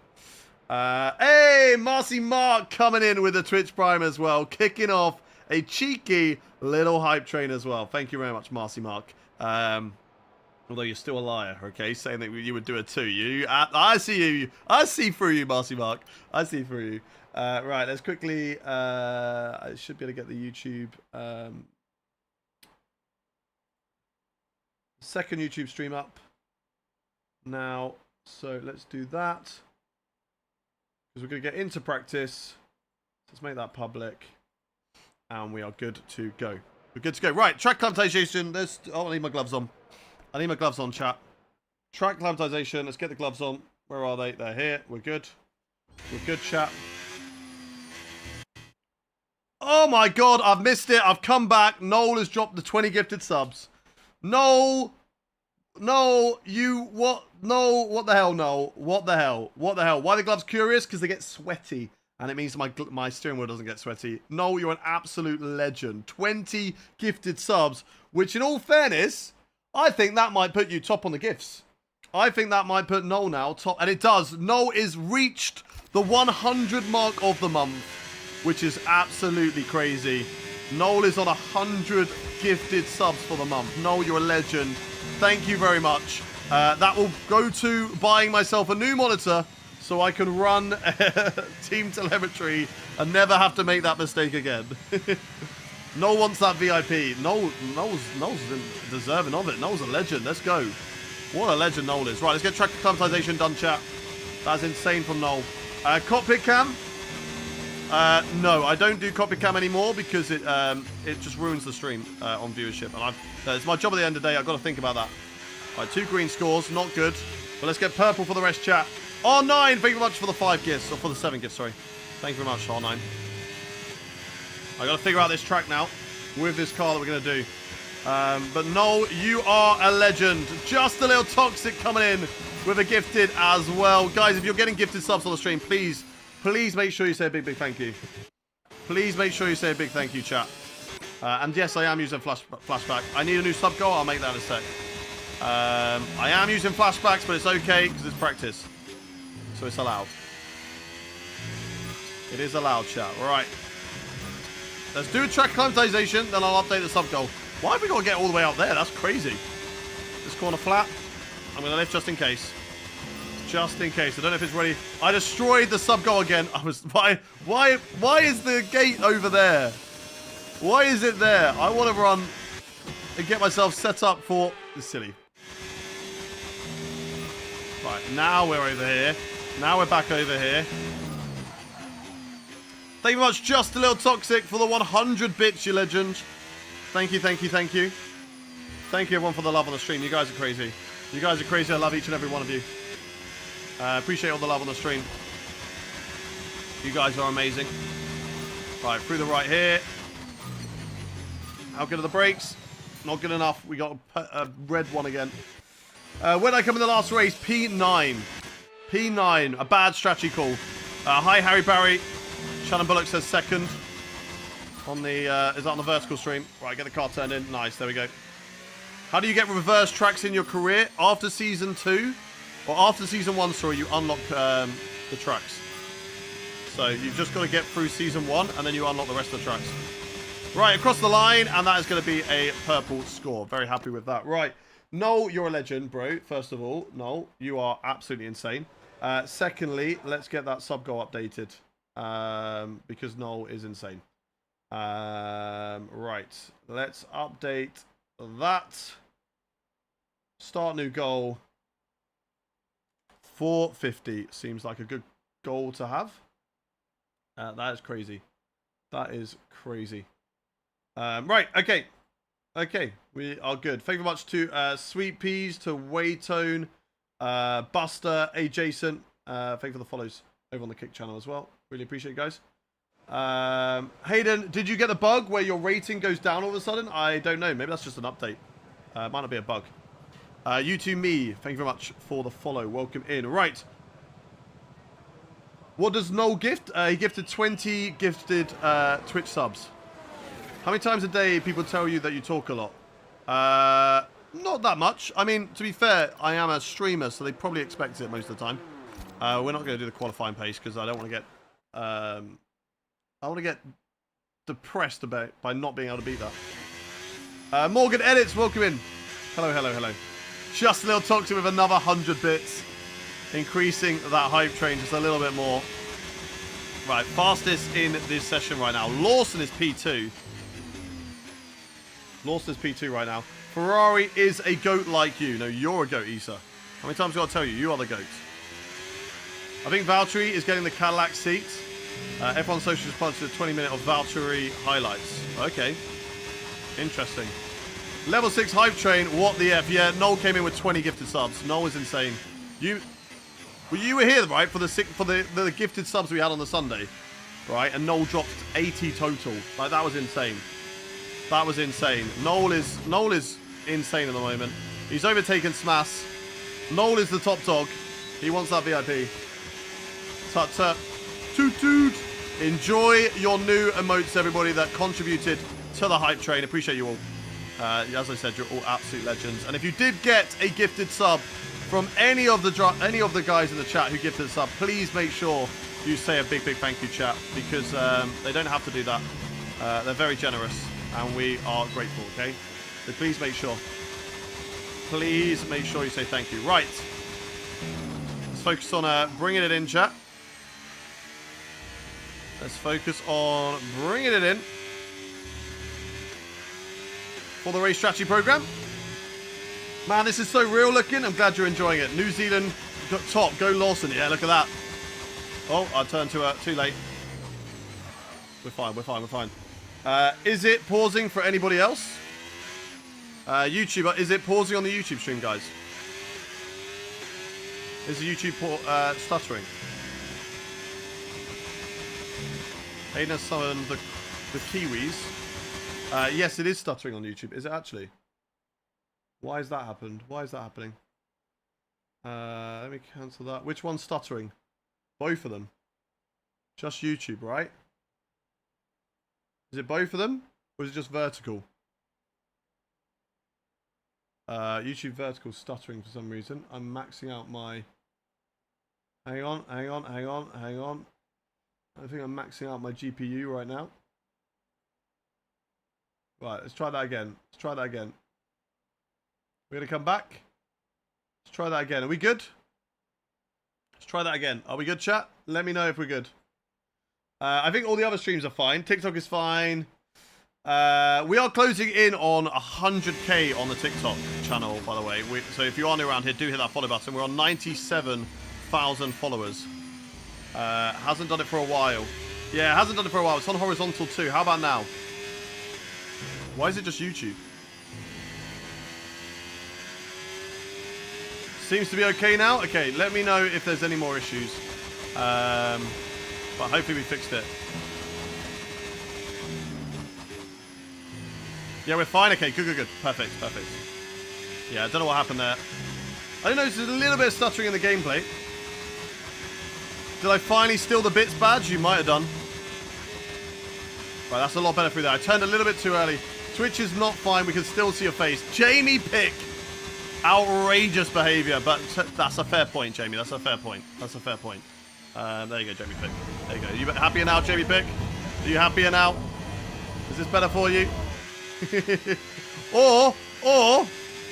Hey, Marcy Mark coming in with the Twitch Prime as well. Kicking off a cheeky little hype train as well. Thank you very much, Marcy Mark. Although you're still a liar, okay? Saying that you would do it too. I see you. I see through you, Marcy Mark. I see through you. Right, let's quickly... I should be able to get the YouTube... second YouTube stream up now. So let's do that. Because we're going to get into practice. Let's make that public. And we are good to go. We're good to go. Right, track climatization. Oh, I need my gloves on. I need my gloves on, chat. Track climatization. Let's get the gloves on. Where are they? They're here. We're good. We're good, chat. Oh my god, I've missed it. I've come back. Noel has dropped the 20 gifted subs. Noel. No, you, what? No, what the hell, Noel? What the hell? What the hell? Why are the gloves curious? Because they get sweaty. And it means my steering wheel doesn't get sweaty. Noel, you're an absolute legend. 20 gifted subs, which in all fairness, I think that might put you top on the gifts. I think that might put Noel now top. And it does. Noel is reached the 100 mark of the month, which is absolutely crazy. Noel is on 100 gifted subs for the month. Noel, you're a legend. Thank you very much. That will go to buying myself a new monitor so I can run team telemetry and never have to make that mistake again. Noel wants that VIP. Noel's deserving of it. Noel's a legend. Let's go. What a legend Noel is. Right, let's get track climatization done, chat. That's insane from Noel. Cockpit cam? No, I don't do cockpit cam anymore because it just ruins the stream on viewership. And it's my job at the end of the day. I've got to think about that. All right, 2 green scores. Not good. But let's get purple for the rest, chat. R9, thank you very much for the 5 gifts. Or for the 7 gifts, sorry. Thank you very much, R9. I got to figure out this track now with this car that we're going to do. But Noel, you are a legend. Just a little toxic coming in with a gifted as well. Guys, if you're getting gifted subs on the stream, please make sure you say a big thank you. Please make sure you say a big thank you, chat. And yes, I am using flashback. I need a new sub goal. I'll make that in a sec. I am using flashbacks, but it's okay because it's practice. So it's allowed. It is allowed, chat. All right. Let's do a track acclimatization, then I'll update the sub goal. Why have we got to get all the way up there? That's crazy. This corner flat. I'm going to lift just in case. Just in case. I don't know if it's ready. I destroyed the sub goal again. I was... Why is the gate over there? Why is it there? I want to run and get myself set up for... This is silly. Right, now we're over here. Now we're back over here. Thank you very much, Just a Little Toxic, for the 100 bits, you legend. Thank you, thank you, thank you. Thank you, everyone, for the love on the stream. You guys are crazy. You guys are crazy. I love each and every one of you. Appreciate all the love on the stream. You guys are amazing. Right, through the right here. How good are the brakes? Not good enough. We got a red one again. Where did I come in the last race? P9. P9. A bad strategy call. Hi, Harry Barry. Shannon Bullock says second. On the, is that on the vertical stream? Right, get the car turned in. Nice, there we go. How do you get reverse tracks in your career? After season 2, or after season 1, sorry, you unlock the tracks. So you've just got to get through season 1, and then you unlock the rest of the tracks. Right, across the line, and that is going to be a purple score. Very happy with that. Right, Noel, you're a legend, bro. First of all, Noel, you are absolutely insane. Secondly, let's get that sub goal updated. Because Noel is insane. Right, let's update that. Start new goal. 450 seems like a good goal to have. That is crazy. That is crazy. Right, okay. Okay, we are good. Thank you very much to Sweet Peas, to Waytone, Buster, Adjacent. Thank you for the follows over on the Kick channel as well. Really appreciate it, guys. Hayden, did you get the bug where your rating goes down all of a sudden? I don't know. Maybe that's just an update. Might not be a bug. You too, me. Thank you very much for the follow. Welcome in. Right. What does Noel gift? He gifted 20 gifted Twitch subs. How many times a day people tell you that you talk a lot? Not that much. I mean, to be fair, I am a streamer, so they probably expect it most of the time. We're not going to do the qualifying pace because I don't want to get... I want to get depressed by not being able to beat that. Morgan Edits, welcome in. Hello, hello, hello. Just a little toxic with another 100 bits. Increasing that hype train just a little bit more. Right, fastest in this session right now. Lawson is P2. Lawson is P2 right now. Ferrari is a goat like you. No, you're a goat, Issa. How many times do I tell you? You are the goat. I think Valtteri is getting the Cadillac seat. F1 Social just posted a 20-minute of Valtteri highlights. Okay. Interesting. Level 6 hype train. What the F? Yeah, Noel came in with 20 gifted subs. Noel is insane. You were here, right, for the gifted subs we had on the Sunday, right? And Noel dropped 80 total. Like, that was insane. That was insane. Noel is insane at the moment. He's overtaken Smash. Noel is the top dog. He wants that VIP. Tut tut. Toot toot. Enjoy your new emotes, everybody that contributed to the hype train. Appreciate you all. As I said, you're all absolute legends. And if you did get a gifted sub from any of the guys in the chat who gifted a sub, please make sure you say a big thank you, chat, because they don't have to do that. They're very generous, and we are grateful. Okay, so please make sure. Please make sure you say thank you. Right. Let's focus on bringing it in, chat. Let's focus on bringing it in for the race strategy program. Man, this is so real looking. I'm glad you're enjoying it. New Zealand got top. Go Lawson. Yeah, look at that. Oh, I turned too late. We're fine. We're fine. We're fine. Is it pausing for anybody else? YouTuber, is it pausing on the YouTube stream, guys? Is the YouTube stuttering? Hayden has summoned the the Kiwis. Yes, it is stuttering on YouTube. Is it actually? Why has that happened? Why is that happening? Let me cancel that. Which one's stuttering? Both of them. Just YouTube, right? Is it both of them? Or is it just vertical? YouTube vertical stuttering for some reason. I'm maxing out my... Hang on. I think I'm maxing out my GPU right now. Right, let's try that again. We're going to come back. Let's try that again. Are we good? Let's try that again. Are we good, chat? Let me know if we're good. I think all the other streams are fine. TikTok is fine. We are closing in on 100k on the TikTok channel, by the way. So if you are new around here, do hit that follow button. We're on 97,000 followers. Hasn't done it for a while. Yeah, hasn't done it for a while. It's on horizontal too. How about now? Why is it just YouTube? Seems to be okay now. Okay, let me know if there's any more issues. But hopefully we fixed it. Yeah, we're fine. Okay, good. Perfect. Yeah, I don't know what happened there. I don't know, there's a little bit of stuttering in the gameplay. Did I finally steal the bits badge? You might have done. Right, that's a lot better through there. I turned a little bit too early. Twitch is not fine. We can still see your face. Jamie Pick. Outrageous behavior, but that's a fair point, Jamie. That's a fair point. There you go, Jamie Pick. There you go. You happier now, Jamie Pick? Are you happier now? Is this better for you? or,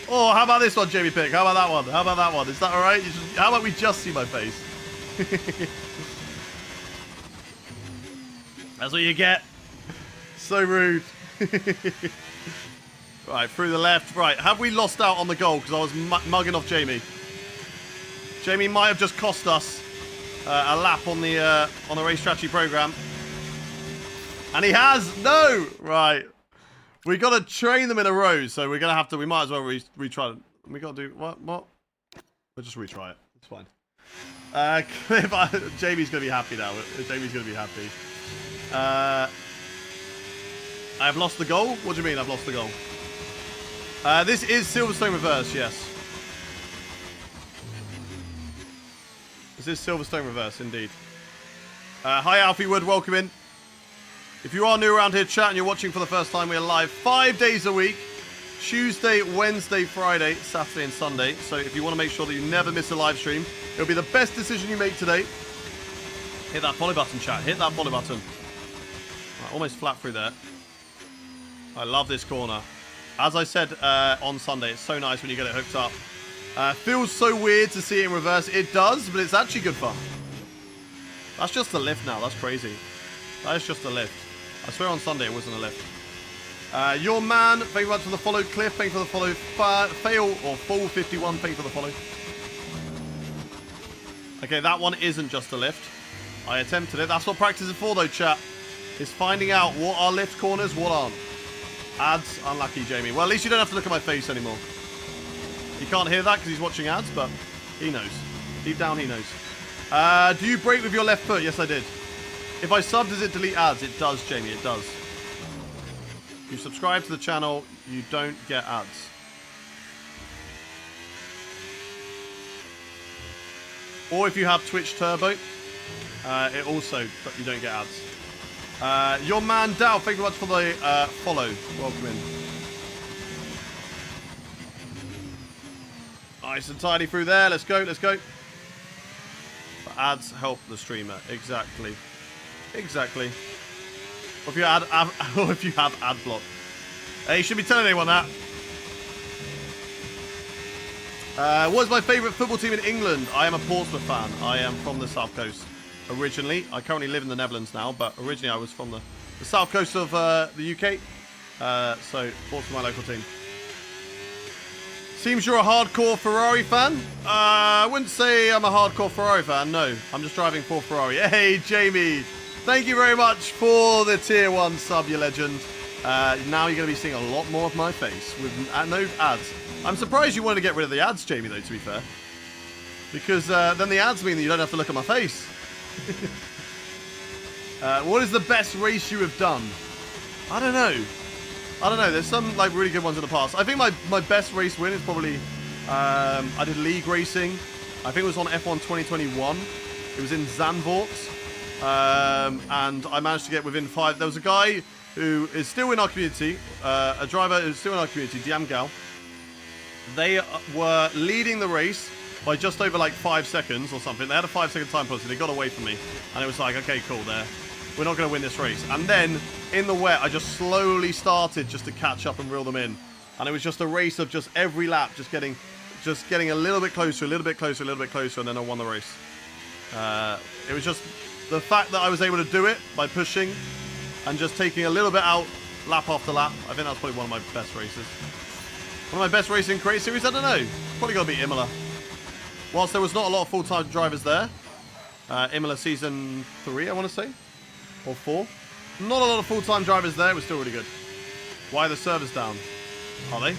how about this one, Jamie Pick? How about that one? Is that all right? How about we just see my face? That's what you get. So rude. Right, through the left. Right, have we lost out on the goal because I was mugging off Jamie? Jamie might have just cost us a lap on the race strategy program. And he has! No! Right. We got to train them in a row, so we're going to have to... We might as well retry it. We got to do... What? We'll just retry it. It's fine. Jamie's going to be happy now. Jamie's going to be happy. I've lost the goal? What do you mean I've lost the goal? This is Silverstone Reverse, yes. This is Silverstone Reverse, indeed. Hi, Alfie Wood, welcome in. If you are new around here, chat, and you're watching for the first time, we're live 5 days a week. Tuesday, Wednesday, Friday, Saturday, and Sunday. So if you want to make sure that you never miss a live stream, it'll be the best decision you make today. Hit that follow button, chat. Hit that follow button. Right, almost flat through there. I love this corner. As I said on Sunday, it's so nice when you get it hooked up. Feels so weird to see it in reverse. It does, but it's actually good fun. That's just a lift now. That's crazy. That is just a lift. I swear on Sunday it wasn't a lift. Your man, thank you much for the follow. Cliff, thank you for the follow. Fail or Full 51, thank you for the follow. Okay, that one isn't just a lift. I attempted it. That's what practice is for though, chat. Is finding out what are lift corners, what aren't. Ads, unlucky, Jamie. Well, at least you don't have to look at my face anymore. You can't hear that because he's watching ads, but he knows. Deep down, he knows. Do you brake with your left foot? Yes, I did. If I sub, does it delete ads? It does, Jamie, it does. If you subscribe to the channel, you don't get ads. Or if you have Twitch Turbo, it also, you don't get ads. Your man Dow, thank you very much for the follow. Welcome in. Nice and tidy through there. Let's go. But ads help the streamer. Exactly. Or if you have ad block. Hey, you shouldn't be telling anyone that. What is my favourite football team in England? I am a Portsmouth fan. I am from the South Coast. Originally, I currently live in the Netherlands now, but originally I was from the south coast of the UK. So, Portsmouth, my local team. Seems you're a hardcore Ferrari fan. I wouldn't say I'm a hardcore Ferrari fan. No, I'm just driving for Ferrari. Hey, Jamie, thank you very much for the tier 1 sub, you legend. Now you're going to be seeing a lot more of my face with no ads. I'm surprised you wanted to get rid of the ads, Jamie, though, to be fair. Because then the ads mean that you don't have to look at my face. What is the best race you have done? I don't know. There's some like really good ones in the past. I think my best race win is probably I did league racing. I think it was on F1 2021. It was in Zandvoort, and I managed to get within 5. There was a guy who is still in our community, a driver who's still in our community, Diamgal. They were leading the race by just over like 5 seconds or something. They had a 5-second time policy. They got away from me, and it was like, okay, cool, we're not going to win this race. And then in the wet, I just slowly started just to catch up and reel them in, and it was just a race of just every lap, just getting a little bit closer, a little bit closer, a little bit closer, and then I won the race. It was just the fact that I was able to do it by pushing and just taking a little bit out lap after lap. I think that's probably one of my best races. One of my best races in Crate Series, I don't know. Probably got to be Imola. Whilst there was not a lot of full-time drivers there, Imola Season 3, I want to say, or 4. Not a lot of full-time drivers there. It was still really good. Why are the servers down? Are they?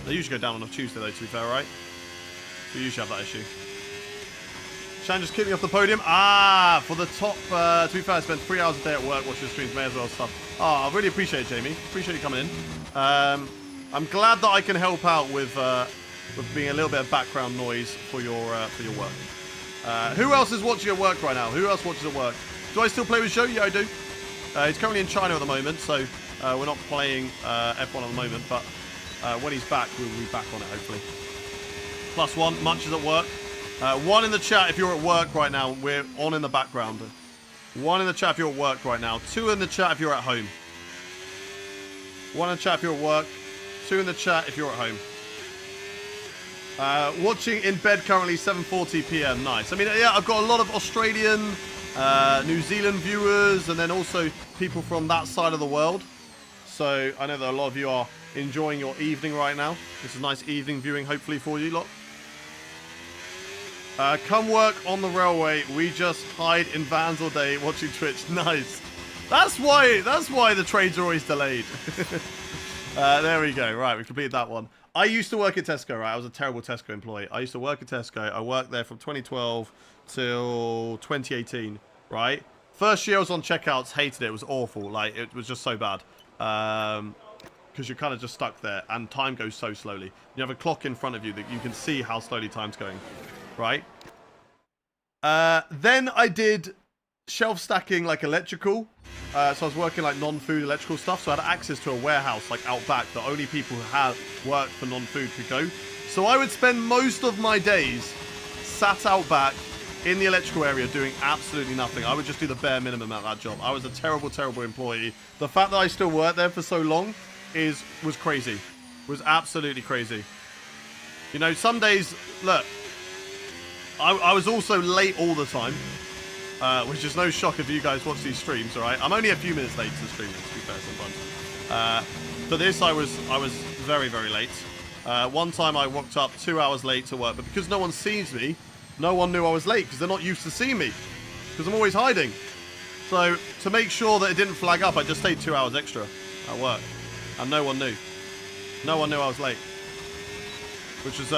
They usually go down on a Tuesday, though, to be fair, right? We usually have that issue. Shan just kicked me off the podium. Ah, for the top, to be fair, I spent 3 hours a day at work watching the streams, may as well stuff. Oh, I really appreciate it, Jamie. Appreciate you coming in. I'm glad that I can help out with being a little bit of background noise for your work. Who else is watching at work right now? Who else watches at work? Do I still play with Joe? Yeah, I do. He's currently in China at the moment, so we're not playing F1 at the moment, but when he's back, we'll be back on it, hopefully. +1, Munch is at work. 1 in the chat if you're at work right now. We're on in the background. 1 in the chat if you're at work right now. 2 in the chat if you're at home. 1 in the chat if you're at work. 2 in the chat if you're at home. Watching in bed currently, 7:40 p.m. Nice. I mean, yeah, I've got a lot of Australian, New Zealand viewers, and then also people from that side of the world. So I know that a lot of you are enjoying your evening right now. This is nice evening viewing, hopefully, for you lot. Come work on the railway. We just hide in vans all day watching Twitch. Nice. That's why the trains are always delayed. There we go. Right, we completed that one. I used to work at Tesco, right? I was a terrible Tesco employee. I used to work at Tesco. I worked there from 2012 till 2018, right? First year I was on checkouts, hated it. It was awful. Like, it was just so bad. Because you're kind of just stuck there, and time goes so slowly. You have a clock in front of you that you can see how slowly time's going, right? Then I did shelf stacking, like electrical. So I was working like non-food electrical stuff. So I had access to a warehouse like out back that only people who had worked for non-food could go. So I would spend most of my days sat out back in the electrical area doing absolutely nothing. I would just do the bare minimum at that job. I was a terrible, terrible employee. The fact that I still worked there for so long was crazy. Was absolutely crazy. You know, some days, look, I was also late all the time. Which is no shock if you guys watch these streams, alright? I'm only a few minutes late to streaming, to be fair, sometimes. For this, I was very, very late. One time I walked up 2 hours late to work, but because no one sees me, no one knew I was late, because they're not used to seeing me. Because I'm always hiding. So, to make sure that it didn't flag up, I just stayed 2 hours extra at work. And no one knew. No one knew I was late. Which is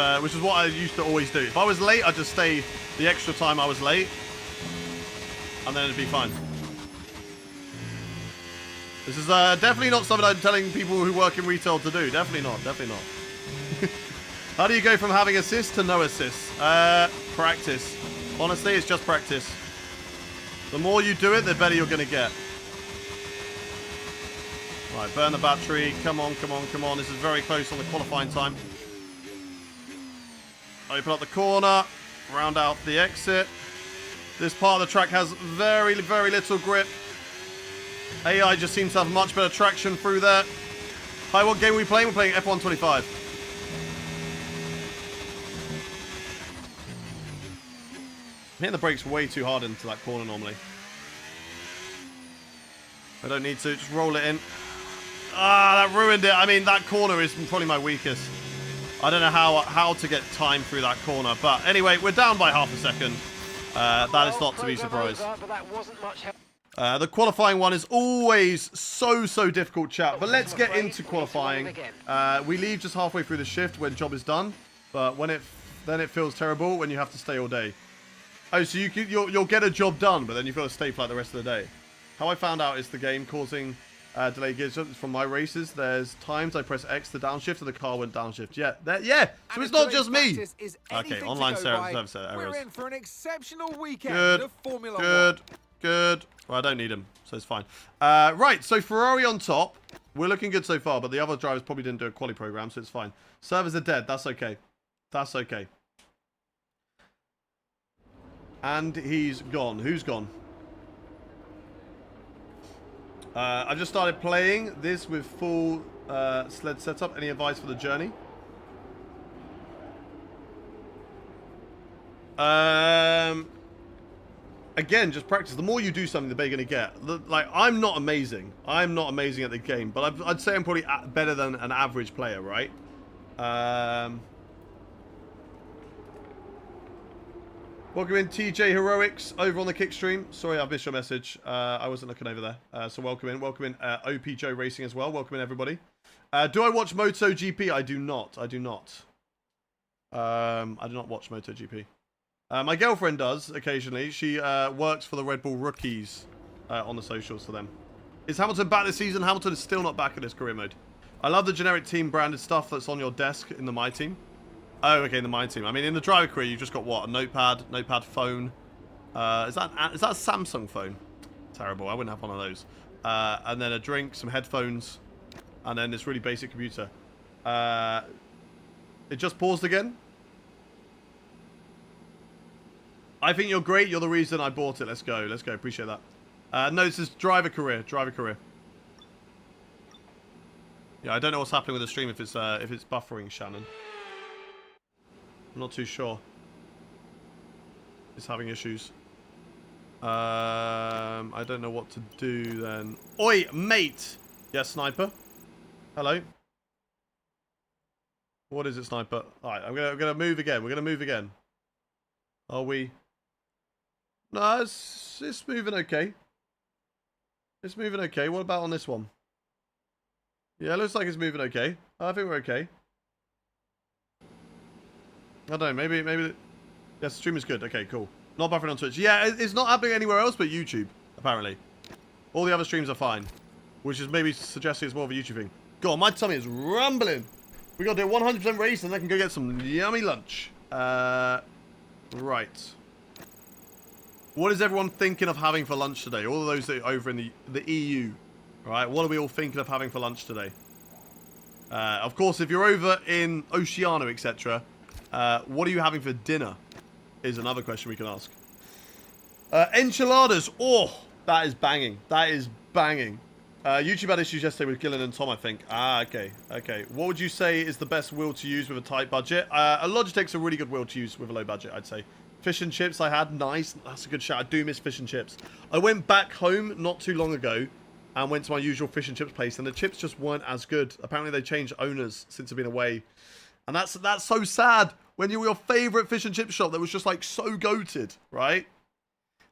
what I used to always do. If I was late, I'd just stay the extra time I was late. And then it'd be fine. This is definitely not something I'm telling people who work in retail to do. Definitely not. Definitely not. How do you go from having assists to no assists? Practice. Honestly, it's just practice. The more you do it, the better you're going to get. Right, burn the battery. Come on, come on, come on. This is very close on the qualifying time. Open up the corner. Round out the exit. This part of the track has very, very little grip. AI just seems to have much better traction through there. Hi, what game are we playing? We're playing F1 25. I'm hitting the brakes way too hard into that corner normally. I don't need to. Just roll it in. Ah, that ruined it. I mean, that corner is probably my weakest. I don't know how to get time through that corner. But anyway, we're down by half a second. That is not to be surprised. The qualifying one is always so difficult, chat. But let's get into qualifying. We leave just halfway through the shift when job is done. But then it feels terrible when you have to stay all day. Oh, so you'll get a job done, but then you've got to stay for like the rest of the day. How I found out is the game causing Delay gears from my races. There's times I press X to downshift and the car went downshift. Yeah, yeah. So it's not just me. Okay, online service errors. We're in for an exceptional weekend Good. of Formula Good. 1. Good. Well, I don't need him, so it's fine. Right, so Ferrari on top. We're looking good so far, but the other drivers probably didn't do a quali program, so it's fine. Servers are dead. That's okay. That's okay. And he's gone. Who's gone? I've just started playing this with full sled setup. Any advice for the journey? Again, just practice. The more you do something, the better you're going to get. Like, I'm not amazing. I'm not amazing at the game, but I'd say I'm probably better than an average player, right? Welcome in, TJ Heroics, over on the kick stream. Sorry, I've missed your message. I wasn't looking over there. So welcome in. Welcome in, OP Joe Racing as well. Welcome in, everybody. Do I watch MotoGP? I do not. I do not. I do not watch MotoGP. My girlfriend does, occasionally. She works for the Red Bull Rookies on the socials for them. Is Hamilton back this season? Hamilton is still not back in his career mode. I love the generic team branded stuff that's on your desk in the My Team. Oh, okay, in the My Team. I mean, in the driver career, you've just got what? A notepad phone. Is that a Samsung phone? Terrible. I wouldn't have one of those. And then a drink, some headphones, and then this really basic computer. It just paused again. I think you're great. You're the reason I bought it. Let's go. Let's go. Appreciate that. No, this is driver career. Driver career. Yeah, I don't know what's happening with the stream if it's buffering, Shannon. I'm not too sure. It's having issues. I don't know what to do then. Oi, mate! Yes, sniper. Hello. What is it, sniper? Alright, I'm gonna move again. We're gonna move again. Are we? No, it's moving okay. It's moving okay. What about on this one? Yeah, it looks like it's moving okay. I think we're okay. I don't know, maybe... Yes, the stream is good. Okay, cool. Not buffering on Twitch. Yeah, it's not happening anywhere else but YouTube, apparently. All the other streams are fine. Which is maybe suggesting it's more of a YouTube thing. God, my tummy is rumbling. We got to do a 100% race and then I can go get some yummy lunch. Right. What is everyone thinking of having for lunch today? All of those that are over in the EU. Right, what are we all thinking of having for lunch today? Of course, if you're over in Oceania, etc., what are you having for dinner? Is another question we can ask. Enchiladas. Oh, that is banging. That is banging. YouTube had issues yesterday with Gillen and Tom, I think. Ah, okay. Okay. What would you say is the best wheel to use with a tight budget? A Logitech's a really good wheel to use with a low budget, I'd say. Fish and chips I had. Nice. That's a good shout. I do miss fish and chips. I went back home not too long ago and went to my usual fish and chips place, and the chips just weren't as good. Apparently they changed owners since I've been away. And that's so sad. When you were your favourite fish and chip shop that was just like so goated, right?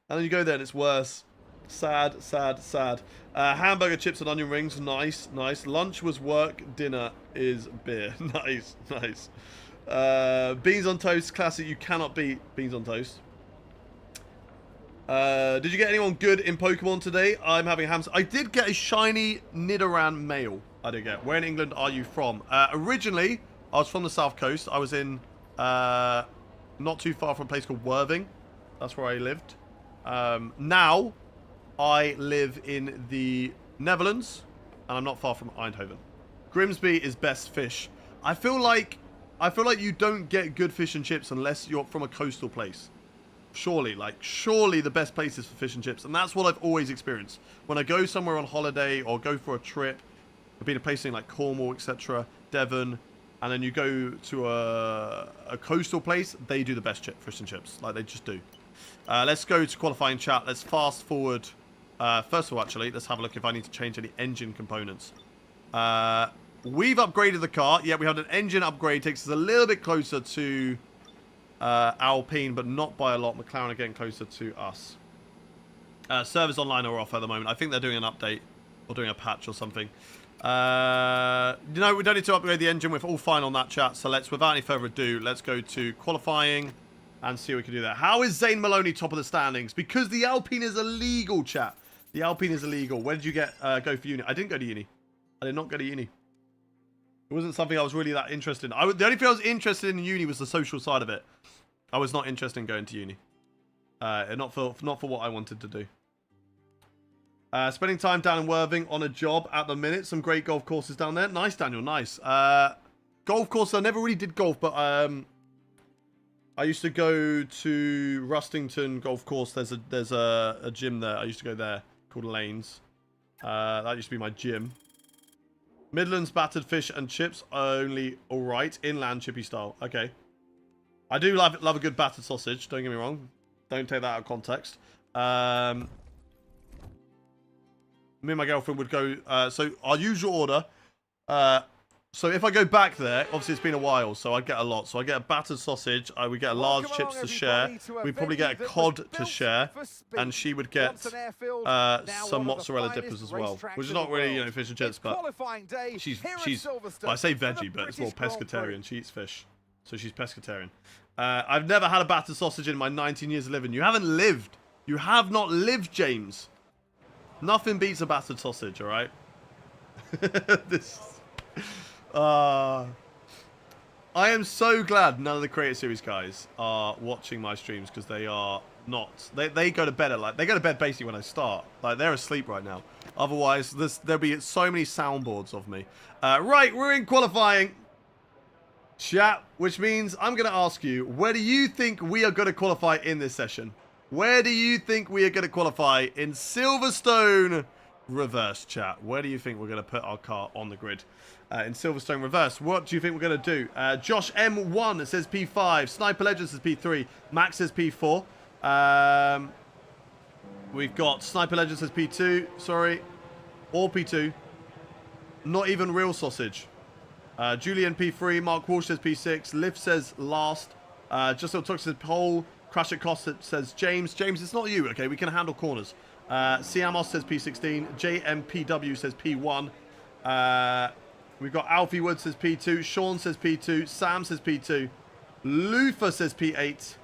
And then you go there and it's worse. Sad, sad, sad. Hamburger, chips and onion rings. Nice, nice. Lunch was work. Dinner is beer. Nice, nice. Beans on toast. Classic. You cannot beat beans on toast. Did you get anyone good in Pokemon today? I'm having hamster. I did get a shiny Nidoran male. I did get. Where in England are you from? Originally, I was from the south coast. I was in not too far from a place called Worthing. That's where I lived. Now, I live in the Netherlands, and I'm not far from Eindhoven. Grimsby is best fish. I feel like you don't get good fish and chips unless you're from a coastal place. Surely the best places for fish and chips, and that's what I've always experienced. When I go somewhere on holiday or go for a trip, I've been to places like Cornwall, etc., Devon, and then you go to a coastal place, they do the best fish and chips. Like, they just do. Let's go to qualifying chat. Let's fast forward. First of all, actually, let's have a look if I need to change any engine components. We've upgraded the car. Yeah, we had an engine upgrade. Takes us a little bit closer to Alpine, but not by a lot. McLaren are getting closer to us. Servers online are off at the moment. I think they're doing an update or doing a patch or something. You know, we don't need to upgrade the engine. We're all fine on that, chat. So let's, without any further ado, let's go to qualifying and see what we can do there. How is Zane Maloney top of the standings? Because the Alpine is illegal, chat. The Alpine is illegal. Where did you go for uni? I didn't go to uni. I did not go to uni. It wasn't something I was really that interested in. The only thing I was interested in uni was the social side of it. I was not interested in going to uni. Not for what I wanted to do. Spending time down in Worthing on a job at the minute. Some great golf courses down there. Nice, Daniel. Nice. Golf course. I never really did golf, but I used to go to Rustington Golf Course. There's a gym there. I used to go there called Lanes. That used to be my gym. Midlands battered fish and chips only alright. Inland chippy style. Okay. I do love a good battered sausage. Don't get me wrong. Don't take that out of context. Me and my girlfriend would go. So our usual order. So if I go back there, obviously it's been a while, so I'd get a lot. So I get a battered sausage, I would get a large chips to share, we'd probably get a cod to share, and she would get some mozzarella dippers as well, which is not really, fish and chips, but she's well, I say veggie, but it's more pescatarian. She eats fish, so she's pescatarian. I've never had a battered sausage in my 19 years of living. You haven't lived. You have not lived, James. Nothing beats a battered sausage, all right? I am so glad none of the Creator Series guys are watching my streams because they are not. They go to bed at they go to bed basically when I start. Like they're asleep right now. Otherwise, there'll be so many soundboards of me. Right, we're in qualifying, chat, which means I'm going to ask you, where do you think we are going to qualify in this session? Where do you think we are going to qualify in Silverstone Reverse, chat? Where do you think we're going to put our car on the grid? In Silverstone Reverse, what do you think we're going to do? Josh M1 says P5. Sniper Legend says P3. Max says P4. We've got Sniper Legend says P2. Sorry. Or P2. Not even real sausage. Julian P3. Mark Walsh says P6. Liv says last. Just Little Talk says pole. Crash at Cost says James. James, it's not you, okay? We can handle corners. Siamos says P16. JMPW says P1. We've got Alfie Wood says P2. Sean says P2. Sam says P2. Lufa says P8.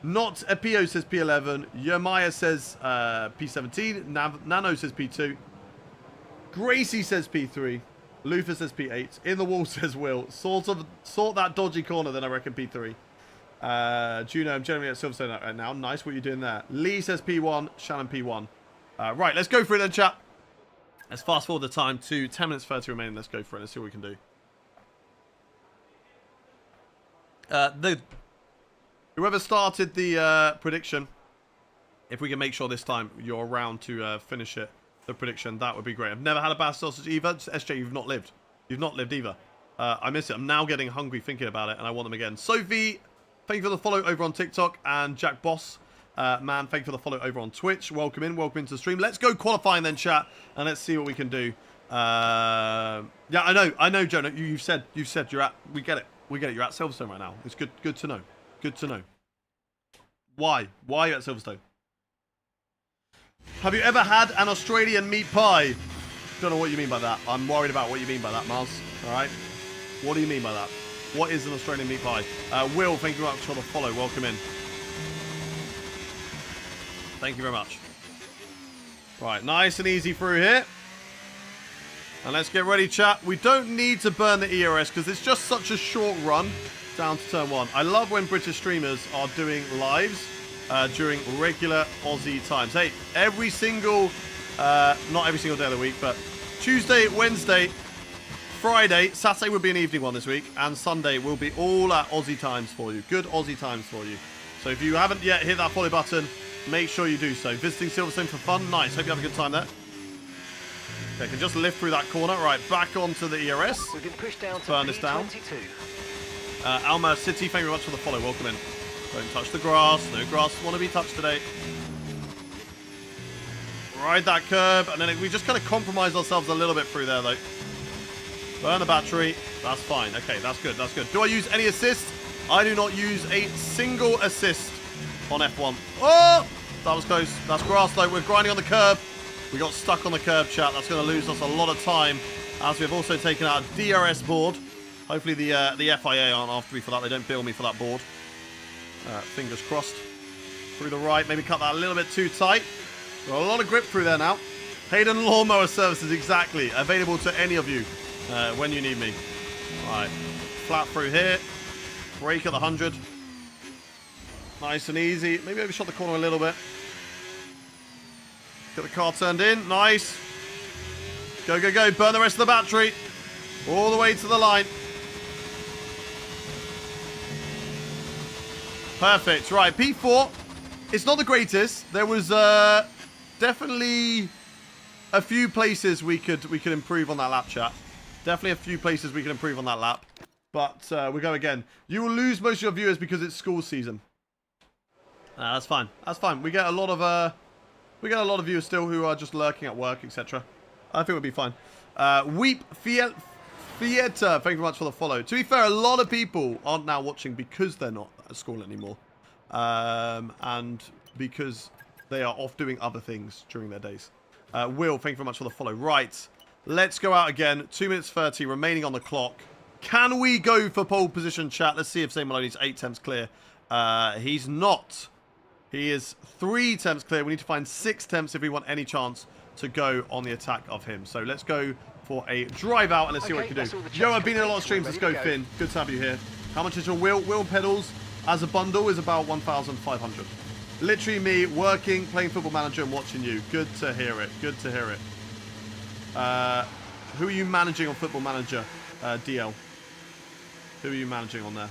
Not Epio says P11. Yermaya says P17. Nano says P2. Gracie says P3. Lufa says P8. In the Wall says Will. Sort that dodgy corner, then I reckon P3. Juno, I'm generally at Silverstone right now. Nice, what are you doing there? Lee says P1. Shannon P1. Right, let's go for it then, chat. Let's fast forward the time to 10 minutes 30 remaining. Let's go for it. Let's see what we can do. Whoever started the prediction, if we can make sure this time you're around to finish it, the prediction, that would be great. I've never had a bass sausage either. SJ, you've not lived. You've not lived either. I miss it. I'm now getting hungry thinking about it, and I want them again. Sophie, thank you for the follow over on TikTok, and Jack Boss. Man, thank you for the follow over on Twitch. Welcome into the stream. Let's go qualifying then, chat, and let's see what we can do. Yeah, I know, Jonah. You've said you're at. We get it. You're at Silverstone right now. It's good to know. Good to know. Why are you at Silverstone? Have you ever had an Australian meat pie? Don't know what you mean by that. I'm worried about what you mean by that, Mars. All right. What do you mean by that? What is an Australian meat pie? Will, thank you very much for the follow. Welcome in. Thank you very much. Right, nice and easy through here. And let's get ready, chat. We don't need to burn the ERS because it's just such a short run down to turn 1. I love when British streamers are doing lives during regular Aussie times. Hey, every single, not every single day of the week, but Tuesday, Wednesday, Friday, Saturday will be an evening one this week, and Sunday will be all at Aussie times for you. Good Aussie times for you. So if you haven't yet hit that follow button, make sure you do so. Visiting Silverstone for fun. Nice. Hope you have a good time there. Okay, can just lift through that corner. Right, back onto the ERS. We've been pushed down to burn this down. P22. Alma City, thank you very much for the follow. Welcome in. Don't touch the grass. No grass want to be touched today. Ride that curb, and then we just kind of compromise ourselves a little bit through there, though. Burn the battery. That's fine. Okay, that's good. That's good. Do I use any assist? I do not use a single assist on F1. Oh! That was close. That's grass, though. We're grinding on the curb. We got stuck on the curb, chat. That's going to lose us a lot of time, as we've also taken our DRS board. Hopefully the FIA aren't after me for that. They don't bill me for that board. Fingers crossed. Through the right. Maybe cut that a little bit too tight. Got a lot of grip through there now. Hayden Lawnmower Services, exactly. Available to any of you when you need me. All right. Flat through here. Brake at the 100. Nice and easy. Maybe overshot the corner a little bit. Get the car turned in. Nice. Go, go, go. Burn the rest of the battery. All the way to the line. Perfect. Right, P4. It's not the greatest. There was definitely a few places we could improve on that lap, chat. Definitely a few places we could improve on that lap. But we go again. You will lose most of your viewers because it's school season. That's fine. That's fine. We get a lot of viewers still who are just lurking at work, etc. I think we'll be fine. Weep Fieta, thank you very much for the follow. To be fair, a lot of people aren't now watching because they're not at school anymore. And because they are off doing other things during their days. Will, thank you very much for the follow. Right, let's go out again. 2 minutes 30 remaining on the clock. Can we go for pole position, chat? Let's see if Zane Maloney's 8 temps clear. He's not. He is 3 temps clear. We need to find 6 temps if we want any chance to go on the attack of him. So let's go for a drive out and let's see what we can do. Yo, I've been in a lot of streams. Let's go, Finn. Good to have you here. How much is your wheel? Wheel and pedals as a bundle is about 1,500. Literally me working, playing Football Manager and watching you. Good to hear it. Good to hear it. Who are you managing on Football Manager, DL? Who are you managing on there?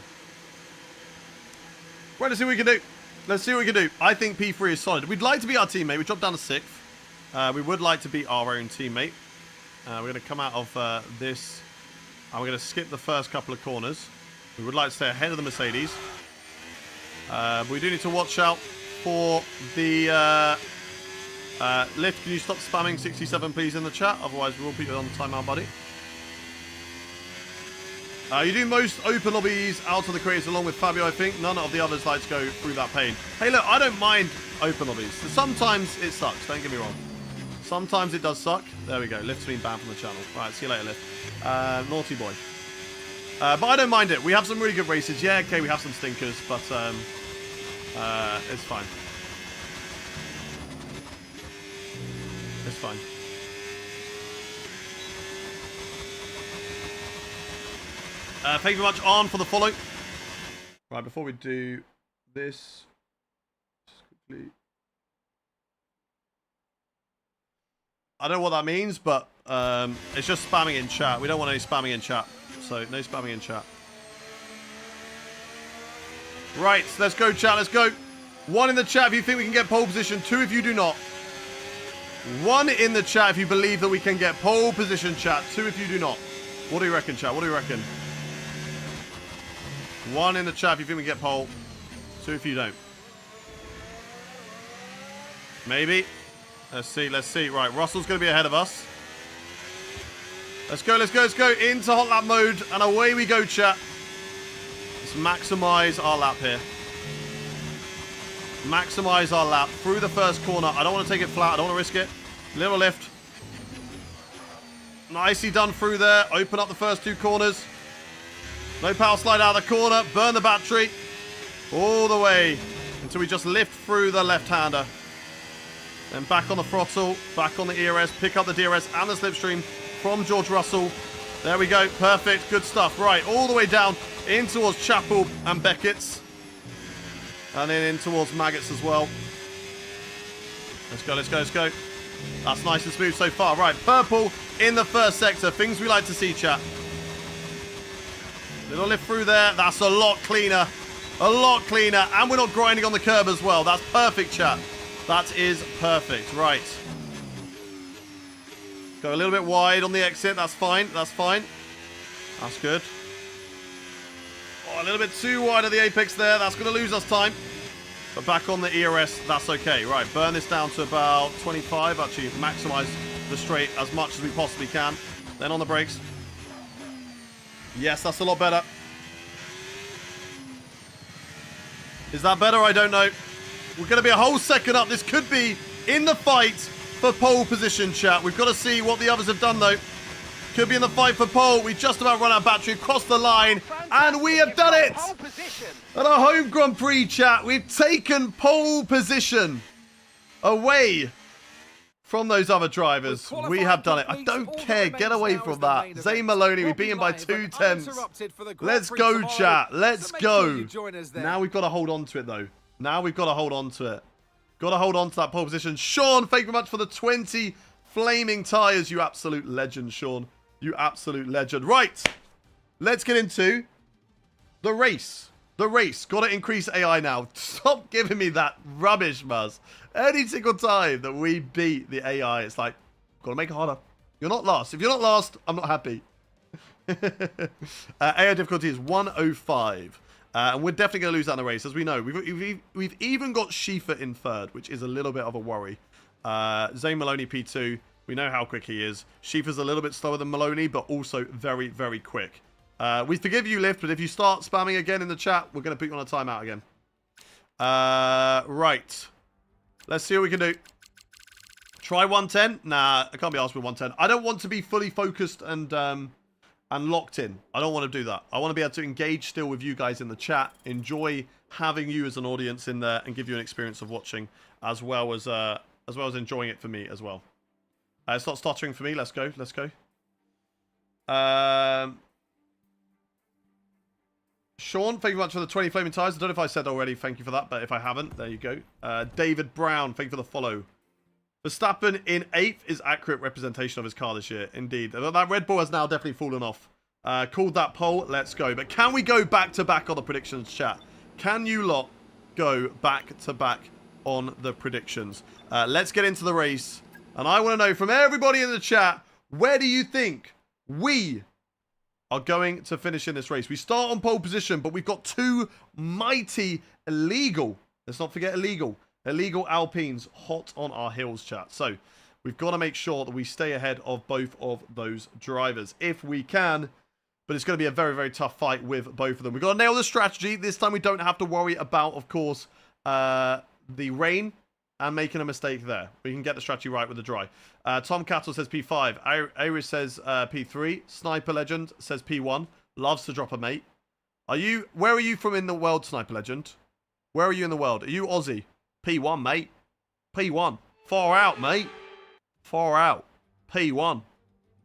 Right, let's see what we can do. Let's see what we can do. I think P3 is solid. We'd like to be our teammate. We dropped down to 6th. We would like to be our own teammate. We're going to come out of this. And we're going to skip the first couple of corners. We would like to stay ahead of the Mercedes. But we do need to watch out for the lift. Can you stop spamming 67 please in the chat? Otherwise we will put you on timeout, buddy. You do most open lobbies out of the creators along with Fabio, I think. None of the others like to go through that pain. Hey, look, I don't mind open lobbies. Sometimes it sucks, don't get me wrong. Sometimes it does suck. There we go. Lift's been banned from the channel. Right, see you later, Lift. Naughty boy. But I don't mind it. We have some really good races. Yeah, okay, we have some stinkers, but it's fine. It's fine. Thank you very much, Arn, for the follow. Right, before we do this, just quickly. I don't know what that means, but it's just spamming in chat. We don't want any spamming in chat, so no spamming in chat. Right, let's go, chat. Let's go. 1 in the chat if you think we can get pole position. 2 if you do not. 1 in the chat if you believe that we can get pole position, chat. 2 if you do not. What do you reckon, chat? What do you reckon? 1 in the chat if you think we get pole. 2 if you don't. Maybe. Let's see, let's see. Right, Russell's going to be ahead of us. Let's go, let's go, let's go into hot lap mode. And away we go, chat. Let's maximize our lap here. Maximize our lap through the first corner. I don't want to take it flat. I don't want to risk it. Little lift. Nicely done through there. Open up the first 2 corners. No power slide out of the corner. Burn the battery. All the way until we just lift through the left-hander. Then back on the throttle. Back on the ERS. Pick up the DRS and the slipstream from George Russell. There we go. Perfect. Good stuff. Right. All the way down in towards Chapel and Beckett's. And then in towards Maggots as well. Let's go, let's go, let's go. That's nice and smooth so far. Right, purple in the first sector. Things we like to see, chat. Little lift through there. That's a lot cleaner. A lot cleaner. And we're not grinding on the curb as well. That's perfect, chat. That is perfect. Right. Go a little bit wide on the exit. That's fine. That's fine. That's good. Oh, a little bit too wide at the apex there. That's going to lose us time. But back on the ERS, that's okay. Right, burn this down to about 25. Actually, maximize the straight as much as we possibly can. Then on the brakes. Yes, that's a lot better. Is that better? I don't know. We're going to be a whole second up. This could be in the fight for pole position, chat. We've got to see what the others have done, though. Could be in the fight for pole. We just about run out of battery across the line. And we have done it! At our home Grand Prix, chat, we've taken pole position away from those other drivers. We have done it. I don't care. Get away from that. Zane Maloney, we beat him by 2 tenths. Let's go, chat. Let's go. Now we've got to hold on to it, though. Now we've got to hold on to it. Got to hold on to that pole position. Sean, thank you very much for the 20 flaming tyres. You absolute legend, Sean. You absolute legend. Right. Let's get into the race. The race. Got to increase AI now. Stop giving me that rubbish, Muzz. Any single time that we beat the AI, it's like, got to make it harder. You're not last. If you're not last, I'm not happy. AI difficulty is 105. And we're definitely going to lose that in the race, as we know. We've even got Shifa in third, which is a little bit of a worry. Zane Maloney P2. We know how quick he is. Shifa's a little bit slower than Maloney, but also very, very quick. We forgive you, Lift, but if you start spamming again in the chat, we're going to put you on a timeout again. Right. Let's see what we can do. Try 110. Nah, I can't be asked with 110. I don't want to be fully focused and locked in. I don't want to do that. I want to be able to engage still with you guys in the chat. Enjoy having you as an audience in there and give you an experience of watching as well as enjoying it for me as well. It's not stuttering for me. Let's go. Let's go. Sean, thank you very much for the 20 flaming tires. I don't know if I said already thank you for that, but if I haven't, there you go. David Brown, thank you for the follow. Verstappen in 8th is accurate representation of his car this year. Indeed. That Red Bull has now definitely fallen off. Called that poll. Let's go. But can we go back-to-back on the predictions, chat? Can you lot go back-to-back on the predictions? Let's get into the race. And I want to know from everybody in the chat, where do you think we are going to finish in this race? We start on pole position, but we've got 2 mighty illegal, let's not forget illegal Alpines hot on our heels, chat. So we've got to make sure that we stay ahead of both of those drivers if we can. But it's going to be a very, very tough fight with both of them. We've got to nail the strategy. This time we don't have to worry about, of course, the rain and making a mistake there. We can get the strategy right with the dry. Tom Cattle says P5. Iris says P3. Sniper Legend says P1. Loves to drop a mate. Where are you from in the world, Sniper Legend? Where are you in the world? Are you Aussie? P1, mate. P1. Far out, mate. Far out. P1.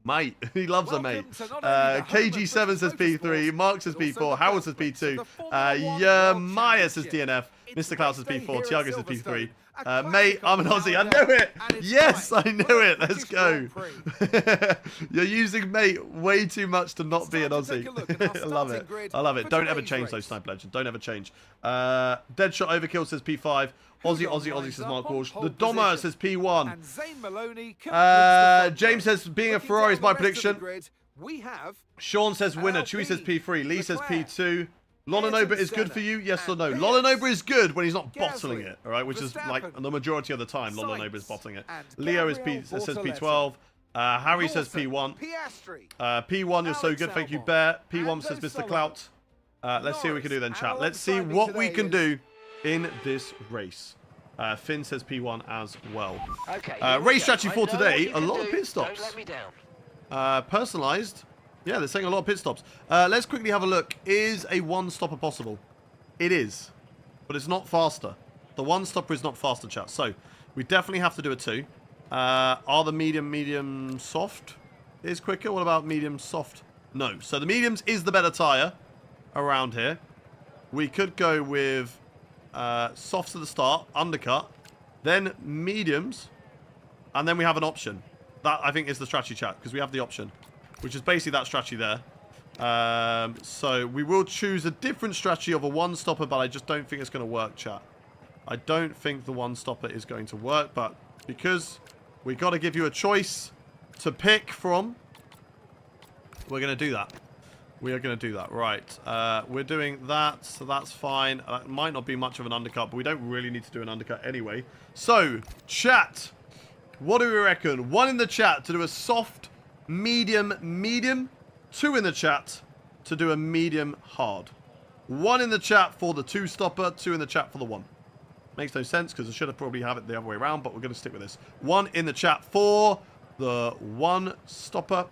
Mate. He loves a mate. KG7 says P3. Mark says P4. Howard says P2. Maya says DNF. Mr. Klaus says P4. Tiago says P3. Mate, I'm an Aussie. I knew it. Yes, I knew it. Let's go. You're using mate way too much to not be an Aussie. I love it. I love it. Don't ever change those, Sniper Legend. Don't ever change. Deadshot Overkill says P5. Aussie says Mark Walsh. The Doma says P1. James says being a Ferrari is my prediction. Sean says winner. Chewy says P3. Lee says P2. Lolanoba is good for you, yes or no? Lolanoba is good when he's not bottling it, all right? Which is like the majority of the time, Lolanoba is bottling it. Leo says P12. Harry says P1. P1, you're so good, thank you, Bear. P1 says Mr. Clout. Let's see what we can do then, chat. Let's see what we can do in this race. Finn says P1 as well. Race strategy for today, a lot of pit stops. Personalized. Yeah, they're saying a lot of pit stops. Let's quickly have a look. Is a one-stopper possible? It is. But it's not faster. The one-stopper is not faster, chat. So, we definitely have to do a 2. Are the medium, soft is quicker? What about medium, soft? No. So, the mediums is the better tyre around here. We could go with softs at the start, undercut, then mediums, and then we have an option. That, I think, is the strategy, chat, because we have the option, which is basically that strategy there. So we will choose a different strategy of a one-stopper, but I just don't think it's going to work, chat. I don't think the one-stopper is going to work, but because we got to give you a choice to pick from, we're going to do that. We are going to do that. Right. We're doing that, so that's fine. It might not be much of an undercut, but we don't really need to do an undercut anyway. So, chat, what do we reckon? 1 in the chat to do a soft, medium. 2 in the chat to do a medium hard. 1 in the chat for the 2-stopper, 2 in the chat for the 1. Makes no sense because I should have probably have it the other way around, but we're going to stick with this. 1 in the chat for the 1-stopper.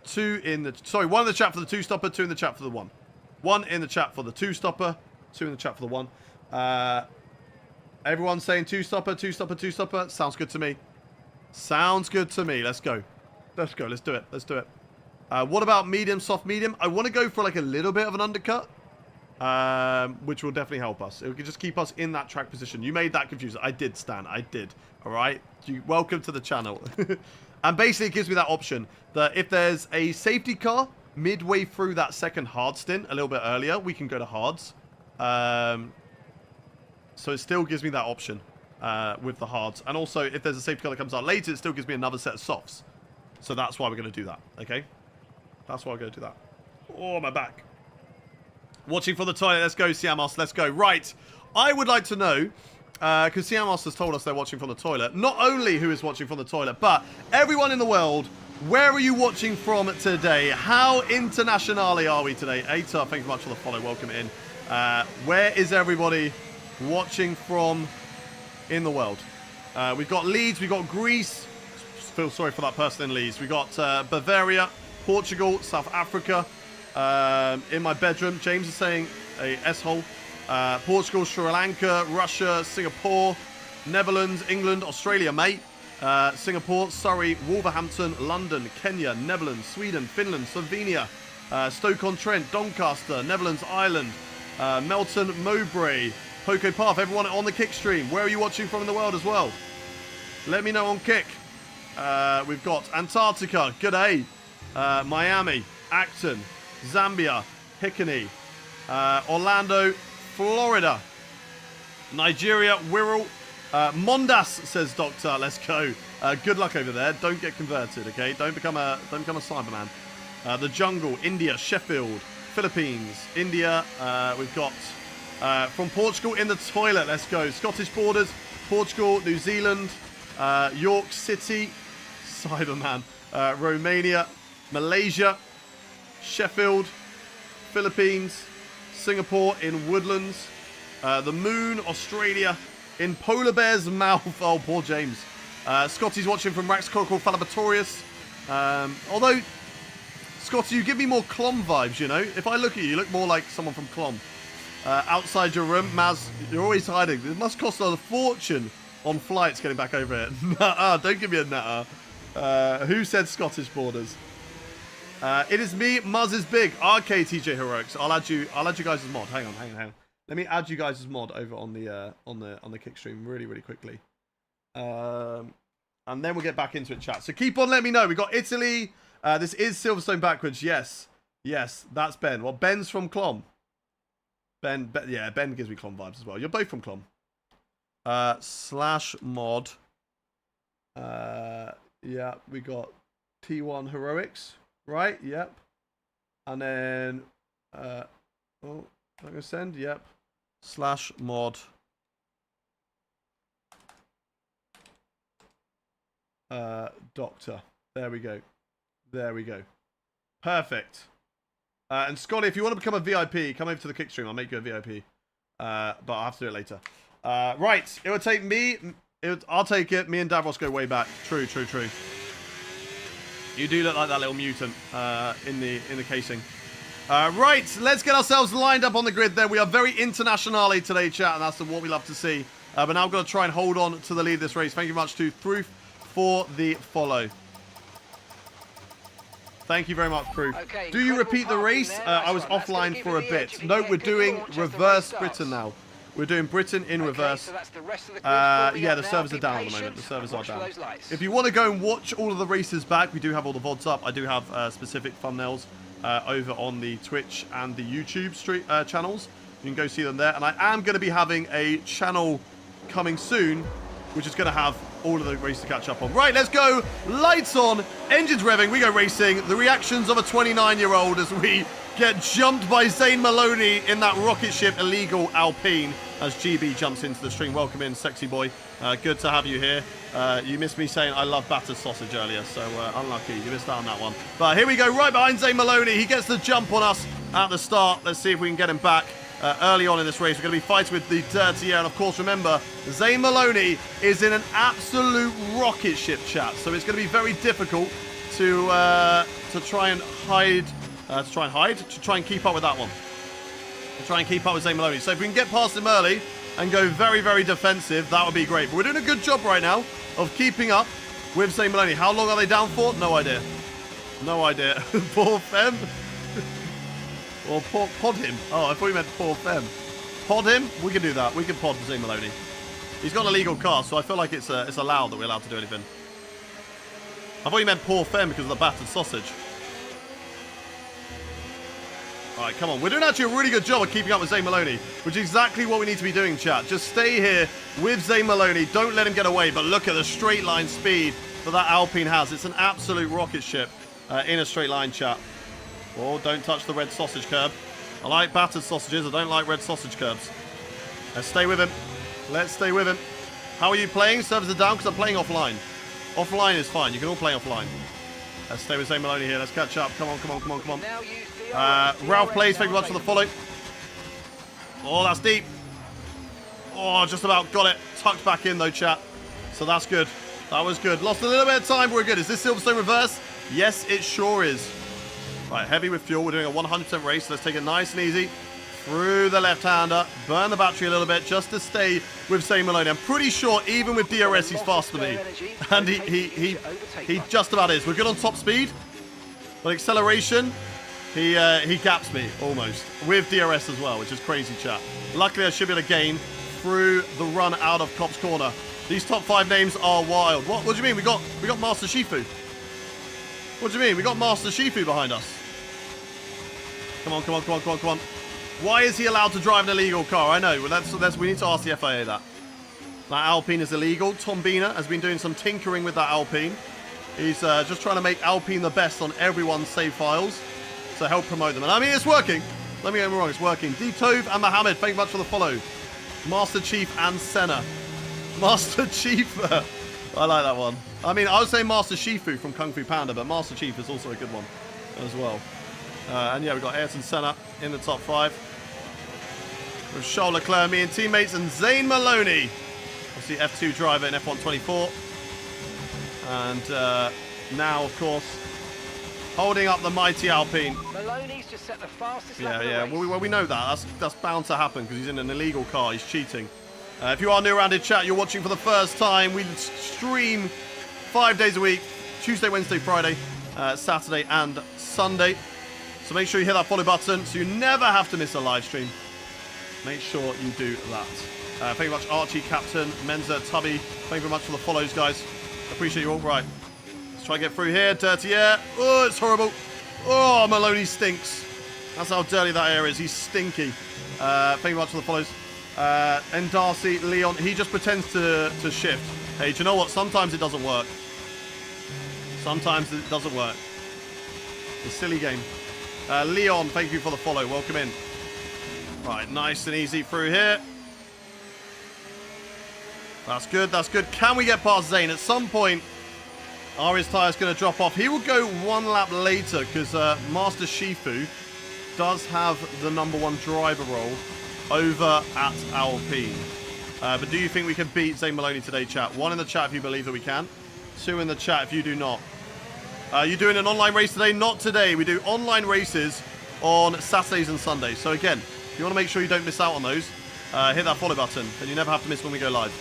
2 in the... Sorry, 1 in the chat for the 2-stopper, 2 in the chat for the 1. 1 in the chat for the 2-stopper, 2 in the chat for the 1. Everyone's saying 2-stopper, 2-stopper, 2-stopper. Sounds good to me. Sounds good to me. Let's go. Let's go. Let's do it. Let's do it. What about medium, soft, medium? I want to go for like a little bit of an undercut, which will definitely help us. It can just keep us in that track position. You made that confusing. I did, Stan. I did. All right. Welcome to the channel. And basically, it gives me that option that if there's a safety car midway through that second hard stint, a little bit earlier, we can go to hards. So it still gives me that option with the hards. And also, if there's a safety car that comes out later, it still gives me another set of softs. So that's why we're going to do that, okay? That's why we're going to do that. Oh, my back. Watching for the toilet. Let's go, Siamos. Let's go. Right. I would like to know, because Siamos has told us they're watching from the toilet, not only who is watching from the toilet, but everyone in the world, where are you watching from today? How internationally are we today? Aita, thank you much for the follow. Welcome in. Where is everybody watching from in the world? We've got Leeds. We've got Greece. Feel sorry for that person in Leeds. We've got Bavaria, Portugal, South Africa. In my bedroom, James is saying a S-hole. Portugal, Sri Lanka, Russia, Singapore, Netherlands, England, Australia, mate. Singapore, Surrey, Wolverhampton, London, Kenya, Netherlands, Sweden, Finland, Slovenia, Stoke-on-Trent, Doncaster, Netherlands, Ireland, Melton, Mowbray, Poco Path. Everyone on the Kick stream, where are you watching from in the world as well? Let me know on Kick. We've got Antarctica, good day. Miami, Acton, Zambia, Hickory, Orlando, Florida, Nigeria, Wirral, Mondas, says Doctor. Let's go. Good luck over there. Don't get converted, okay? Don't become a Cyberman. The Jungle, India, Sheffield, Philippines, India. We've got from Portugal in the toilet. Let's go. Scottish Borders, Portugal, New Zealand, York City, Cyberman, Romania, Malaysia, Sheffield, Philippines, Singapore in Woodlands, the Moon, Australia, in Polar Bear's mouth. Oh, poor James. Scotty's watching from Rax Coracle Falabatorius. Although, Scotty, you give me more Clom vibes, you know? If I look at you, you look more like someone from Clom. Outside your room, Maz, you're always hiding. It must cost a fortune on flights getting back over it. Nuh-uh, don't give me a nuh-uh. Who said Scottish Borders? It is me, Muzz is big. RK TJ Heroics. I'll add you guys as mod. Hang on. Let me add you guys as mod over on the kick stream really quickly. And then we'll get back into it, chat. So keep on letting me know. We got Italy. This is Silverstone backwards. Yes, that's Ben. Well, Ben's from Clom. Ben gives me Clom vibes as well. You're both from Clom. /mod. Yeah, we got T1 Heroics. Right, yep. And then, I'm going to send, yep. /mod. Doctor. There we go. Perfect. And Scotty, if you want to become a VIP, come over to the kick stream. I'll make you a VIP. But I'll have to do it later. Right, it would take me, I'll take it. Me and Davros go way back. True. You do look like that little mutant in the casing. Right, let's get ourselves lined up on the grid there. We are very internationally today, chat, and that's what we love to see. But now I've got to try and hold on to the lead of this race. Thank you very much to Proof for the follow. Thank you very much, Proof. Okay, do you repeat the race? I was offline for a bit. No, we're doing reverse Britain now. We're doing Britain in reverse. So that's the rest of the yeah, the servers are down at the moment. The servers are down. If you want to go and watch all of the races back, we do have all the VODs up. I do have specific thumbnails over on the Twitch and the YouTube channels. You can go see them there. And I am going to be having a channel coming soon, which is going to have all of the races to catch up on. Right, let's go. Lights on, engines revving, we go racing. The reactions of a 29-year-old as we get jumped by Zane Maloney in that rocket ship illegal Alpine as GB jumps into the stream. Welcome in, sexy boy. Good to have you here. You missed me saying I love battered sausage earlier, so unlucky. You missed out on that one. But here we go, right behind Zane Maloney. He gets the jump on us at the start. Let's see if we can get him back. Early on in this race, we're going to be fighting with the dirty air. And of course, remember, Zane Maloney is in an absolute rocket ship, chat. So it's going to be very difficult to try and keep up with that one. To try and keep up with Zane Maloney. So if we can get past him early and go very, very defensive, that would be great. But we're doing a good job right now of keeping up with Zane Maloney. How long are they down for? No idea. No idea. Poor Fem. Or pod him. Oh, I thought you meant poor Fem. Pod him? We can do that. We can pod Zane Maloney. He's got an illegal car, so I feel like it's allowed that we're allowed to do anything. I thought you meant poor Fem because of the battered sausage. Alright, come on. We're doing actually a really good job of keeping up with Zane Maloney, which is exactly what we need to be doing, chat. Just stay here with Zane Maloney. Don't let him get away, but look at the straight line speed that Alpine has. It's an absolute rocket ship in a straight line, chat. Oh, don't touch the red sausage curb. I like battered sausages. I don't like red sausage curbs. Let's stay with him. Let's stay with him. How are you playing? Servers are down because I'm playing offline. Offline is fine. You can all play offline. Let's stay with Zane Maloney here. Let's catch up. Come on, come on, come on, come on. Ralph plays. Thank you much for the follow. Oh, that's deep. Oh, just about got it. Tucked back in though, chat. So that's good. That was good. Lost a little bit of time, but we're good. Is this Silverstone reverse? Yes, it sure is. Right, heavy with fuel. We're doing a 100% race. So let's take it nice and easy. Through the left-hander. Burn the battery a little bit just to stay with Zane Maloney. I'm pretty sure even with DRS he's faster than me. And he just about is. We're good on top speed. But acceleration, he gaps me almost. With DRS as well, which is crazy, chat. Luckily, I should be able to gain through the run out of Cop's Corner. These top 5 names are wild. What do you mean? We got Master Shifu. What do you mean? We got Master Shifu behind us. Come on, come on, come on, come on, come on. Why is he allowed to drive an illegal car? I know. Well, we need to ask the FIA that. That Alpine is illegal. Tom Bina has been doing some tinkering with that Alpine. He's just trying to make Alpine the best on everyone's save files to help promote them. And I mean, it's working. Let me get me wrong. It's working. D Tove and Mohammed, thank you much for the follow. Master Chief and Senna. Master Chief. I like that one. I mean, I would say Master Shifu from Kung Fu Panda, but Master Chief is also a good one as well. And yeah, we've got Ayrton Senna in the top 5. With Charles Leclerc, me and teammates, and Zane Maloney. Obviously F2 driver in F1 24. And now, of course, holding up the mighty Alpine. Maloney's just set the fastest lap of the race. Well, we know that. That's bound to happen because he's in an illegal car. He's cheating. If you are new around in chat, you're watching for the first time. We stream 5 days a week. Tuesday, Wednesday, Friday, Saturday and Sunday. So make sure you hit that follow button so you never have to miss a live stream. Make sure you do that. Thank you very much, Archie, Captain, Menza, Tubby. Thank you very much for the follows, guys. Appreciate you all. Right. Let's try to get through here. Dirty air. Oh, it's horrible. Oh, Maloney stinks. That's how dirty that air is. He's stinky. Thank you very much for the follows. And Darcy, Leon, he just pretends to shift. Hey, do you know what? Sometimes it doesn't work. Sometimes it doesn't work. It's a silly game. Leon, thank you for the follow. Welcome in. Right, nice and easy through here. That's good, that's good. Can we get past Zane? At some point, Ari's tyre's going to drop off. He will go 1 lap later because Master Shifu does have the #1 driver role over at Alpine. But do you think we can beat Zane Maloney today, chat? 1 in the chat if you believe that we can. 2 in the chat if you do not. You doing an online race today? Not today. We do online races on Saturdays and Sundays. So again, if you want to make sure you don't miss out on those, hit that follow button and you never have to miss when we go live.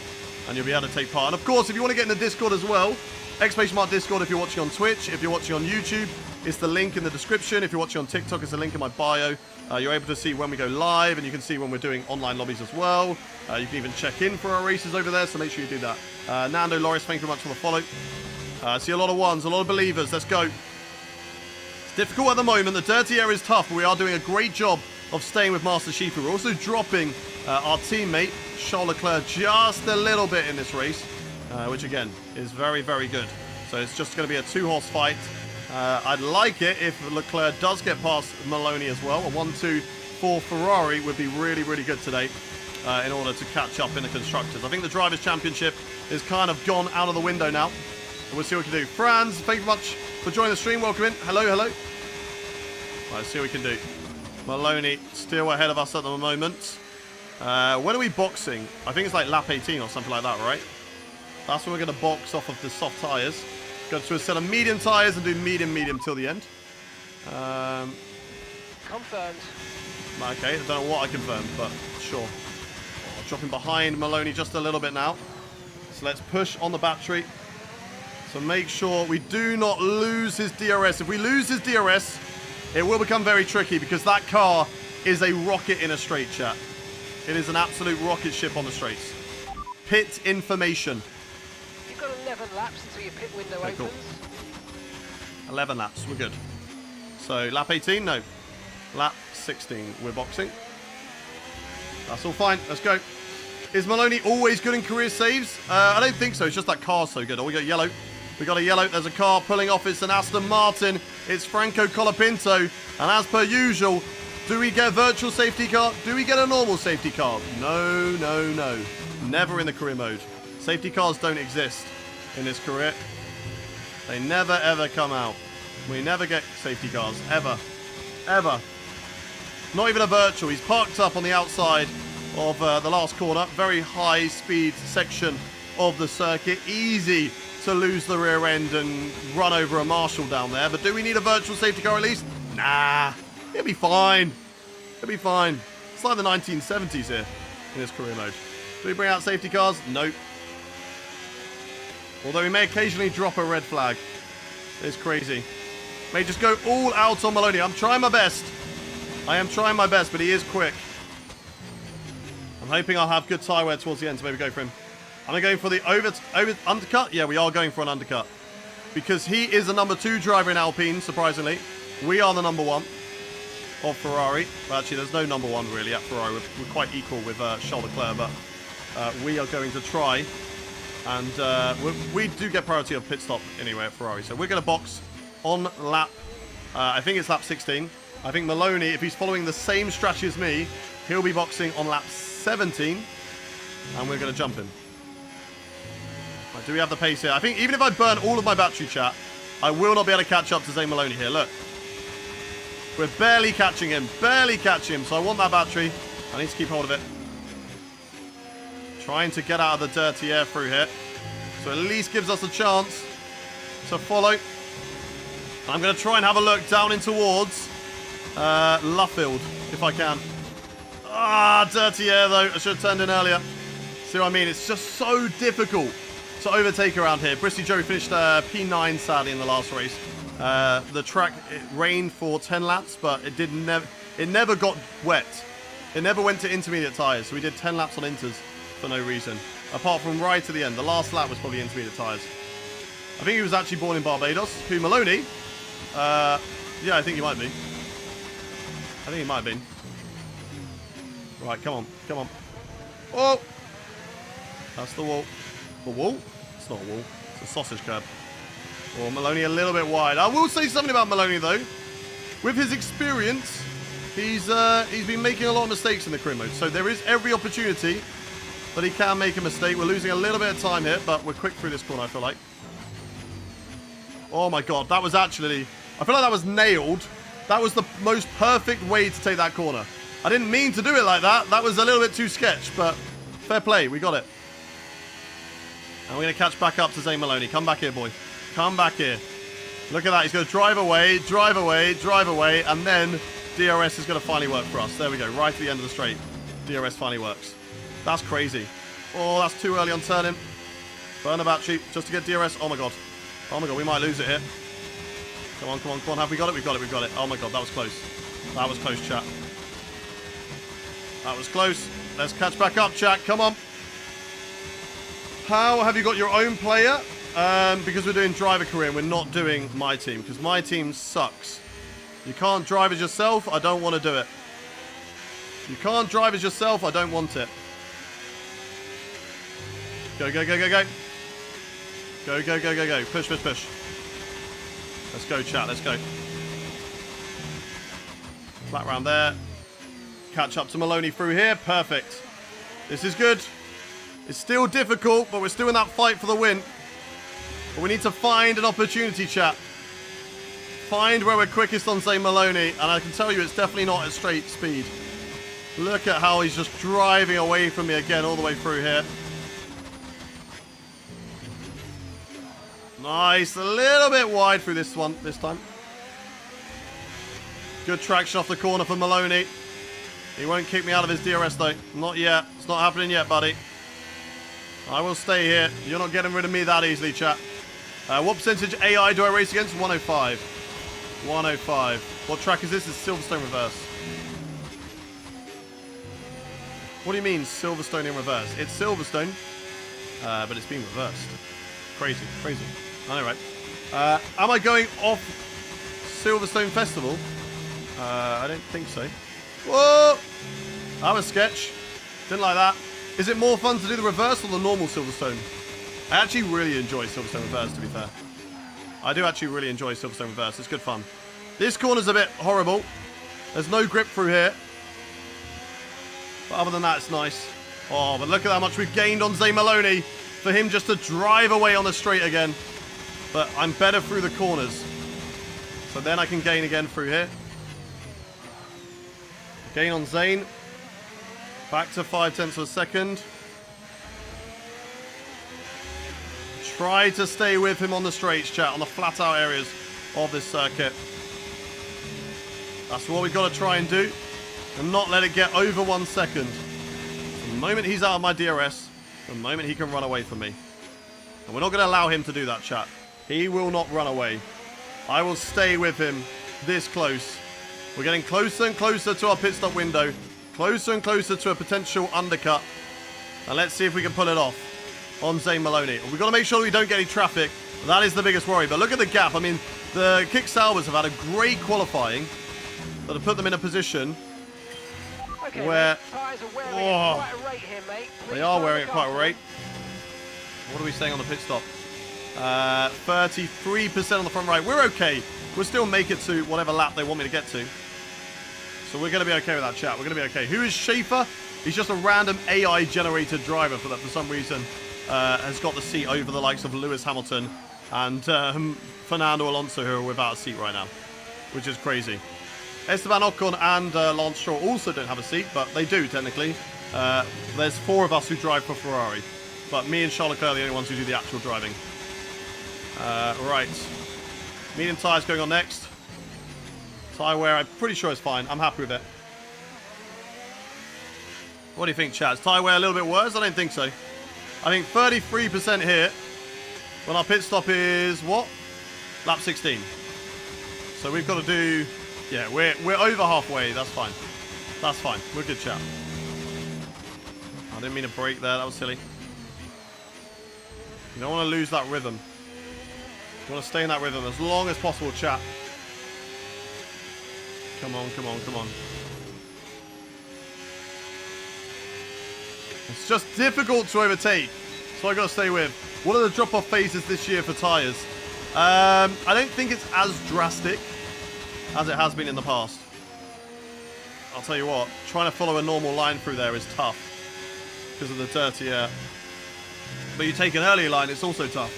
And you'll be able to take part. And of course, if you want to get in the Discord as well, !Discord if you're watching on Twitch. If you're watching on YouTube, it's the link in the description. If you're watching on TikTok, it's the link in my bio. You're able to see when we go live, and you can see when we're doing online lobbies as well. You can even check in for our races over there, so make sure you do that. Nando, Loris, thank you very much for the follow. See a lot of ones, a lot of believers. Let's go. It's difficult at the moment. The dirty air is tough, but we are doing a great job of staying with Master Shifu. We're also dropping our teammate, Charles Leclerc, just a little bit in this race, which again is very, very good. So it's just going to be a 2-horse fight. I'd like it if Leclerc does get past Maloney as well. A 1-2 for Ferrari would be really, really good today in order to catch up in the Constructors. I think the Drivers' Championship is kind of gone out of the window now. We'll see what we can do. Franz, thank you very much for joining the stream. Welcome in. Hello, hello. Right, let's see what we can do. Maloney still ahead of us at the moment. When are we boxing? I think it's like lap 18 or something like that, right? That's when we're going to box off of the soft tyres. Go to a set of medium tyres and do medium till the end. Confirmed. Okay, I don't know what I confirmed, but sure. Dropping behind Maloney just a little bit now. So let's push on the battery. So make sure we do not lose his DRS. If we lose his DRS, it will become very tricky because that car is a rocket in a straight, chat. It is an absolute rocket ship on the straights. Pit information. You've got 11 laps until your pit window Okay, opens. Cool. 11 laps, we're good. So lap 18, no. Lap 16, we're boxing. That's all fine, let's go. Is Maloney always good in career saves? I don't think so, it's just that car's so good. Oh, we got yellow. We got a yellow, there's a car pulling off, it's an Aston Martin. It's Franco Colapinto. And as per usual, do we get a virtual safety car? Do we get a normal safety car? No, no, no. Never in the career mode. Safety cars don't exist in this career. They never, ever come out. We never get safety cars, ever. Ever. Not even a virtual. He's parked up on the outside of the last corner. Very high speed section of the circuit. Easy to lose the rear end and run over a marshal down there. But do we need a virtual safety car at least? Nah. It'll be fine. It'll be fine. It's like the 1970s here in this career mode. Do we bring out safety cars? Nope. Although we may occasionally drop a red flag. It's crazy. May just go all out on Maloney. I'm trying my best. I am trying my best, but he is quick. I'm hoping I'll have good tyre wear towards the end to maybe go for him. Am I going for the over undercut? Yeah, we are going for an undercut. Because he is the number 2 driver in Alpine, surprisingly. We are the number 1 of Ferrari. Well, actually, there's no number 1 really at Ferrari. We're quite equal with Charles Leclerc, but we are going to try. And we do get priority of pit stop anyway at Ferrari. So we're going to box on lap, I think it's lap 16. I think Maloney, if he's following the same strategy as me, he'll be boxing on lap 17. And we're going to jump him. Right, do we have the pace here? I think even if I burn all of my battery, chat, I will not be able to catch up to Zane Maloney here. Look. We're barely catching him. Barely catching him. So I want that battery. I need to keep hold of it. Trying to get out of the dirty air through here. So at least gives us a chance to follow. I'm going to try and have a look down in towards Luffield, if I can. Ah, dirty air though. I should have turned in earlier. See what I mean? It's just so difficult to overtake around here. Bristly Joe finished P9 sadly in the last race. The track, it rained for 10 laps, but it never got wet. It never went to intermediate tyres, so we did 10 laps on inters for no reason. Apart from right to the end. The last lap was probably intermediate tyres. I think he was actually born in Barbados. Who, Maloney? Yeah, I think he might be. I think he might have been. Right, come on, come on. Oh! That's the wall. The wall? It's not a wall. It's a sausage curb. Oh, Maloney a little bit wide. I will say something about Maloney, though. With his experience, he's been making a lot of mistakes in the career mode. So there is every opportunity that he can make a mistake. We're losing a little bit of time here, but we're quick through this corner, I feel like. Oh, my God. That was actually... I feel like that was nailed. That was the most perfect way to take that corner. I didn't mean to do it like that. That was a little bit too sketch, but fair play. We got it. And we're going to catch back up to Zane Maloney. Come back here, boy. Come back here. Look at that. He's going to drive away, drive away, drive away, and then DRS is going to finally work for us. There we go. Right to the end of the straight. DRS finally works. That's crazy. Oh, that's too early on turning. Burn the battery just to get DRS. Oh, my God. Oh, my God. We might lose it here. Come on, come on, come on. Have we got it? We've got it, we've got it. Oh, my God. That was close. That was close, chat. That was close. Let's catch back up, chat. Come on. How have you got your own player? Because we're doing driver career and we're not doing my team. Because my team sucks. You can't drive as yourself. I don't want to do it. You can't drive as yourself. I don't want it. Go, go, go, go, go. Go, go, go, go, go. Push, push, push. Let's go, chat. Let's go. Flat round there. Catch up to Maloney through here. Perfect. This is good. It's still difficult, but we're still in that fight for the win. But we need to find an opportunity, chat. Find where we're quickest on, say, Maloney. And I can tell you it's definitely not at straight speed. Look at how he's just driving away from me again all the way through here. Nice. A little bit wide through this one this time. Good traction off the corner for Maloney. He won't kick me out of his DRS, though. Not yet. It's not happening yet, buddy. I will stay here. You're not getting rid of me that easily, chat. What percentage AI do I race against? 105. 105. What track is this? It's Silverstone reverse. What do you mean Silverstone in reverse? It's Silverstone, but it's being reversed. Crazy, crazy. I know, right? Am I going off Silverstone Festival? I don't think so. Whoa! That was sketch. Didn't like that. Is it more fun to do the reverse or the normal Silverstone? I actually really enjoy Silverstone reverse, to be fair. I do actually really enjoy Silverstone reverse. It's good fun. This corner's a bit horrible. There's no grip through here. But other than that, it's nice. Oh, but look at how much we've gained on Zane Maloney for him just to drive away on the straight again. But I'm better through the corners. So then I can gain again through here. Gain on Zane. Back to 0.5 of a second. Try to stay with him on the straights, chat, on the flat out areas of this circuit. That's what we've got to try and do. And not let it get over 1 second. The moment he's out of my DRS, the moment he can run away from me. And we're not going to allow him to do that, chat. He will not run away. I will stay with him this close. We're getting closer and closer to our pit stop window. Closer and closer to a potential undercut. And let's see if we can pull it off on Zane Maloney. We've got to make sure we don't get any traffic. That is the biggest worry. But look at the gap. I mean, the Kick Salvers have had a great qualifying that have put them in a position where... Tyres are wearing at quite a rate here, mate. They are wearing at quite a rate. What are we saying on the pit stop? 33% on the front right. We're okay. We'll still make it to whatever lap they want me to get to. So we're going to be okay with that, chat. We're going to be okay. Who is Schaefer? He's just a random AI-generated driver that for some reason has got the seat over the likes of Lewis Hamilton and Fernando Alonso, who are without a seat right now, which is crazy. Esteban Ocon and Lance Stroll also don't have a seat, but they do, technically. There's 4 of us who drive for Ferrari, but me and Charles Leclerc are the only ones who do the actual driving. Right. Medium tyres going on next. Tyre wear, I'm pretty sure it's fine. I'm happy with it. What do you think, chat? Is tyre wear a little bit worse? I don't think so. I think 33% here when our pit stop is, what? Lap 16. So we've got to do... Yeah, we're over halfway. That's fine. That's fine. We're good, chat. I didn't mean to brake there. That was silly. You don't want to lose that rhythm. You want to stay in that rhythm as long as possible, chat. Come on, come on, come on. It's just difficult to overtake. So I got to stay with. What are the drop-off phases this year for tyres? I don't think it's as drastic as it has been in the past. I'll tell you what, trying to follow a normal line through there is tough because of the dirty air. But you take an early line, it's also tough.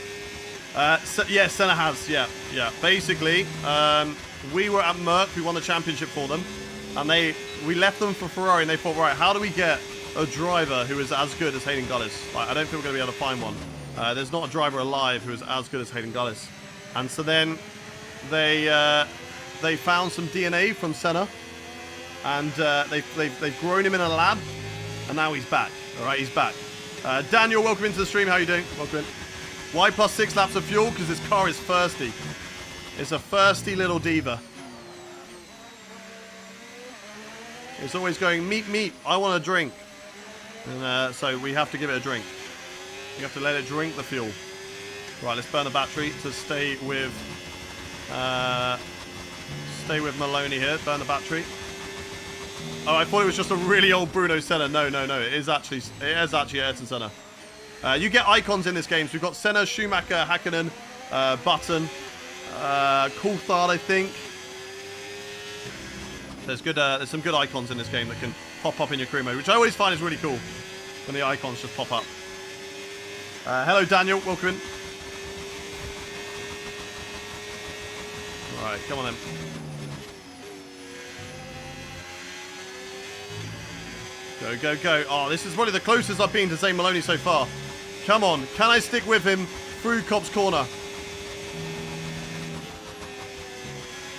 So, yeah, Senna has, yeah. Basically, we were at Merck, we won the championship for them, and we left them for Ferrari, and they thought, right, how do we get a driver who is as good as Hayden Gullis? Like, I don't think we're going to be able to find one. There's not a driver alive who is as good as Hayden Gullis. And so then they found some DNA from Senna, and they've grown him in a lab, and now he's back. All right, he's back. Daniel, welcome into the stream. How are you doing? Welcome in. Why plus 6 laps of fuel? Because this car is thirsty. It's a thirsty little diva. It's always going, meep, meep, I want a drink. And so we have to give it a drink. You have to let it drink the fuel. Right, let's burn the battery to stay with Maloney here. Burn the battery. Oh, I thought it was just a really old Bruno Senna. No. It is actually Ayrton Senna. You get icons in this game. So we've got Senna, Schumacher, Hakkinen, Button, Coulthard, I think. There's some good icons in this game that can pop up in your career mode, which I always find is really cool when the icons just pop up. Hello, Daniel. Welcome in. All right, come on then. Go. Oh, this is probably the closest I've been to Zane Maloney so far. Come on. Can I stick with him through Cobb's corner?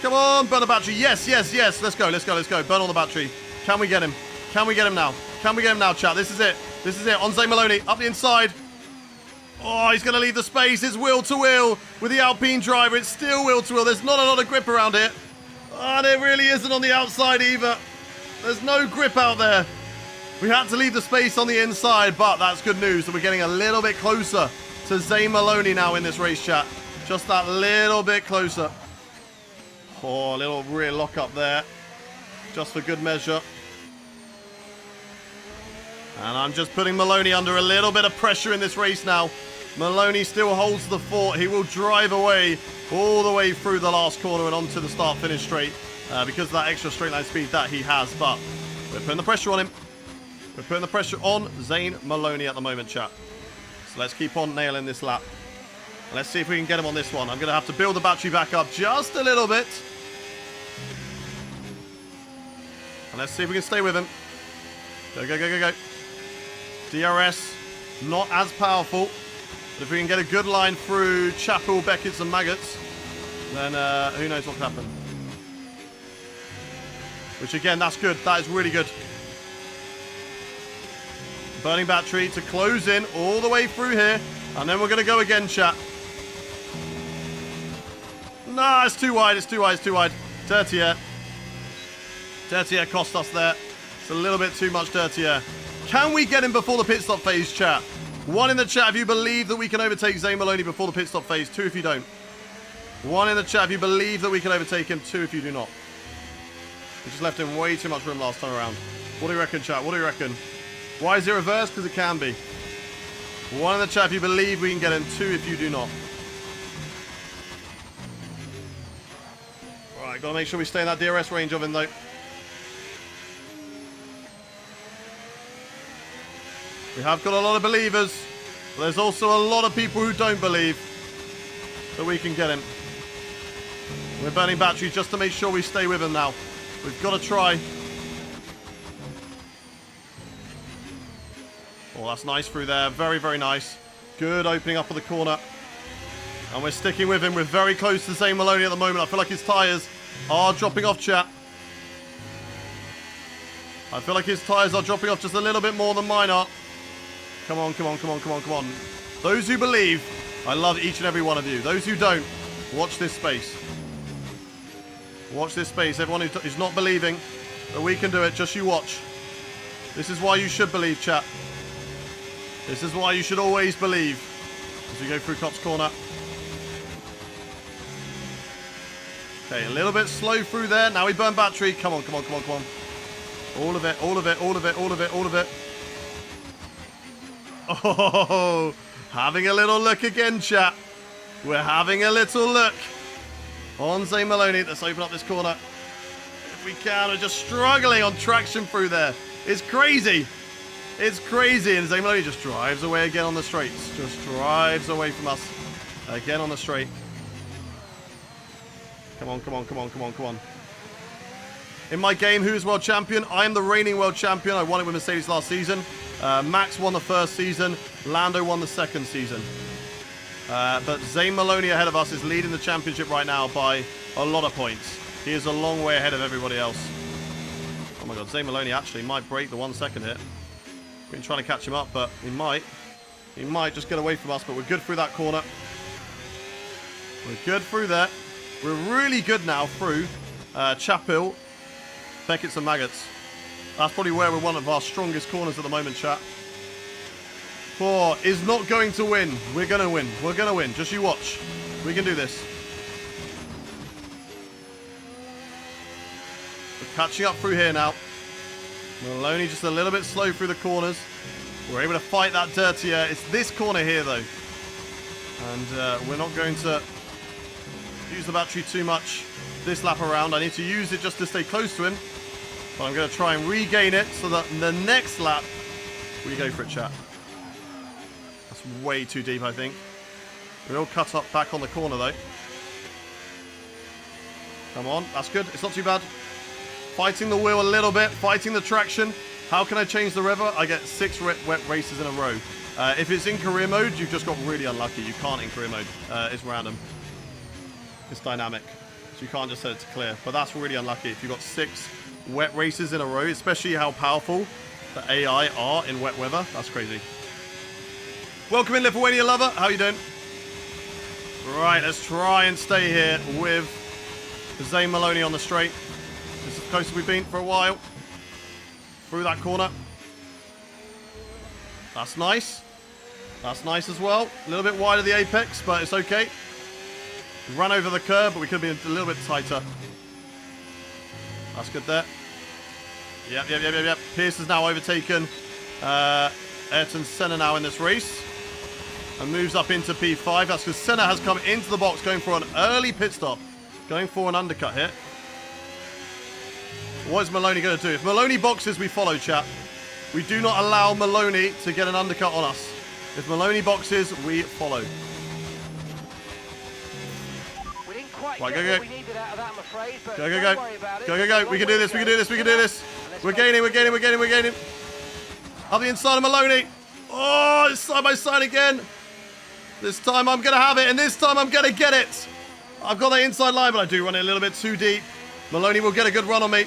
Come on, burn the battery. Yes. Let's go. Burn all the battery. Can we get him? Can we get him now? Can we get him now, chat? This is it. On Zane Maloney. Up the inside. Oh, he's going to leave the space. It's wheel to wheel with the Alpine driver. It's still wheel to wheel. There's not a lot of grip around it. And it really isn't on the outside either. There's no grip out there. We had to leave the space on the inside, but that's good news that we're getting a little bit closer to Zane Maloney now in this race, chat. Just that little bit closer. Oh, a little rear lock up there. Just for good measure. And I'm just putting Maloney under a little bit of pressure in this race now. Maloney still holds the fort. He will drive away all the way through the last corner and onto the start-finish straight because of that extra straight line speed that he has. But we're putting the pressure on him. We're putting the pressure on Zane Maloney at the moment, chat. So let's keep on nailing this lap. And let's see if we can get him on this one. I'm going to have to build the battery back up just a little bit. And let's see if we can stay with him. Go, go, go, go, go. DRS, not as powerful. But if we can get a good line through Chapel, Beckett's and Maggots, then who knows what can happen. Which again, that's good. That is really good. Burning battery to close in all the way through here. And then we're going to go again, chat. No, it's too wide. It's too wide. It's too wide. Dirty air. Dirty air cost us there. It's a little bit too much dirty air. Can we get him before the pit stop phase, chat? 1 in the chat if you believe that we can overtake Zane Maloney before the pit stop phase. 2 if you don't. 1 in the chat if you believe that we can overtake him. 2 if you do not. We just left him way too much room last time around. What do you reckon, chat? What do you reckon? Why is it reversed? Because it can be. 1 in the chat if you believe we can get him. 2 if you do not. Alright, gotta make sure we stay in that DRS range of him though. We have got a lot of believers, but there's also a lot of people who don't believe that we can get him. We're burning batteries just to make sure we stay with him now. We've got to try. Oh, that's nice through there. Very, very nice. Good opening up of the corner. And we're sticking with him. We're very close to Zane Maloney at the moment. I feel like his tyres are dropping off, chat. I feel like his tyres are dropping off just a little bit more than mine are. Come on, come on, come on, come on, come on. Those who believe, I love each and every one of you. Those who don't, watch this space. Watch this space. Everyone who's not believing that we can do it, just you watch. This is why you should believe, chat. This is why you should always believe. As we go through Cop's corner. Okay, a little bit slow through there. Now we burn battery. Come on, come on, come on, come on. All of it, all of it, all of it, all of it, all of it. Oh, having a little look again, chat. We're having a little look on Zane Maloney. Let's open up this corner. If we can, we're just struggling on traction through there. It's crazy. It's crazy. And Zane Maloney just drives away again on the straights. Just drives away from us again on the straight. Come on, come on, come on, come on, come on. In my game, who's world champion? I am the reigning world champion. I won it with Mercedes last season. Max won the first season. Lando won the second season. But Zane Maloney ahead of us is leading the championship right now by a lot of points. He is a long way ahead of everybody else. Oh my god, Zane Maloney actually might break the 1 second hit. We've been trying to catch him up, but he might. He might just get away from us, but we're good through that corner. We're good through there. We're really good now through Chapel, Beckett's and Maggots. That's probably where we're one of our strongest corners at the moment, chat. 4 is not going to win. We're going to win. We're going to win. Just you watch. We can do this. We're catching up through here now. Maloney just a little bit slow through the corners. We're able to fight that dirty air. It's this corner here, though. And we're not going to use the battery too much this lap around. I need to use it just to stay close to him. But I'm going to try and regain it so that in the next lap, we go for it, chat. That's way too deep, I think. We're all cut up back on the corner, though. Come on, that's good. It's not too bad. Fighting the wheel a little bit, fighting the traction. How can I change the rever? I get 6 wet races in a row. If it's in career mode, you've just got really unlucky. You can't in career mode. It's random. It's dynamic. So you can't just set it to clear. But that's really unlucky. If you've got 6 wet races in a row, especially how powerful the AI are in wet weather, that's crazy. Welcome in, Lithuania lover. How you doing? Right, let's try and stay here with Zane Maloney on the straight. This is the closest we've been for a while. Through that corner. That's nice. That's nice as well. A little bit wide of the apex, but it's okay. We ran over the curb, but we could have been a little bit tighter. That's good there. Yep. Pierce has now overtaken Ayrton Senna now in this race. And moves up into P5. That's because Senna has come into the box going for an early pit stop. Going for an undercut here. What is Maloney going to do? If Maloney boxes, we follow, chat. We do not allow Maloney to get an undercut on us. If Maloney boxes, we follow. We didn't quite right, get go. what we needed out of that, I'm afraid, but go. don't worry about it. Go. We can do this. We're gaining. Up the inside of Maloney. Oh, it's side by side again. This time I'm going to have it, and this time I'm going to get it. I've got that inside line, but I do run it a little bit too deep. Maloney will get a good run on me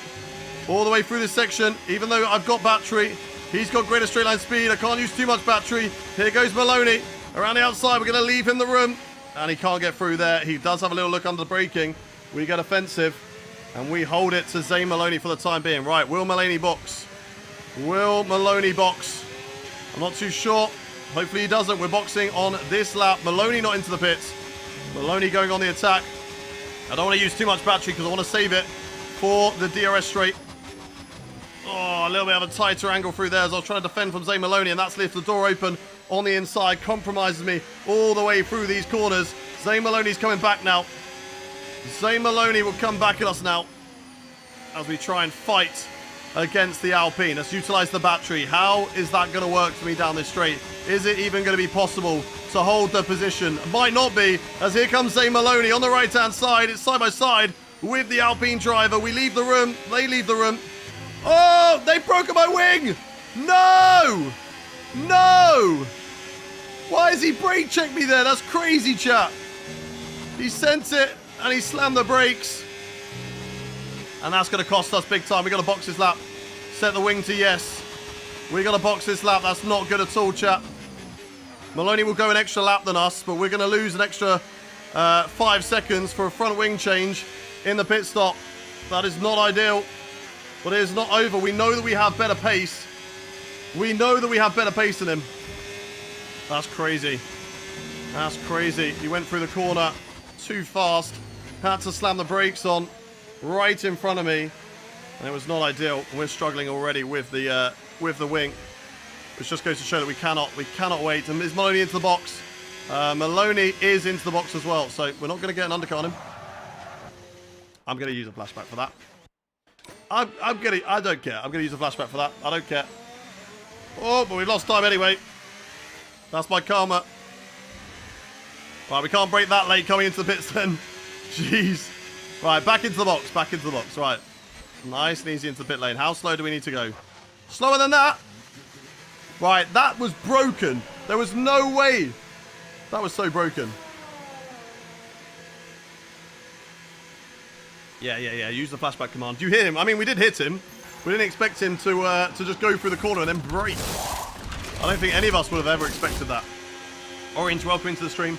all the way through this section, even though I've got battery. He's got greater straight line speed. I can't use too much battery. Here goes Maloney. Around the outside, we're going to leave him the room. And he can't get through there. He does have a little look under the braking. We get offensive, and we hold it to Zane Maloney for the time being. Right, will Maloney box? Will Maloney box? I'm not too sure. Hopefully he doesn't. We're boxing on this lap. Maloney not into the pits. Maloney going on the attack. I don't want to use too much battery because I want to save it for the DRS straight. Oh, a little bit of a tighter angle through there as I was trying to defend from Zane Maloney, and that's left the door open on the inside. Compromises me all the way through these corners. Zane Maloney's coming back now. Zane Maloney will come back at us now as we try and fight against the Alpine. Let's utilize the battery. How is that going to work for me down this straight? Is it even going to be possible to hold the position? Might not be, as here comes Zane Maloney on the right-hand side. It's side by side with the Alpine driver. We leave the room. They leave the room. Oh, they've broken my wing. No. Why has he brake checked me there? That's crazy, chat. He sent it and he slammed the brakes. And that's going to cost us big time. We've got to box this lap. Set the wing to yes. We've got to box this lap. That's not good at all, chat. Maloney will go an extra lap than us, but we're going to lose an extra 5 seconds for a front wing change in the pit stop. That is not ideal, but it is not over. We know that we have better pace. We know that we have better pace than him. That's crazy. That's crazy. He went through the corner too fast. Had to slam the brakes on right in front of me, and it was not ideal. We're struggling already with the wing, which just goes to show that we cannot wait. And is Maloney into the box? Maloney is into the box as well, so we're not going to get an undercut on him. I'm going to use a flashback for that. I don't care. I'm going to use a flashback for that. I don't care. Oh, but we've lost time anyway. That's my karma. Right, we can't break that late coming into the pits then. Jeez. Right, back into the box. Right. Nice and easy into the pit lane. How slow do we need to go? Slower than that? Right, that was broken. There was no way. That was so broken. Yeah. Use the flashback command. Do you hear him? I mean, we did hit him. We didn't expect him to just go through the corner and then brake. I don't think any of us would have ever expected that. Orange, welcome into the stream.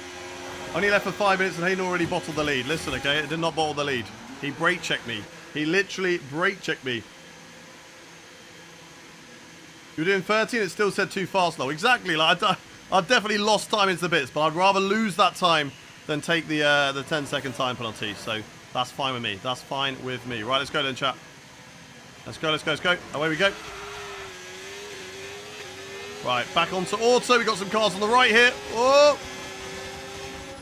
Only left for 5 minutes and Hayden already bottled the lead. Listen, okay? It did not bottle the lead. He brake checked me. He literally brake checked me. You were doing 13, it still said too fast though. Exactly. Like I definitely lost time into the bits, but I'd rather lose that time than take the 10-second time penalty. So that's fine with me. That's fine with me. Right, let's go then, chat. Let's go. Away we go. Right, back onto auto. We got some cars on the right here. Oh!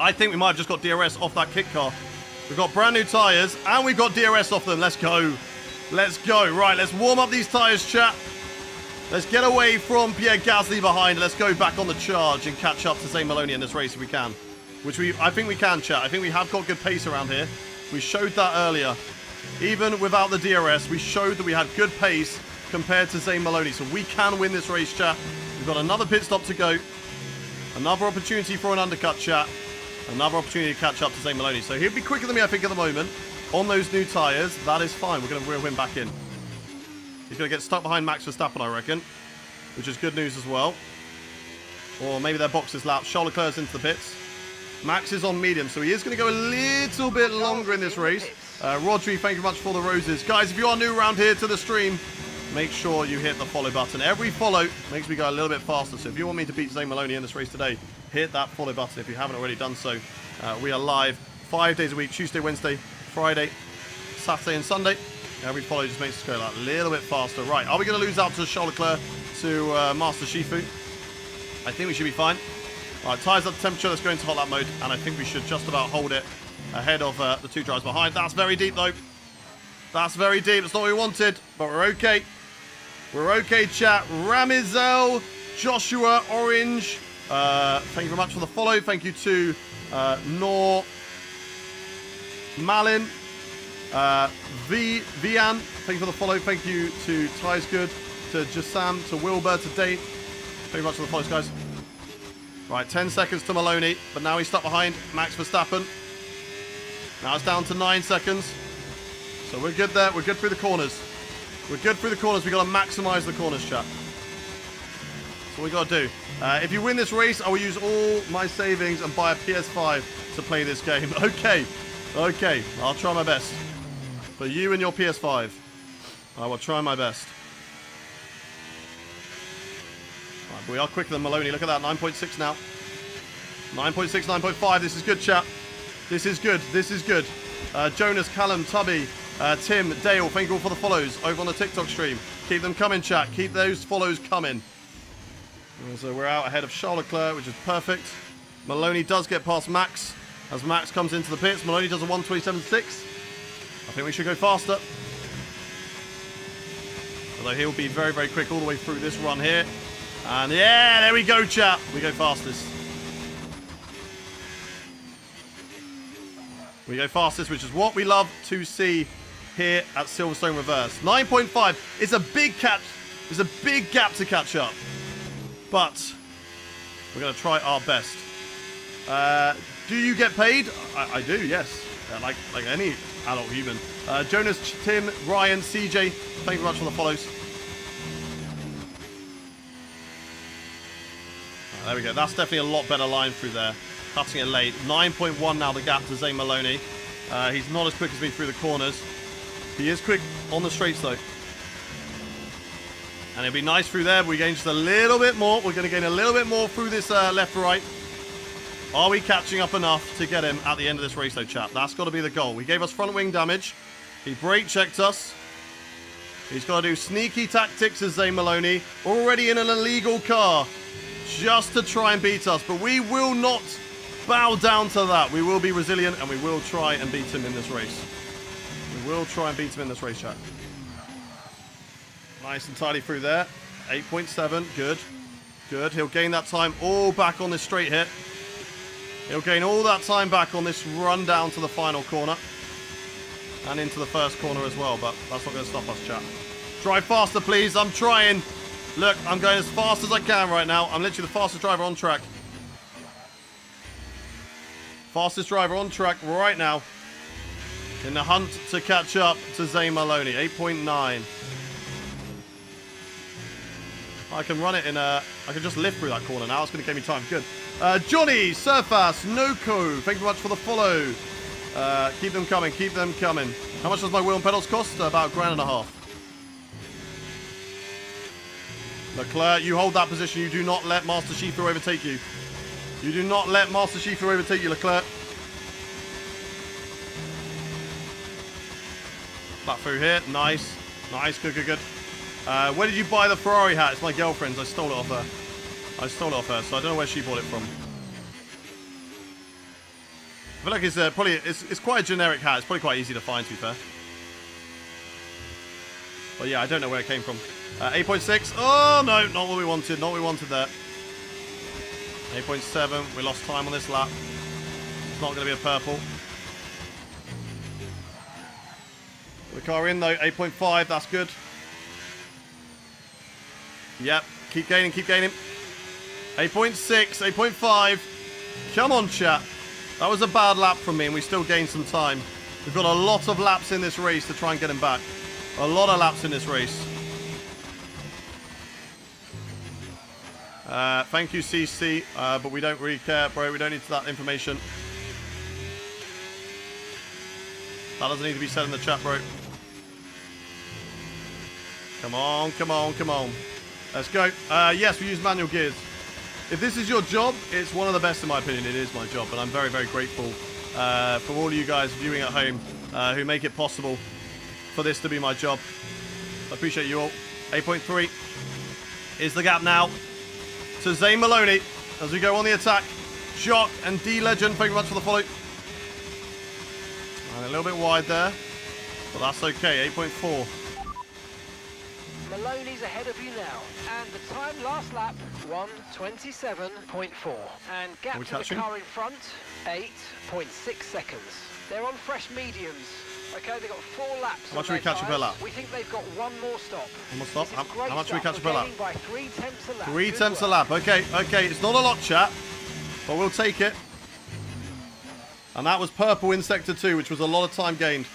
I think we might have just got DRS off that kit car. We've got brand new tyres, and we've got DRS off them. Let's go. Let's go. Right, let's warm up these tyres, chat. Let's get away from Pierre Gasly behind. Let's go back on the charge and catch up to Zane Maloney in this race if we can. I think we can, chat. I think we have got good pace around here. We showed that earlier. Even without the DRS, we showed that we had good pace compared to Zane Maloney. So we can win this race, chat. We've got another pit stop to go. Another opportunity for an undercut, chat. Another opportunity to catch up to Zane Maloney. So he'll be quicker than me, I think, at the moment. On those new tyres, that is fine. We're going to reel him back in. He's going to get stuck behind Max Verstappen, I reckon. Which is good news as well. Or maybe their boxes lap. Charles Leclerc's into the pits. Max is on medium, so he is going to go a little bit longer in this race. Rodri, thank you very much for the roses. Guys, if you are new around here to the stream, make sure you hit the follow button. Every follow makes me go a little bit faster. So if you want me to beat Zane Maloney in this race today, hit that follow button if you haven't already done so. We are live 5 days a week, Tuesday, Wednesday, Friday, Saturday and Sunday. Every follow just makes us go like a little bit faster. Right, are we going to lose out to Charles Leclerc to Master Shifu? I think we should be fine. All right, tyres up the temperature. Let's go into hot lap mode, and I think we should just about hold it ahead of the two drivers behind. That's very deep, though. That's very deep. That's not what we wanted, but we're okay. We're okay, chat. Ramizel, Joshua, Orange. Thank you very much for the follow. Thank you to Nor, Malin, Vian. Thank you for the follow. Thank you to Ty's Good, to Jasam, to Wilbur, to Dave. Thank you very much for the follows, guys. Right, 10 seconds to Maloney, but now he's stuck behind Max Verstappen. Now it's down to 9 seconds. So we're good there. We're good through the corners. We're good through the corners. We've got to maximize the corners, chat. That's what we got to do. If you win this race, I will use all my savings and buy a PS5 to play this game. Okay. Okay. I'll try my best. For you and your PS5, I will try my best. Right, we are quicker than Maloney. Look at that. 9.6 now. 9.6, 9.5. This is good, chat. This is good. This is good. Jonas, Callum, Tubby, Tim, Dale, thank you all for the follows over on the TikTok stream. Keep them coming, chat. Keep those follows coming. And so we're out ahead of Charles Leclerc, which is perfect. Maloney does get past Max as Max comes into the pits. Maloney does a 1:27.6. I think we should go faster. Although he'll be very, very quick all the way through this run here. And yeah, there we go, chat. We go fastest. We go fastest, which is what we love to see here at Silverstone Reverse. 9.5. It's a big catch. It's a big gap to catch up. But we're going to try our best. Do you get paid? I do, yes. Like any adult human. Jonas, Tim, Ryan, CJ, thank you very much for the follows. There we go. That's definitely a lot better line through there. Cutting it late. 9.1 now the gap to Zane Maloney. He's not as quick as me through the corners. He is quick on the straights though. And it'd be nice through there, but we gain just a little bit more. We're going to gain a little bit more through this left to right. Are we catching up enough to get him at the end of this race though, chap? That's got to be the goal. We gave us front wing damage. He brake checked us. He's got to do sneaky tactics as Zane Maloney. Already in an illegal car. Just to try and beat us. But we will not bow down to that. We will be resilient and we will try and beat him in this race. We will try and beat him in this race, chat. Nice and tidy through there. 8.7. Good. Good. He'll gain that time all back on this straight hit. He'll gain all that time back on this run down to the final corner. And into the first corner as well. But that's not going to stop us, chat. Drive faster, please. I'm trying. Look, I'm going as fast as I can right now. I'm literally the fastest driver on track. Fastest driver on track right now. In the hunt to catch up to Zane Maloney. 8.9. I can run it in a... I can just lift through that corner now. It's going to give me time. Good. Johnny, Surfas, Noko. Thank you very much for the follow. Keep them coming. Keep them coming. How much does my wheel and pedals cost? About £1.50. Leclerc, you hold that position. You do not let Master Shifu overtake you. You do not let Master Shifu overtake you, Leclerc. Back through here. Nice. Nice. Good, good, good. Where did you buy the Ferrari hat? It's my girlfriend's. I stole it off her. I stole it off her, so I don't know where she bought it from. I feel like it's probably... It's quite a generic hat. It's probably quite easy to find, to be fair. But yeah, I don't know where it came from. 8.6. Oh, no. Not what we wanted. Not what we wanted there. 8.7. We lost time on this lap. It's not going to be a purple. The car in, though. 8.5. That's good. Yep. Keep gaining. Keep gaining. 8.6. 8.5. Come on, chat. That was a bad lap from me, and we still gained some time. We've got a lot of laps in this race to try and get him back. A lot of laps in this race. Thank you, CC, but we don't really care, bro. We don't need that information. That doesn't need to be said in the chat, bro. Come on, come on, come on. Let's go. Yes, we use manual gears. If this is your job, it's one of the best in my opinion. It is my job, and I'm very, very grateful for all of you guys viewing at home who make it possible for this to be my job. I appreciate you all. 8.3 is the gap now to Zane Maloney as we go on the attack. Jock and D-Legend, thank you very much for the follow. And a little bit wide there, but that's okay. 8.4. Maloney's ahead of you now, and the time last lap 1:27.4, and gap to the car in front 8.6 seconds. They're on fresh mediums. Okay, they've got 4 laps. How much are we catching per lap? We think they've got one more stop. One more stop? How much are we catching per lap? By 3/10 a lap. 3/10 a lap. Okay, okay. It's not a lot, chat, but we'll take it. And that was purple in sector 2, which was a lot of time gained.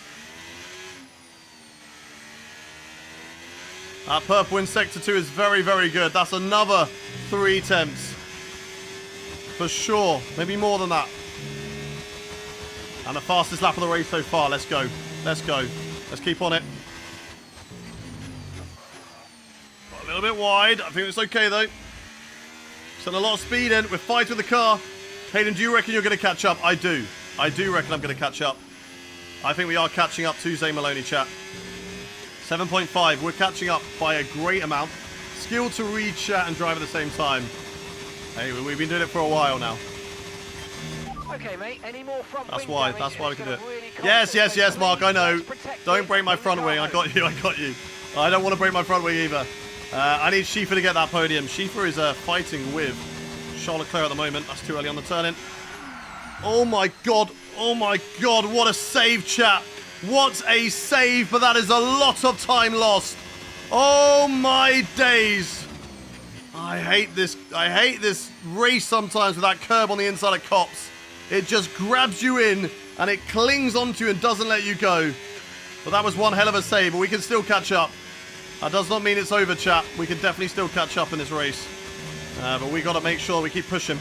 That purple in sector 2 is very, very good. That's another 3 tenths. For sure. Maybe more than that. And the fastest lap of the race so far. Let's go. Let's go. Let's keep on it. A little bit wide. I think it's okay, though. Sent a lot of speed in. We're fighting with the car. Hayden, do you reckon you're going to catch up? I do. I do reckon I'm going to catch up. I think we are catching up to Zane Maloney, chat. 7.5. We're catching up by a great amount. Skill to read, chat, and drive at the same time. Hey, we've been doing it for a while now. Okay, mate. Any more front That's wing why. damage, That's why we can do it. really Yes, yes, yes, Mark. I know. Protect Don't it break my from the front car wing. I hose. got you. I got you. I don't want to break my front wing either. I need Schiefer to get that podium. Schiefer is fighting with Charles Leclerc at the moment. That's too early on the turn-in. Oh my god. Oh my god. What a save, chat. What a save, but that is a lot of time lost. Oh my days. I hate this race sometimes with that curb on the inside of Cops. It just grabs you in and it clings onto you and doesn't let you go. But that was one hell of a save, but we can still catch up. That does not mean it's over, chat. We can definitely still catch up in this race. But we got to make sure we keep pushing.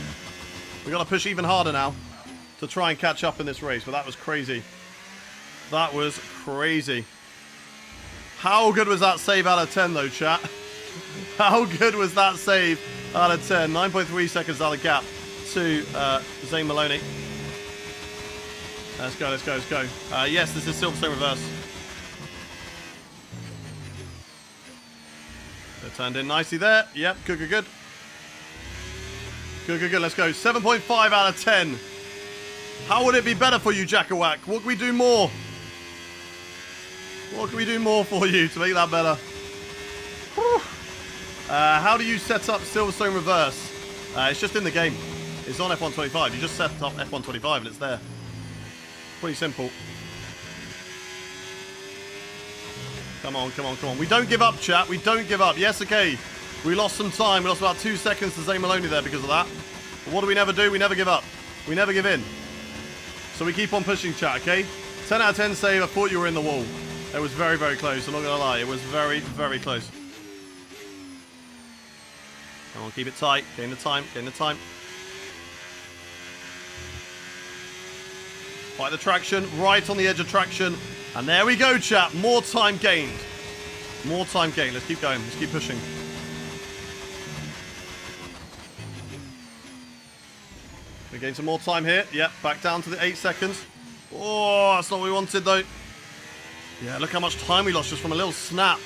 We got to push even harder now to try and catch up in this race. But that was crazy. That was crazy. How good was that save out of 10, though, chat? How good was that save out of 10? 9.3 seconds out of the gap to Zane Maloney. Let's go, let's go, let's go. Yes, this is Silverstone reverse. They turned in nicely there. Yep, good, good, good. Good, good, good. Let's go. 7.5 out of 10. How would it be better for you, Jackawak? What can we do more? What can we do more for you to make that better? How do you set up Silverstone reverse? It's just in the game. It's on F125. You just set up F125 and it's there. Pretty simple. Come on, come on, come on. We don't give up, chat. We don't give up. Yes, okay. We lost some time. We lost about 2 seconds to Zane Maloney there because of that. But what do we never do? We never give up. We never give in. So we keep on pushing, chat, okay? 10 out of 10 save. I thought you were in the wall. It was very, very close. I'm not going to lie. It was very, very close. Come on, keep it tight. Gain the time. Gain the time. Fight the traction. Right on the edge of traction. And there we go, chat. More time gained. More time gained. Let's keep going. Let's keep pushing. We gain some more time here. Yep, back down to the 8 seconds. Oh, that's not what we wanted, though. Yeah, look how much time we lost just from a little snap.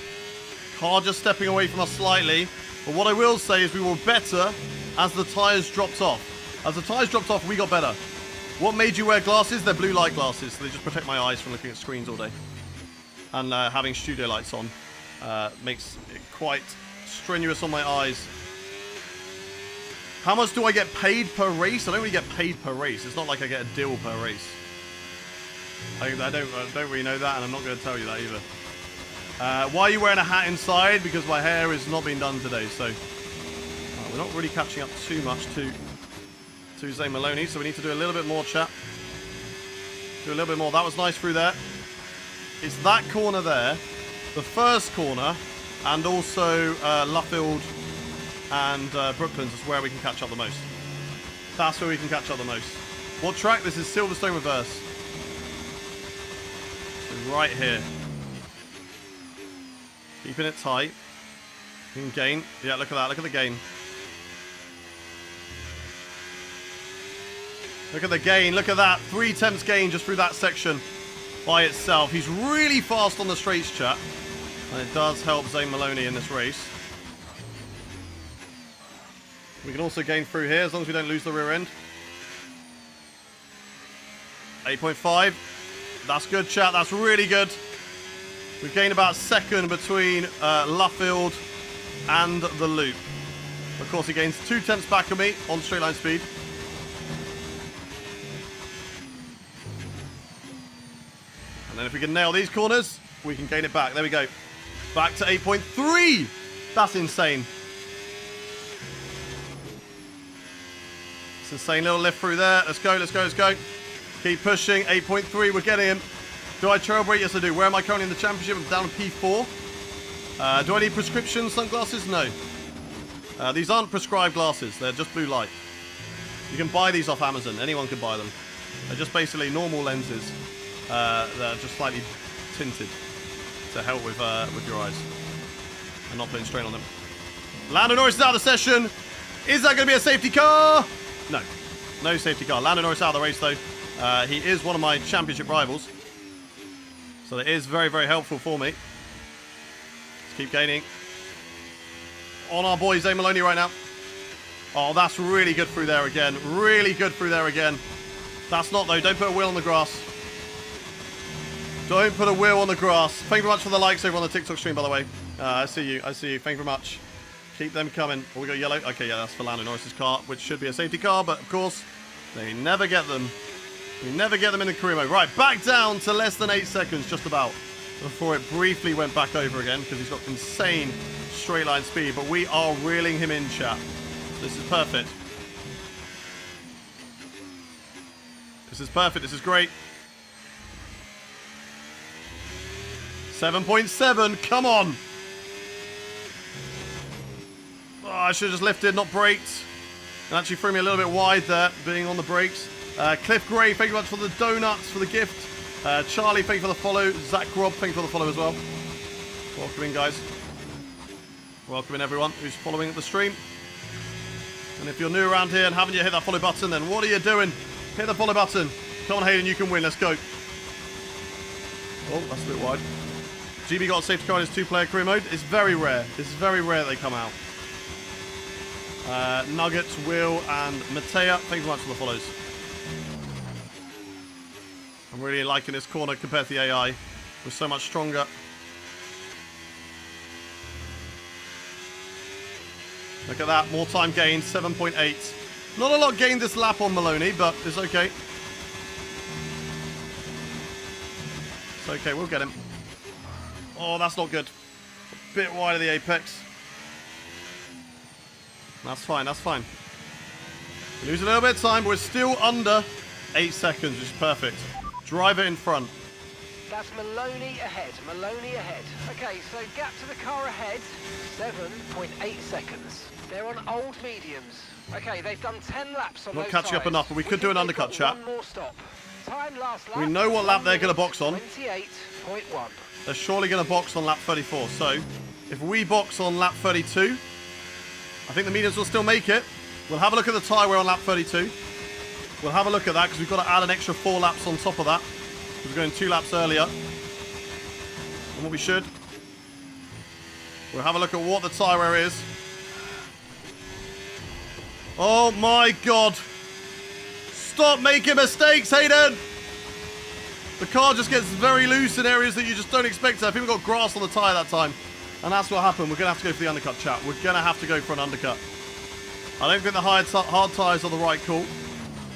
Car just stepping away from us slightly. But what I will say is we were better as the tyres dropped off. As the tyres dropped off, we got better. What made you wear glasses? They're blue light glasses, so they just protect my eyes from looking at screens all day. And having studio lights on makes it quite strenuous on my eyes. How much do I get paid per race? I don't really get paid per race. It's not like I get a deal per race. I don't really know that, and I'm not going to tell you that either. Why are you wearing a hat inside? Because my hair is not being done today, so we're not really catching up too much to Zane Maloney, so we need to do a little bit more, chat. Do a little bit more. That was nice through there. It's that corner there, the first corner, and also Luffield and Brooklands is where we can catch up the most. That's where we can catch up the most. What track? This is Silverstone Reverse. So right here. Keeping it tight. You can gain. Yeah, look at that. Look at the gain. Look at the gain. Look at that. 3/10 gain just through that section by itself. He's really fast on the straights, chat. And it does help Zane Maloney in this race. We can also gain through here as long as we don't lose the rear end. 8.5. That's good, chat. That's really good. We've gained about a second between Luffield and the loop. Of course, he gains 2/10 back of me on straight line speed. And then if we can nail these corners, we can gain it back. There we go. Back to 8.3. That's insane. It's insane. Little lift through there. Let's go, let's go, let's go. Keep pushing. 8.3. We're getting him. Do I trail brake? Yes, I do. Where am I currently in the championship? I'm down to P4. Do I need prescription sunglasses? No. These aren't prescribed glasses. They're just blue light. You can buy these off Amazon. Anyone can buy them. They're just basically normal lenses. They're just slightly tinted to help with your eyes and not putting strain on them. Lando Norris is out of the session. Is that going to be a safety car? No. No safety car. Lando Norris out of the race, though. He is one of my championship rivals. So that is very, very helpful for me. Let's keep gaining. On our boy Zane Maloney right now. Oh, that's really good through there again. Really good through there again. That's not, though. Don't put a wheel on the grass. Don't put a wheel on the grass. Thank you very much for the likes over on the TikTok stream, by the way. I see you. I see you. Thank you very much. Keep them coming. Oh, we got yellow. Okay, yeah, that's for Lando Norris's car, which should be a safety car, but of course, they never get them. We never get them in the career mode. Right, back down to less than 8 seconds, just about, before it briefly went back over again, because he's got insane straight line speed, but we are reeling him in, chat. This is perfect. This is perfect. This is great. 7.7. Come on. Oh, I should have just lifted, not braked. It actually threw me a little bit wide there, being on the brakes. Cliff Gray, thank you much for the donuts, for the gift. Charlie, thank you for the follow. Zach Rob, thank you for the follow as well. Welcome in, guys. Welcome in, everyone who's following the stream. And if you're new around here and haven't yet hit that follow button, then what are you doing? Hit the follow button. Come on, Hayden, you can win. Let's go. Oh, that's a bit wide. GB got a safety car in his two-player career mode. It's very rare. It's very rare they come out. Nuggets, Will, and Matea, thank you very much for the follows. I'm really liking this corner compared to the AI. We're so much stronger. Look at that, more time gained, 7.8. Not a lot gained this lap on Maloney, but it's okay. It's okay, we'll get him. Oh, that's not good. A bit wide of the apex. That's fine, that's fine. We lose a little bit of time, but we're still under 8 seconds, which is perfect. Driver in front. That's Maloney ahead, Maloney ahead. Okay, so gap to the car ahead, 7.8 seconds. They're on old mediums. Okay, they've done 10 laps on Not those catching up tyres. enough, but we could do an undercut, chat. One more stop. Time last lap. We know what lap they're going to box on. 28.1. They're surely going to box on lap 34. So, if we box on lap 32, I think the mediums will still make it. We'll have a look at the tyre wear on lap 32. We'll have a look at that because we've got to add an extra 4 laps on top of that. We're going 2 laps earlier than what we should. We'll have a look at what the tyre wear is. Oh my God. Stop making mistakes, Hayden. The car just gets very loose in areas that you just don't expect to. I think we got grass on the tyre that time. And that's what happened. We're going to have to go for the undercut, chat. We're going to have to go for an undercut. I don't think the hard tyres are the right call.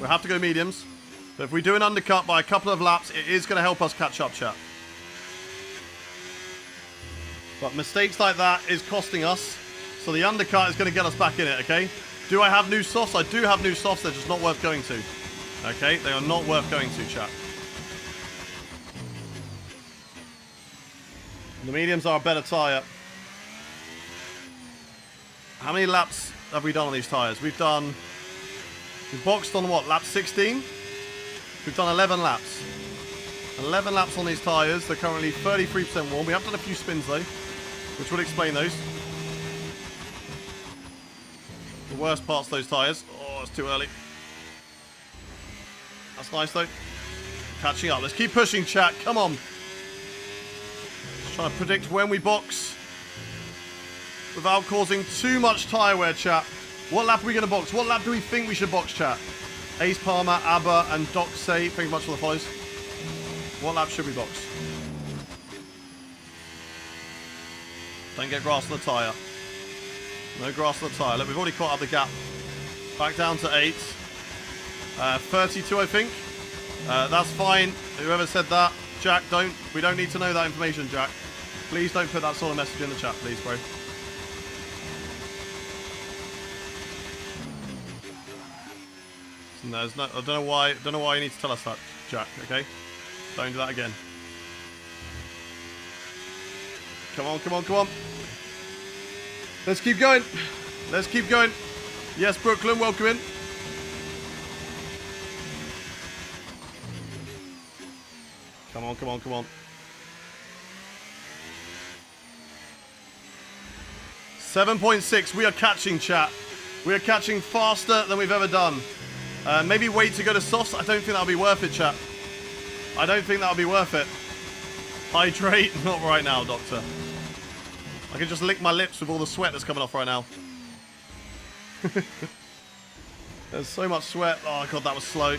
We'll have to go mediums. But if we do an undercut by a couple of laps, it is going to help us catch up, chat. But mistakes like that is costing us. So the undercut is going to get us back in it, okay? Do I have new softs? I do have new softs. They're just not worth going to. Okay? They are not worth going to, chat. The mediums are a better tyre. How many laps have we done on these tyres? We've boxed on what, lap 16? We've done 11 laps. 11 laps on these tyres. They're currently 33% warm. We have done a few spins though, which would explain those. The worst parts of those tyres. Oh, it's too early. That's nice though. Catching up. Let's keep pushing, chat. Come on. Just trying to predict when we box without causing too much tyre wear, chat. What lap are we going to box? What lap do we think we should box, chat? Ace Palmer, ABBA, and Doc say, thank you much for the follows. What lap should we box? Don't get grass on the tyre. No grass on the tyre. Look, we've already caught up the gap. Back down to 8. 32, I think. That's fine. Whoever said that, Jack, we don't need to know that information, Jack. Please don't put that sort of message in the chat, please, bro. There's no, I don't know why you need to tell us that, Jack, okay? Don't do that again. Come on, come on, come on. Let's keep going. Let's keep going. Yes, Brooklyn, welcome in. Come on, come on, come on. 7.6, we are catching, chat. We are catching faster than we've ever done. Maybe wait to go to softs. I don't think that'll be worth it, chat. I don't think that'll be worth it. Hydrate, not right now, doctor. I can just lick my lips with all the sweat that's coming off right now. There's so much sweat. Oh god, that was slow.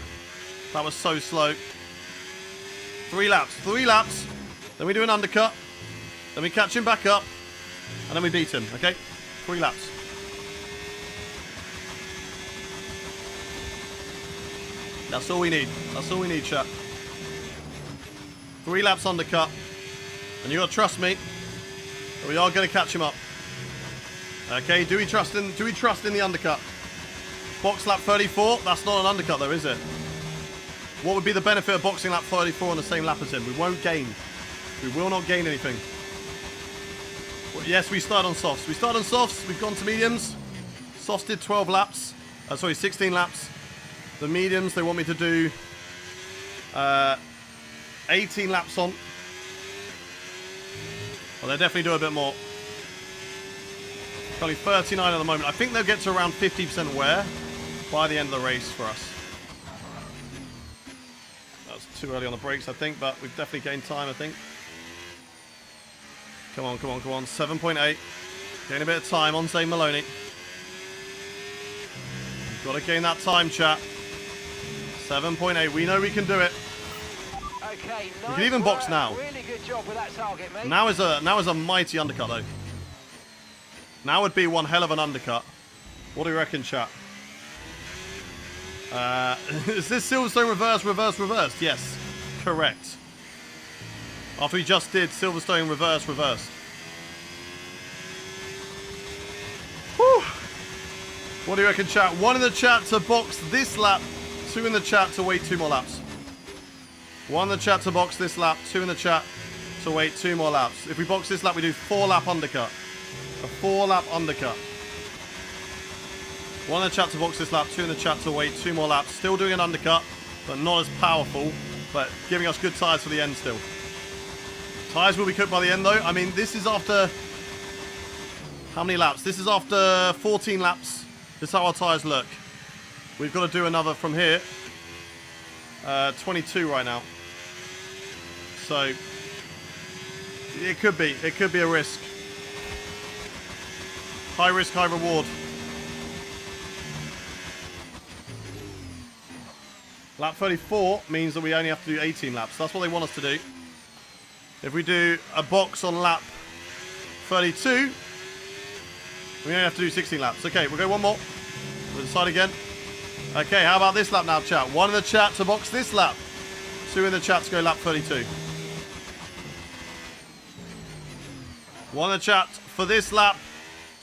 That was so slow. 3 laps. 3 laps. Then we do an undercut. Then we catch him back up. And then we beat him, okay? 3 laps. That's all we need. That's all we need, chat. 3 laps undercut. And you gotta trust me. We are gonna catch him up. Okay, do we trust in the undercut? Box lap 34? That's not an undercut though, is it? What would be the benefit of boxing lap 34 on the same lap as him? We won't gain. We will not gain anything. Well, yes, we start on softs. We start on softs. We've gone to mediums. Softs did 12 laps. 16 laps. The mediums, they want me to do 18 laps on. Well, they definitely do a bit more. Only 39 at the moment. I think they'll get to around 50% wear by the end of the race for us. That was too early on the brakes, I think, but we've definitely gained time, I think. Come on, come on, come on. 7.8. Gain a bit of time on Zane Maloney. We've got to gain that time, chat. 7.8. We know we can do it. Okay, we can even box now. Really good job with that target, mate. Now is a mighty undercut though. Now would be one hell of an undercut. What do you reckon, chat? Is this Silverstone reverse, reverse, reversed? Yes, correct. After we just did Silverstone reverse, reversed. Whew. What do you reckon, chat? 1 in the chat to box this lap. 2 in the chat to wait 2 more laps. 1 in the chat to box this lap. 2 in the chat to wait 2 more laps. If we box this lap, we do 4-lap undercut. A 4-lap undercut. 1 in the chat to box this lap. 2 in the chat to wait 2 more laps. Still doing an undercut, but not as powerful. But giving us good tyres for the end still. Tyres will be cooked by the end though. I mean, this is after... How many laps? This is after 14 laps. This is how our tyres look. We've got to do another from here. 22 right now. So it could be a risk. High risk, high reward. Lap 34 means that we only have to do 18 laps. That's what they want us to do. If we do a box on lap 32, we only have to do 16 laps. Okay, we'll go one more. We'll decide again. Okay, how about this lap now, chat? 1 in the chat to box this lap. 2 in the chat to go lap 32. 1 in the chat for this lap.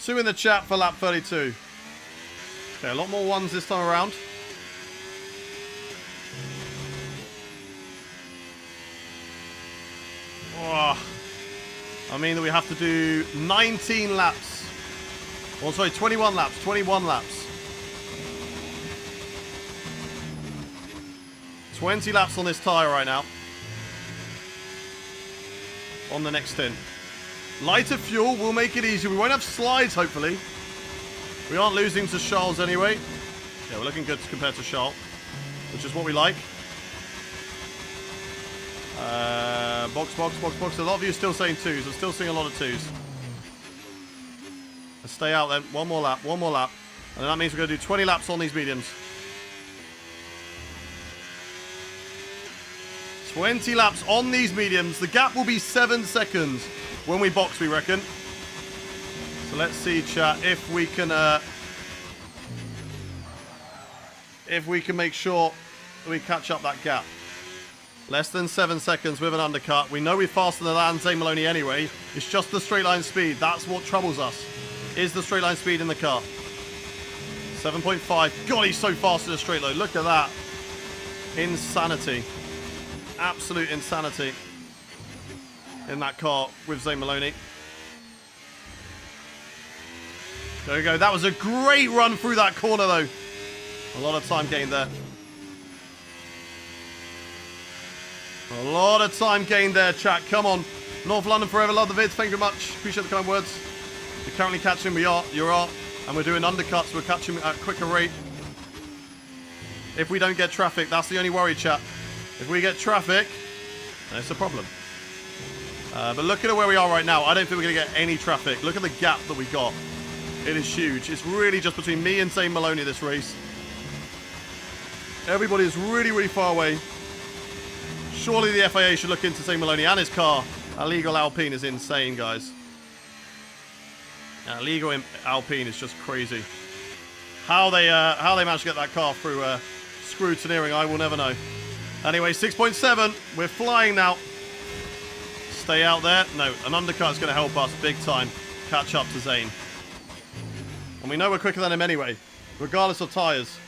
2 in the chat for lap 32. Okay, a lot more 1s this time around. Oh, I mean that we have to do 19 laps Oh, sorry, 21 laps. 21 laps. 20 laps on this tyre right now. On the next stint. Lighter fuel will make it easier. We won't have slides, hopefully. We aren't losing to Charles anyway. Yeah, we're looking good compared to Charles, which is what we like. Box. A lot of you are still saying twos. I'm still seeing a lot of twos. Let's stay out then. One more lap. And that means we're going to do 20 laps on these mediums. 20 laps on these mediums. The gap will be 7 seconds when we box, we reckon. So let's see, chat, if we can make sure that we catch up that gap. Less than 7 seconds with an undercut. We know we're faster than Zane Maloney anyway. It's just the straight line speed. That's what troubles us, is the straight line speed in the car. 7.5. God, he's so fast in a straight load. Look at that. Insanity. Absolute insanity in that car with Zane Maloney. There we go. That was a great run through that corner, though. A lot of time gained there. A lot of time gained there, chat. Come on. North London forever. Love the vids. Thank you very much. Appreciate the kind words. We're currently catching. You are. And we're doing undercuts. We're catching at a quicker rate. If we don't get traffic, that's the only worry, chat. If we get traffic, then it's a problem. But looking at where we are right now, I don't think we're going to get any traffic. Look at the gap that we got. It is huge. It's really just between me and Zane Maloney this race. Everybody is really, really far away. Surely the FIA should look into Zane Maloney and his car. Illegal Alpine is insane, guys. Illegal Alpine is just crazy. How they managed to get that car through scrutineering, I will never know. Anyway, 6.7. We're flying now. Stay out there. No, an undercut is going to help us big time catch up to Zane. And we know we're quicker than him anyway, regardless of tyres.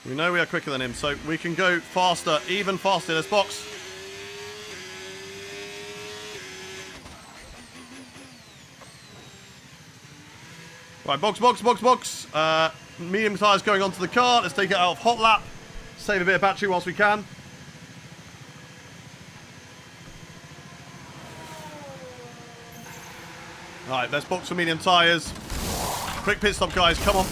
We know we are quicker than him, so we can go faster, even faster. Let's box. Right, box. Medium tyres going onto the car. Let's take it out of hot lap. Save a bit of battery whilst we can. Alright, let's box for medium tyres. Quick pit stop, guys. Come on.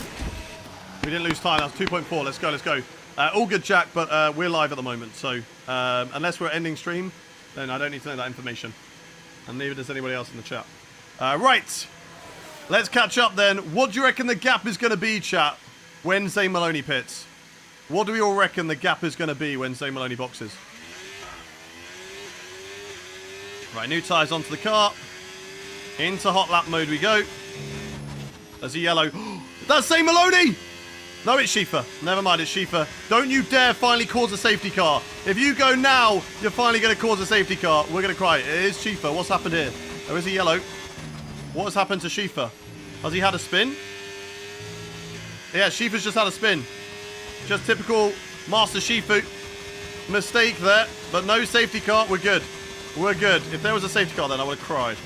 We didn't lose time. That's 2.4. Let's go. All good, Jack, but we're live at the moment. So, unless we're ending stream, then I don't need to know that information. And neither does anybody else in the chat. Right. Let's catch up then. What do you reckon the gap is going to be, chat, when Zane Maloney pits? What do we all reckon the gap is going to be when Zane Maloney boxes? Right, new tyres onto the car. Into hot lap mode we go. There's a yellow. That's Zane Maloney! No, it's Schiefer. Never mind, it's Schiefer. Don't you dare finally cause a safety car. If you go now, you're finally going to cause a safety car. We're going to cry. It is Schiefer. What's happened here? There is a yellow. What has happened to Schiefer? Has he had a spin? Yeah, Schiefer's just had a spin. Just typical Master Schiefer mistake there. But no safety car. We're good. We're good. If there was a safety car, then I would have cried.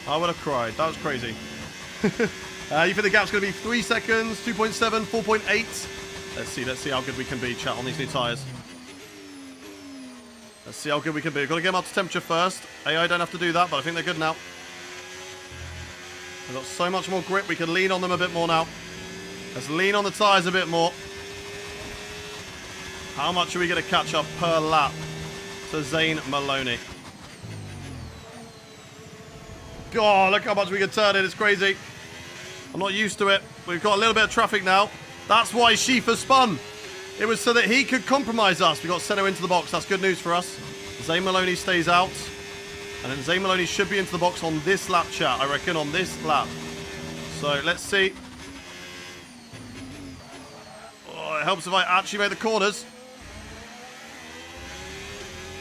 I would have cried. That was crazy. You think the gap's going to be 3 seconds, 2.7, 4.8? Let's see how good we can be, chat, on these new tyres. Let's see how good we can be. We've got to get them up to temperature first. AI don't have to do that, but I think they're good now. We've got so much more grip. We can lean on them a bit more now. Let's lean on the tyres a bit more. How much are we going to catch up per lap to Zane Maloney? God, look how much we can turn it. It's crazy. I'm not used to it. We've got a little bit of traffic now. That's why Schiefer spun. It was so that he could compromise us. We got Senna into the box. That's good news for us. Zane Maloney stays out. And then Zane Maloney should be into the box on this lap, chat. I reckon on this lap. So let's see. Oh, it helps if I actually make the corners.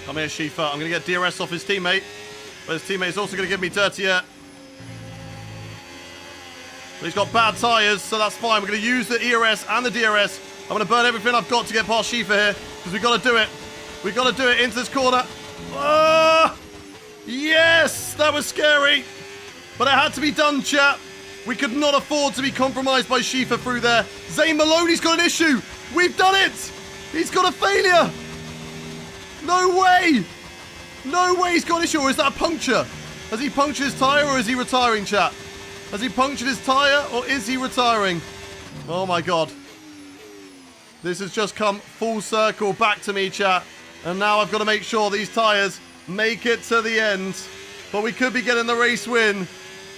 Come here, Schiefer. I'm going to get DRS off his teammate. But his teammate's also going to give me dirtier. But he's got bad tyres, so that's fine. We're going to use the ERS and the DRS. I'm going to burn everything I've got to get past Schiefer here. Because we've got to do it. We've got to do it into this corner. Oh, yes! That was scary. But it had to be done, chat. We could not afford to be compromised by Shifa through there. Zane Maloney's got an issue. We've done it. He's got a failure. No way. No way he's got an issue. Or is that a puncture? Has he punctured his tyre or is he retiring, chat? Has he punctured his tyre or is he retiring? Oh my God. This has just come full circle back to me, chat. And now I've got to make sure these tyres make it to the end. But we could be getting the race win.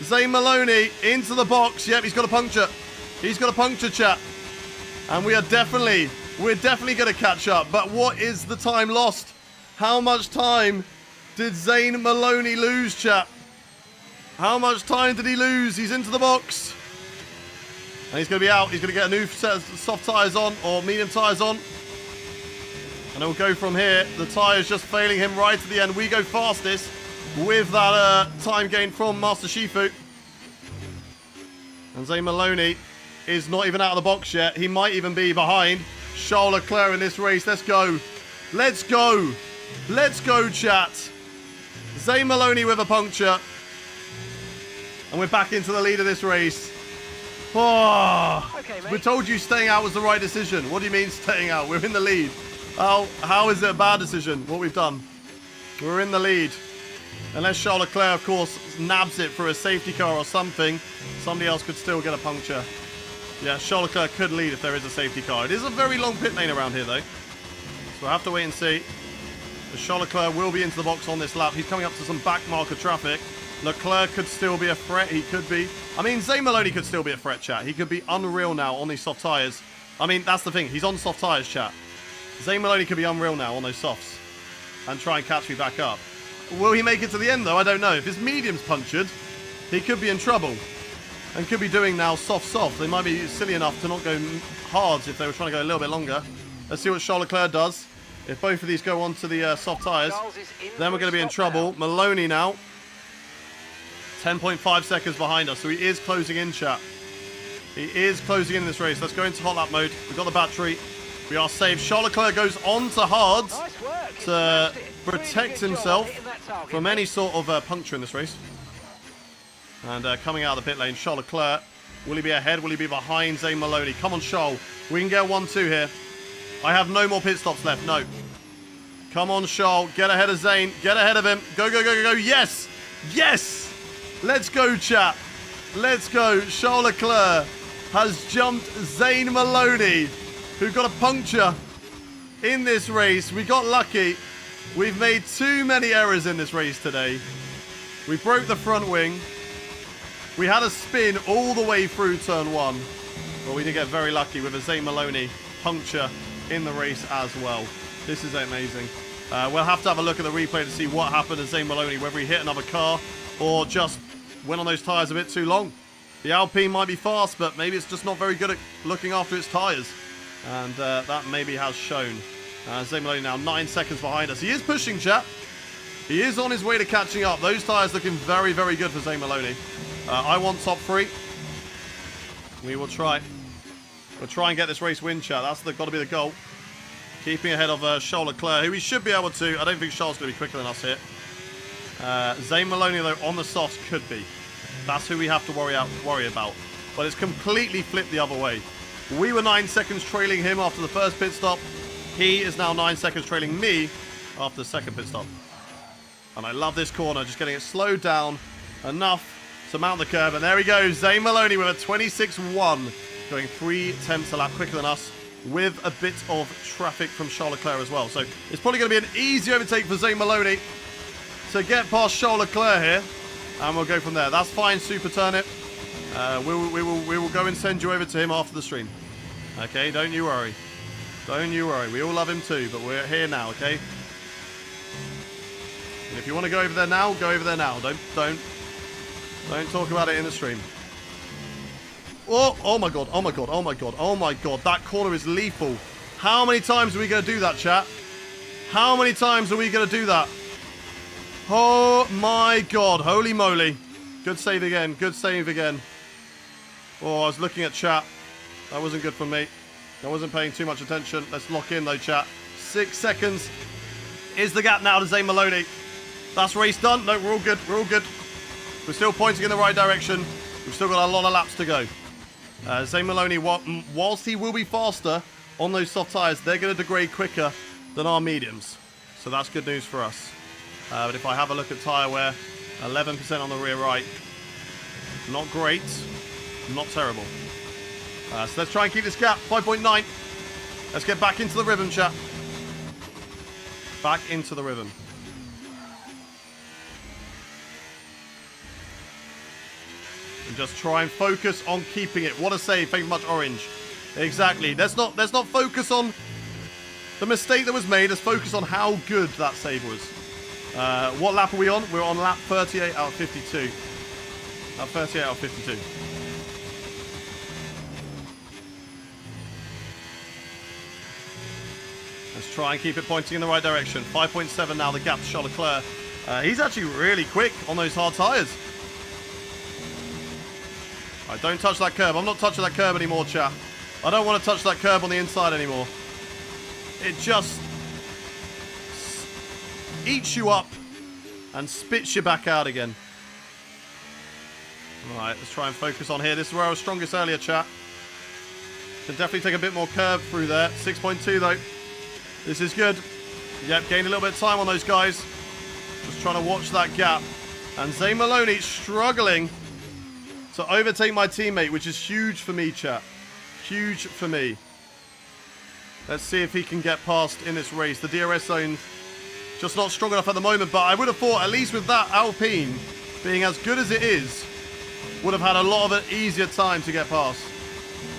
Zane Maloney into the box. Yep, he's got a puncture. He's got a puncture, chat. And we're definitely going to catch up. But what is the time lost? How much time did Zane Maloney lose, chat? How much time did he lose? He's into the box. And he's going to be out. He's going to get a new set of soft tyres on, or medium tyres on. And it'll go from here. The tyres just failing him right at the end. We go fastest with that time gain from Master Shifu. And Zane Maloney is not even out of the box yet. He might even be behind Charles Leclerc in this race. Let's go. Let's go. Let's go, chat. Zane Maloney with a puncture. And we're back into the lead of this race. Oh, Okay, mate. we told you staying out was the right decision. What do you mean staying out? We're in the lead. How is it a bad decision, what we've done? We're in the lead. Unless Charles Leclerc, of course, nabs it for a safety car or something, somebody else could still get a puncture. Yeah, Charles Leclerc could lead if there is a safety car. It is a very long pit lane around here, though. So we'll have to wait and see. Charles Leclerc will be into the box on this lap. He's coming up to some back marker traffic. Leclerc could still be a threat. He could be. I mean, Zane Maloney could still be a threat, chat. He could be unreal now on these soft tyres. I mean, that's the thing. He's on soft tyres, chat. Zane Maloney could be unreal now on those softs and try and catch me back up. Will he make it to the end, though? I don't know. If his medium's punctured, he could be in trouble and could be doing now soft. They might be silly enough to not go hards if they were trying to go a little bit longer. Let's see what Charles Leclerc does. If both of these go onto the soft tyres, then we're going to be in trouble. Maloney now, 10.5 seconds behind us, so he is closing in, chat. He is closing in this race. Let's go into hot lap mode. We've got the battery. We are safe. Charles Leclerc goes on to hards to protect himself from any sort of puncture in this race. And coming out of the pit lane, Charles Leclerc. Will he be ahead? Will he be behind Zane Maloney? Come on, Charles. We can get 1-2 here. I have no more pit stops left. No. Come on, Charles. Get ahead of Zane. Get ahead of him. Go. Yes. Yes. Let's go, chat. Let's go. Charles Leclerc has jumped Zane Maloney, who got a puncture in this race. We got lucky. We've made too many errors in this race today. We broke the front wing. We had a spin all the way through turn 1. But we did get very lucky with a Zane Maloney puncture in the race as well. This is amazing. We'll have to have a look at the replay to see what happened to Zane Maloney, whether he hit another car or just went on those tyres a bit too long. The Alpine might be fast, but maybe it's just not very good at looking after its tyres. And that maybe has shown. Zane Maloney now 9 seconds behind us. He is pushing, chat. He is on his way to catching up. Those tyres looking very, very good for Zane Maloney. I want top 3. We will try. We'll try and get this race win, chat. That's got to be the goal. Keeping ahead of Charles Leclerc, who he should be able to. I don't think Charles is going to be quicker than us here. Zane Maloney, though, on the softs could be. That's who we have to worry about. But it's completely flipped the other way. We were 9 seconds trailing him after the first pit stop. He is now 9 seconds trailing me after the second pit stop. And I love this corner, just getting it slowed down enough to mount the curb. And there he goes, Zane Maloney with a 26.1, going 3/10 a lap quicker than us, with a bit of traffic from Charles Leclerc as well. So it's probably going to be an easy overtake for Zane Maloney to get past Charles Leclerc here. And we'll go from there. That's fine, Super Turnip. We will go and send you over to him after the stream. Okay, don't you worry. Don't you worry. We all love him too, but we're here now, okay? And if you want to go over there now, go over there now. Don't talk about it in the stream. Oh my god, oh my god, oh my god, oh my god. That corner is lethal. How many times are we going to do that, chat? How many times are we going to do that? Oh my god, holy moly. Good save again, good save again. Oh, I was looking at chat. That wasn't good for me. I wasn't paying too much attention. Let's lock in though, chat. 6 seconds is the gap now to Zane Maloney. That's race done. No, we're all good. We're all good. We're still pointing in the right direction. We've still got a lot of laps to go. Zane Maloney, whilst he will be faster on those soft tyres, they're going to degrade quicker than our mediums. So that's good news for us. But if I have a look at tyre wear, 11% on the rear right. Not great. Not terrible. So let's try and keep this gap. 5.9. Let's get back into the rhythm, chat. Back into the rhythm. And just try and focus on keeping it. What a save. Thank you very much, Orange. Exactly. Let's not focus on the mistake that was made. Let's focus on how good that save was. What lap are we on? We're on lap 38 out of 52. Lap 38 out of 52. Let's try and keep it pointing in the right direction. 5.7 now, the gap to Charles Leclerc. He's actually really quick on those hard tyres. All right, don't touch that curb. I'm not touching that curb anymore, chat. I don't want to touch that curb on the inside anymore. It just eats you up and spits you back out again. Alright, let's try and focus on here. This is where I was strongest earlier, chat. Can definitely take a bit more curve through there. 6.2 though. This is good. Yep, gained a little bit of time on those guys. Just trying to watch that gap. And Zane Maloney struggling to overtake my teammate, which is huge for me, chat. Huge for me. Let's see if he can get past in this race. The DRS zone just not strong enough at the moment, but I would have thought, at least with that Alpine being as good as it is, would have had a lot of an easier time to get past.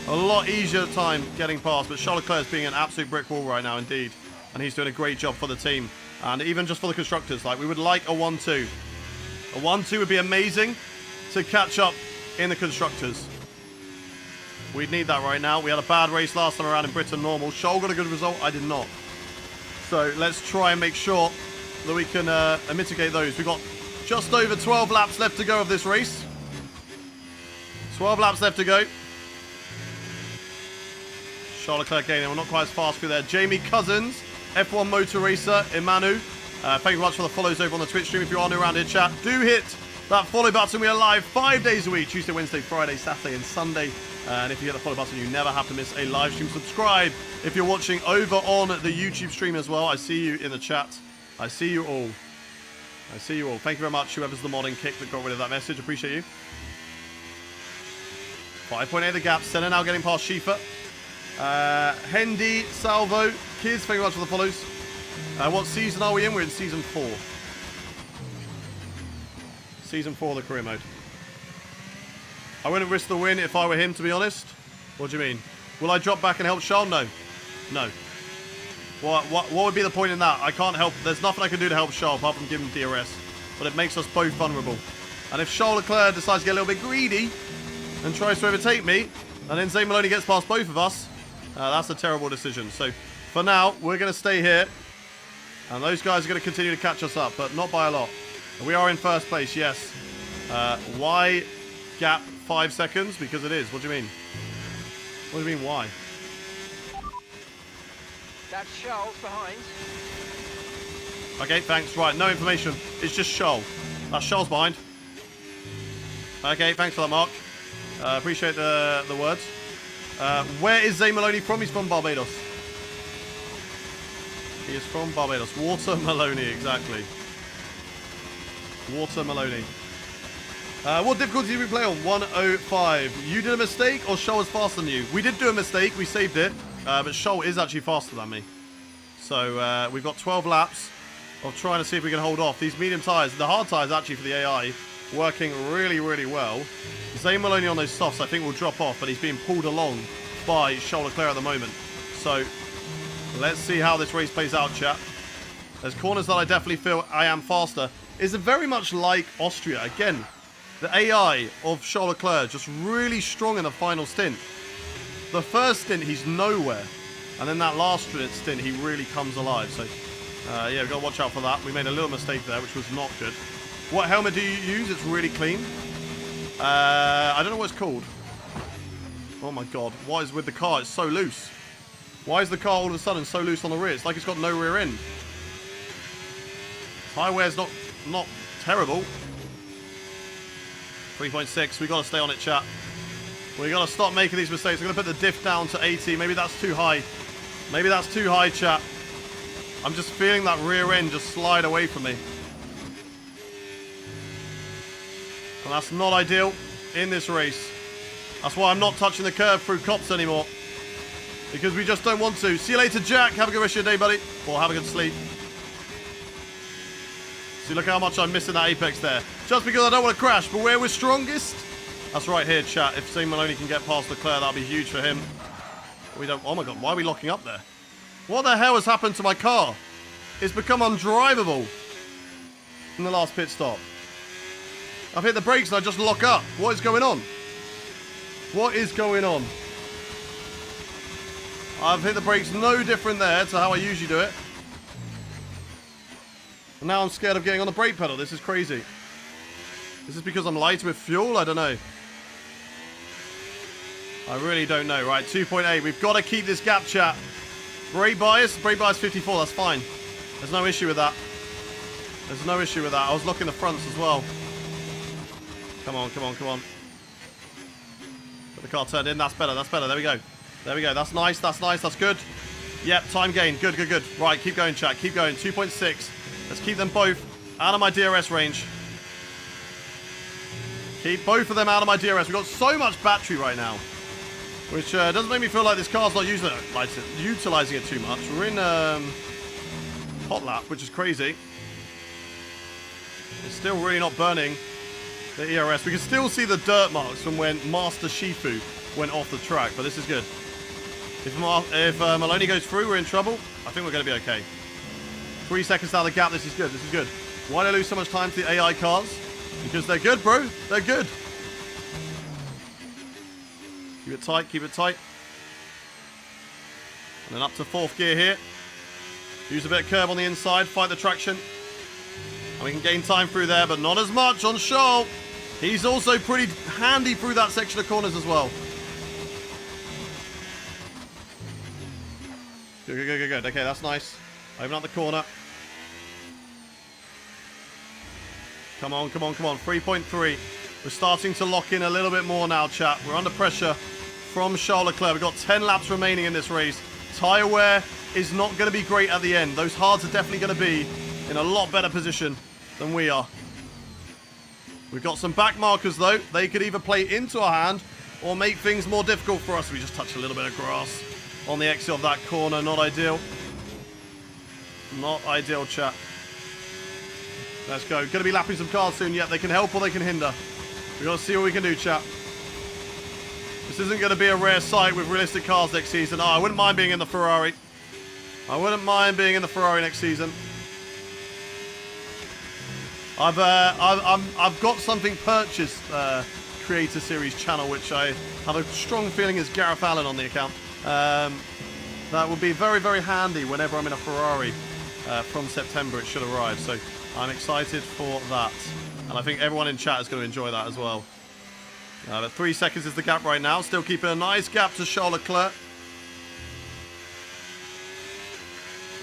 A lot easier time getting past, but Charles Leclerc is being an absolute brick wall right now, indeed. And he's doing a great job for the team. And even just for the constructors, like, we would like a 1-2. A 1-2 would be amazing to catch up in the constructors. We'd need that right now. We had a bad race last time around in Britain normal. Charles got a good result. I did not. So let's try and make sure that we can mitigate those. We've got just over 12 laps left to go of this race. 12 laps left to go. Charles Leclerc gaining. We're not quite as fast through there. Jamie Cousins, F1 Motor Racer, Emanu. Thank you very much for the follows over on the Twitch stream. If you are new around here, chat, do hit that follow button. We are live 5 days a week. Tuesday, Wednesday, Friday, Saturday and Sunday. And if you hit the follow button, you never have to miss a live stream. Subscribe if you're watching over on the YouTube stream as well. I see you in the chat. I see you all. I see you all. Thank you very much, whoever's the modding kick that got rid of that message. Appreciate you. 5.8 the gap. Senna now getting past Schiefer. Hendy, Salvo, Kids, thank you very much for the follows. What season are we in? We're in season 4. Season 4 of the career mode. I wouldn't risk the win if I were him, to be honest. What do you mean? Will I drop back and help Charles? No. No. What would be the point in that? I can't help. There's nothing I can do to help Charles apart from give him DRS. But it makes us both vulnerable. And if Charles Leclerc decides to get a little bit greedy and tries to overtake me, and then Zane Maloney gets past both of us, that's a terrible decision. So for now, we're going to stay here. And those guys are going to continue to catch us up, but not by a lot. We are in first place, yes. Why gap 5 seconds? Because it is. What do you mean? What do you mean, why? That's Charles behind. Okay, thanks. Right, no information. It's just Charles. That's Charles behind. Okay, thanks for that, Mark. Appreciate the words. Where is Zane Maloney from? He's from Barbados. He is from Barbados. Water Maloney, exactly. Water Maloney. What difficulty did we play on? 105. You did a mistake or Charles was faster than you? We did do a mistake. We saved it. But Charles is actually faster than me. So we've got 12 laps of trying to see if we can hold off. These medium tyres, the hard tyres actually for the AI, working really, really well. Zane Maloney on those softs I think will drop off, but he's being pulled along by Charles Leclerc at the moment. So let's see how this race plays out, chat. There's corners that I definitely feel I am faster. It's very much like Austria. Again, the AI of Charles Leclerc just really strong in the final stint. The first stint, he's nowhere. And then that last stint, he really comes alive. So, yeah, we've got to watch out for that. We made a little mistake there, which was not good. What helmet do you use? It's really clean. I don't know what it's called. Oh, my God. What is with the car? It's so loose. Why is the car all of a sudden so loose on the rear? It's like it's got no rear end. Tire wear's not terrible. 3.6. We got to stay on it, chat. We got to stop making these mistakes. I'm going to put the diff down to 80. Maybe that's too high. Maybe that's too high, chat. I'm just feeling that rear end just slide away from me. And that's not ideal in this race. That's why I'm not touching the curb through cops anymore. Because we just don't want to. See you later, Jack. Have a good rest of your day, buddy. Or have a good sleep. See, look how much I'm missing that apex there. Just because I don't want to crash. But where we're strongest... That's right here, chat. If Zane Maloney can get past Leclerc, that'll be huge for him. We don't... Oh my god, why are we locking up there? What the hell has happened to my car? It's become undrivable in the last pit stop. I've hit the brakes and I just lock up. What is going on? What is going on? I've hit the brakes no different there to how I usually do it. And now I'm scared of getting on the brake pedal. This is crazy. Is this because I'm light with fuel? I don't know. I really don't know. Right, 2.8. We've got to keep this gap, chat. Brake bias 54. That's fine. There's no issue with that. There's no issue with that. I was locking the fronts as well. Come on, come on, come on. Put the car turned in. That's better. That's better. There we go. There we go. That's nice. That's nice. That's good. Yep, time gain. Good, good, good. Right, keep going, chat. Keep going. 2.6. Let's keep them both out of my DRS range. Keep both of them out of my DRS. We've got so much battery right now. Which doesn't make me feel like this car's not utilizing it too much. We're in hot lap, which is crazy. It's still really not burning the ERS. We can still see the dirt marks from when Master Shifu went off the track, but this is good. If Maloney goes through, we're in trouble. I think we're going to be okay. 3 seconds out of the gap. This is good. This is good. Why do I lose so much time to the AI cars? Because they're good, bro. They're good. Keep it tight. Keep it tight. And then up to 4th gear here. Use a bit of curb on the inside. Fight the traction. And we can gain time through there, but not as much on Charles. He's also pretty handy through that section of corners as well. Good, good, good, good, good. Okay, that's nice. Open up the corner. Come on, come on, come on. 3.3. We're starting to lock in a little bit more now, chat. We're under pressure from Charles Leclerc. We've got 10 laps remaining in this race. Tyre wear is not going to be great at the end. Those hards are definitely going to be in a lot better position than we are. We've got some back markers, though. They could either play into our hand or make things more difficult for us. We just touched a little bit of grass on the exit of that corner. Not ideal. Not ideal, chat. Let's go. Going to be lapping some cars soon. Yep, they can help or they can hinder. We've got to see what we can do, chat. This isn't going to be a rare sight with realistic cars next season. Oh, I wouldn't mind being in the Ferrari. I wouldn't mind being in the Ferrari next season. I've got something purchased, Creator Series channel, which I have a strong feeling is Gareth Allen on the account. That will be very, very handy whenever I'm in a Ferrari. From September it should arrive, so I'm excited for that. And I think everyone in chat is going to enjoy that as well. But 3 seconds is the gap right now. Still keeping a nice gap to Charles Leclerc.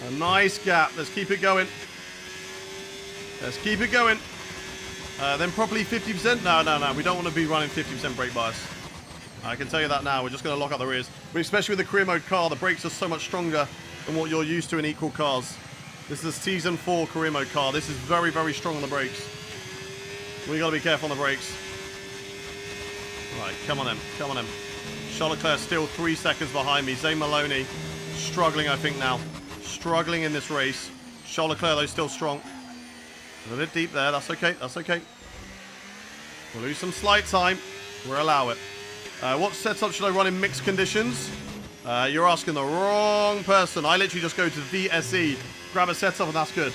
A nice gap. Let's keep it going. Let's keep it going. Then probably 50%. No, no, no. We don't want to be running 50% brake bias. I can tell you that now. We're just going to lock up the rears. But especially with the career mode car, the brakes are so much stronger than what you're used to in equal cars. This is a Season 4 career mode car. This is very, very strong on the brakes. We got to be careful on the brakes. Right, come on then. Come on then. Charles Leclerc still 3 seconds behind me. Zane Maloney struggling, I think, now. Struggling in this race. Charles Leclerc, though, still strong. A bit deep there. That's okay. That's okay. We'll lose some slight time. We'll allow it. What setup should I run in mixed conditions? You're asking the wrong person. I literally just go to VSE, grab a setup, and that's good.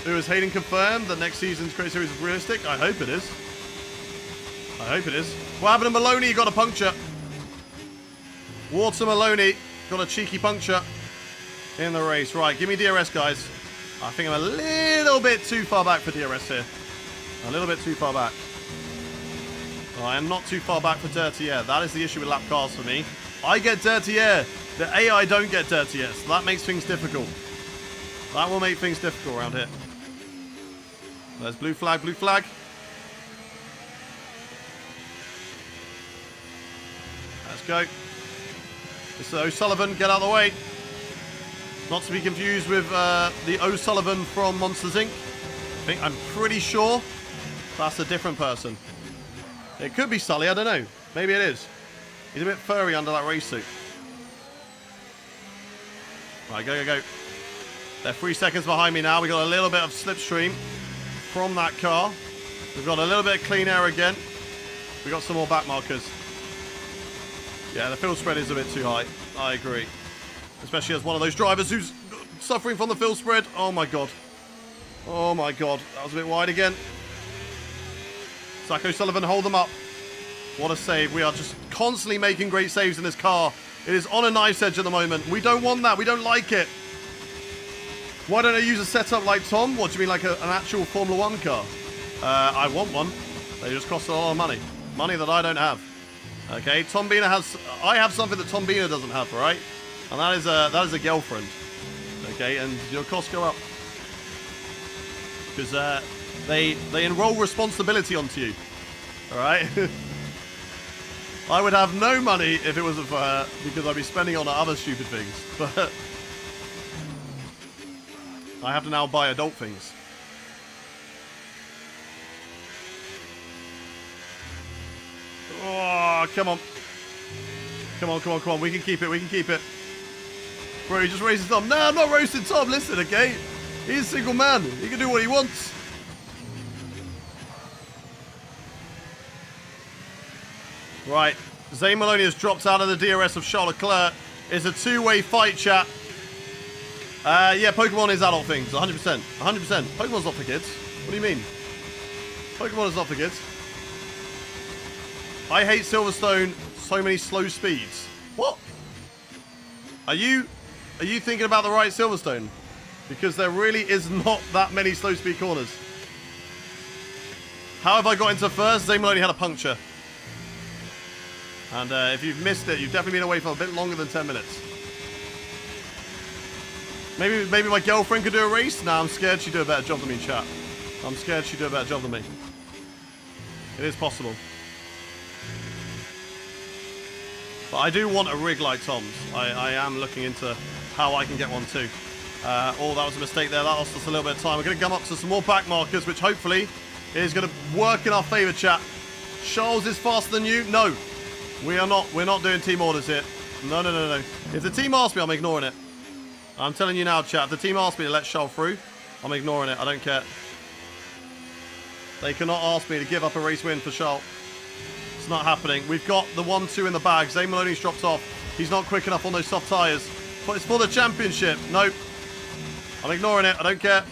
Who is Hayden confirmed that next season's Creator Series is realistic? I hope it is. I hope it is. What happened to Maloney? He got a puncture. Water Maloney got a cheeky puncture in the race. Right, give me DRS, guys. I think I'm a little bit too far back for DRS here. A little bit too far back. I am not too far back for dirty air. That is the issue with lap cars for me. I get dirty air. The AI don't get dirty air, so that makes things difficult. That will make things difficult around here. There's blue flag, blue flag. let's go. Mr. O'Sullivan, get out of the way. Not to be confused with the O'Sullivan from Monsters Inc. I'm pretty sure that's a different person. It could be Sully, I don't know. Maybe it is. He's a bit furry under that race suit. Right, go, go, go. They're 3 seconds behind me now. We got a little bit of slipstream from that car. We've got a little bit of clean air again. We got some more back markers. Yeah, the field spread is a bit too high. I agree. Especially as one of those drivers who's suffering from the field spread. Oh my god. Oh my god. That was a bit wide again. Zach O'Sullivan, hold them up. What a save. We are just constantly making great saves in this car. It is on a knife's edge at the moment. We don't want that. We don't like it. Why don't I use a setup like Tom? What, do you mean like an actual Formula 1 car? I want one. They just cost a lot of money. Money that I don't have. Okay, Tom Bina has... I have something that Tom Bina doesn't have, right? And that is a girlfriend. Okay, and your costs go up. Because they enroll responsibility onto you. Alright? I would have no money if it wasn't for her, because I'd be spending on other stupid things. But I have to now buy adult things. Oh, come on. Come on, come on, come on. We can keep it, we can keep it. Bro, he just raises Tom. No, I'm not roasting Tom. Listen, okay? He's a single man. He can do what he wants. Right. Zane Maloney has dropped out of the DRS of Charles Leclerc. It's a two-way fight, chat. Yeah, Pokemon is adult things. 100%. 100%. Pokemon's not for kids. What do you mean? Pokemon is not for kids. I hate Silverstone. So many slow speeds. What? Are you thinking about the right Silverstone? Because there really is not that many slow speed corners. How have I got into first? Zane Maloney had a puncture. And if you've missed it, you've definitely been away for a bit longer than 10 minutes. Maybe my girlfriend could do a race? Nah, I'm scared she'd do a better job than me, chat. I'm scared she'd do a better job than me. It is possible. But I do want a rig like Tom's. I am looking into how I can get one too. Oh, that was a mistake there. That lost us a little bit of time. We're going to come up to some more back markers, which hopefully is going to work in our favour, chat. Charles is faster than you? No. We are not. We're not doing team orders here. No, no, no, no. If the team asks me, I'm ignoring it. I'm telling you now, chat. If the team asks me to let Charles through, I'm ignoring it. I don't care. They cannot ask me to give up a race win for Charles. It's not happening. We've got the 1-2 in the bag. Zane Maloney's dropped off. He's not quick enough on those soft tyres. But it's for the championship. Nope. I'm ignoring it. I don't care.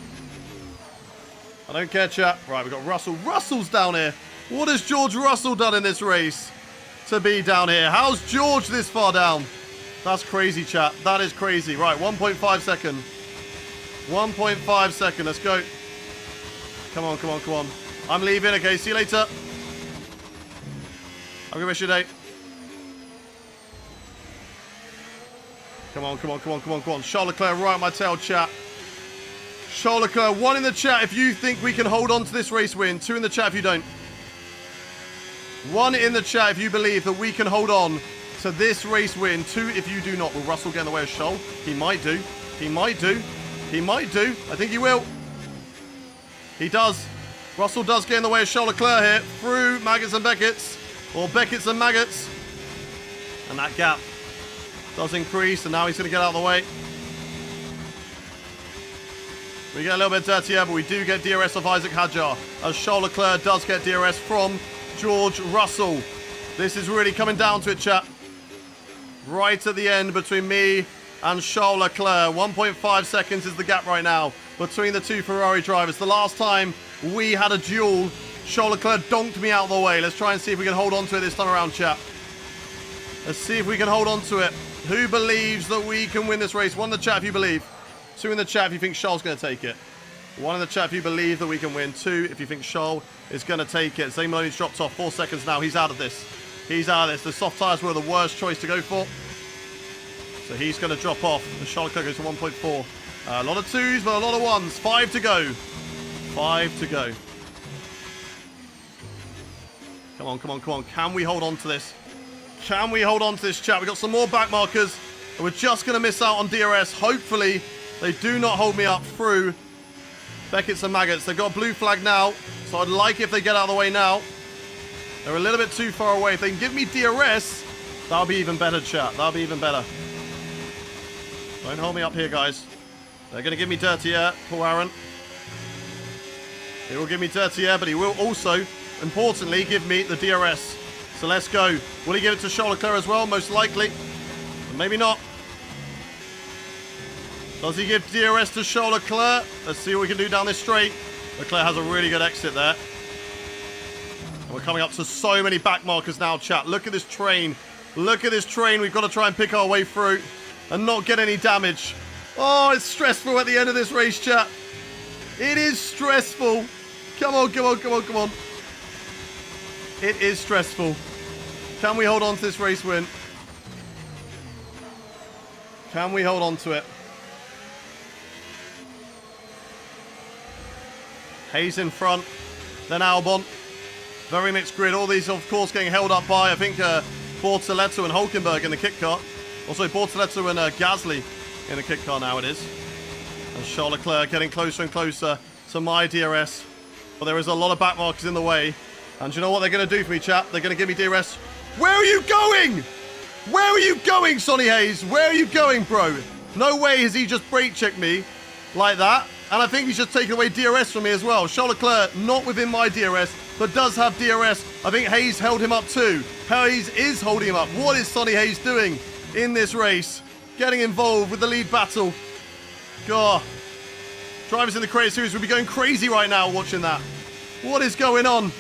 I don't care, chat. Right, we've got Russell. Russell's down here. What has George Russell done in this race to be down here? How's George this far down? That's crazy, chat. That is crazy. Right, 1.5 second. 1.5 second. Let's go. Come on, come on, come on. I'm leaving. Okay, see you later. Have a good rest of your day. Come on, come on, come on, come on, come on. Charles Leclerc right on my tail, chat. Charles Leclerc, 1 in the chat if you think we can hold on to this race win. 2 in the chat if you don't. 1 in the chat if you believe that we can hold on to this race win. 2 if you do not. Will Russell get in the way of Charles? He might do. He might do. He might do. I think he will. He does. Russell does get in the way of Charles Leclerc here. Through Maggots and Beckett's. Or Beckett's and Maggots. And that gap does increase. And now he's going to get out of the way. We get a little bit dirtier, but we do get DRS of Isaac Hadjar. As Charles Leclerc does get DRS from George Russell. This is really coming down to it, chat. Right at the end between me and Charles Leclerc. 1.5 seconds is the gap right now between the two Ferrari drivers. The last time we had a duel, Charles Leclerc donked me out of the way. Let's try and see if we can hold on to it this time around, chat. Let's see if we can hold on to it. Who believes that we can win this race? 1 in the chat if you believe. 2 in the chat if you think Charles is going to take it. 1 in the chat if you believe that we can win. 2 if you think Charles is going to take it. Zane Maloney's dropped off. 4 seconds now. He's out of this. He's out of this. The soft tyres were the worst choice to go for. So he's going to drop off. And Charles Leclerc goes to 1.4. A lot of 2s, but a lot of 1s. 5 to go. 5 to go. Come on, come on, come on. Can we hold on to this? Can we hold on to this, chat? We've got some more back markers. And we're just going to miss out on DRS. Hopefully, they do not hold me up through Beckett's and Maggots. They've got a blue flag now, so I'd like if they get out of the way now. They're a little bit too far away. If they can give me DRS, that'll be even better, chat. That'll be even better. Don't hold me up here, guys. They're going to give me dirty air. Poor Aaron. He will give me dirty air, but he will also, importantly, give me the DRS. So let's go. Will he give it to Charles Leclerc as well? Most likely. But maybe not. Does he give DRS to Charles Leclerc? Let's see what we can do down this straight. Leclerc has a really good exit there. And we're coming up to so many back markers now, chat. Look at this train. Look at this train. We've got to try and pick our way through and not get any damage. Oh, it's stressful at the end of this race, chat. It is stressful. Come on, come on, come on, come on. It is stressful. Can we hold on to this race win? Can we hold on to it? Hayes in front, then Albon. Very mixed grid. All these, of course, getting held up by, I think, Bortoletto and Hulkenberg in the kit car. Also, Bortoletto and Gasly in the kit car now it is. And Charles Leclerc getting closer and closer to my DRS. But there is a lot of back markers in the way. And you know what they're going to do for me, chap? They're going to give me DRS. Where are you going? Where are you going, Sonny Hayes? Where are you going, bro? No way has he just brake checked me like that. And I think he's just taken away DRS from me as well. Charles Leclerc, not within my DRS, but does have DRS. I think Hayes held him up too. Hayes is holding him up. What is Sonny Hayes doing in this race? Getting involved with the lead battle. God. Drivers in the Creator Series will be going crazy right now watching that. What is going on?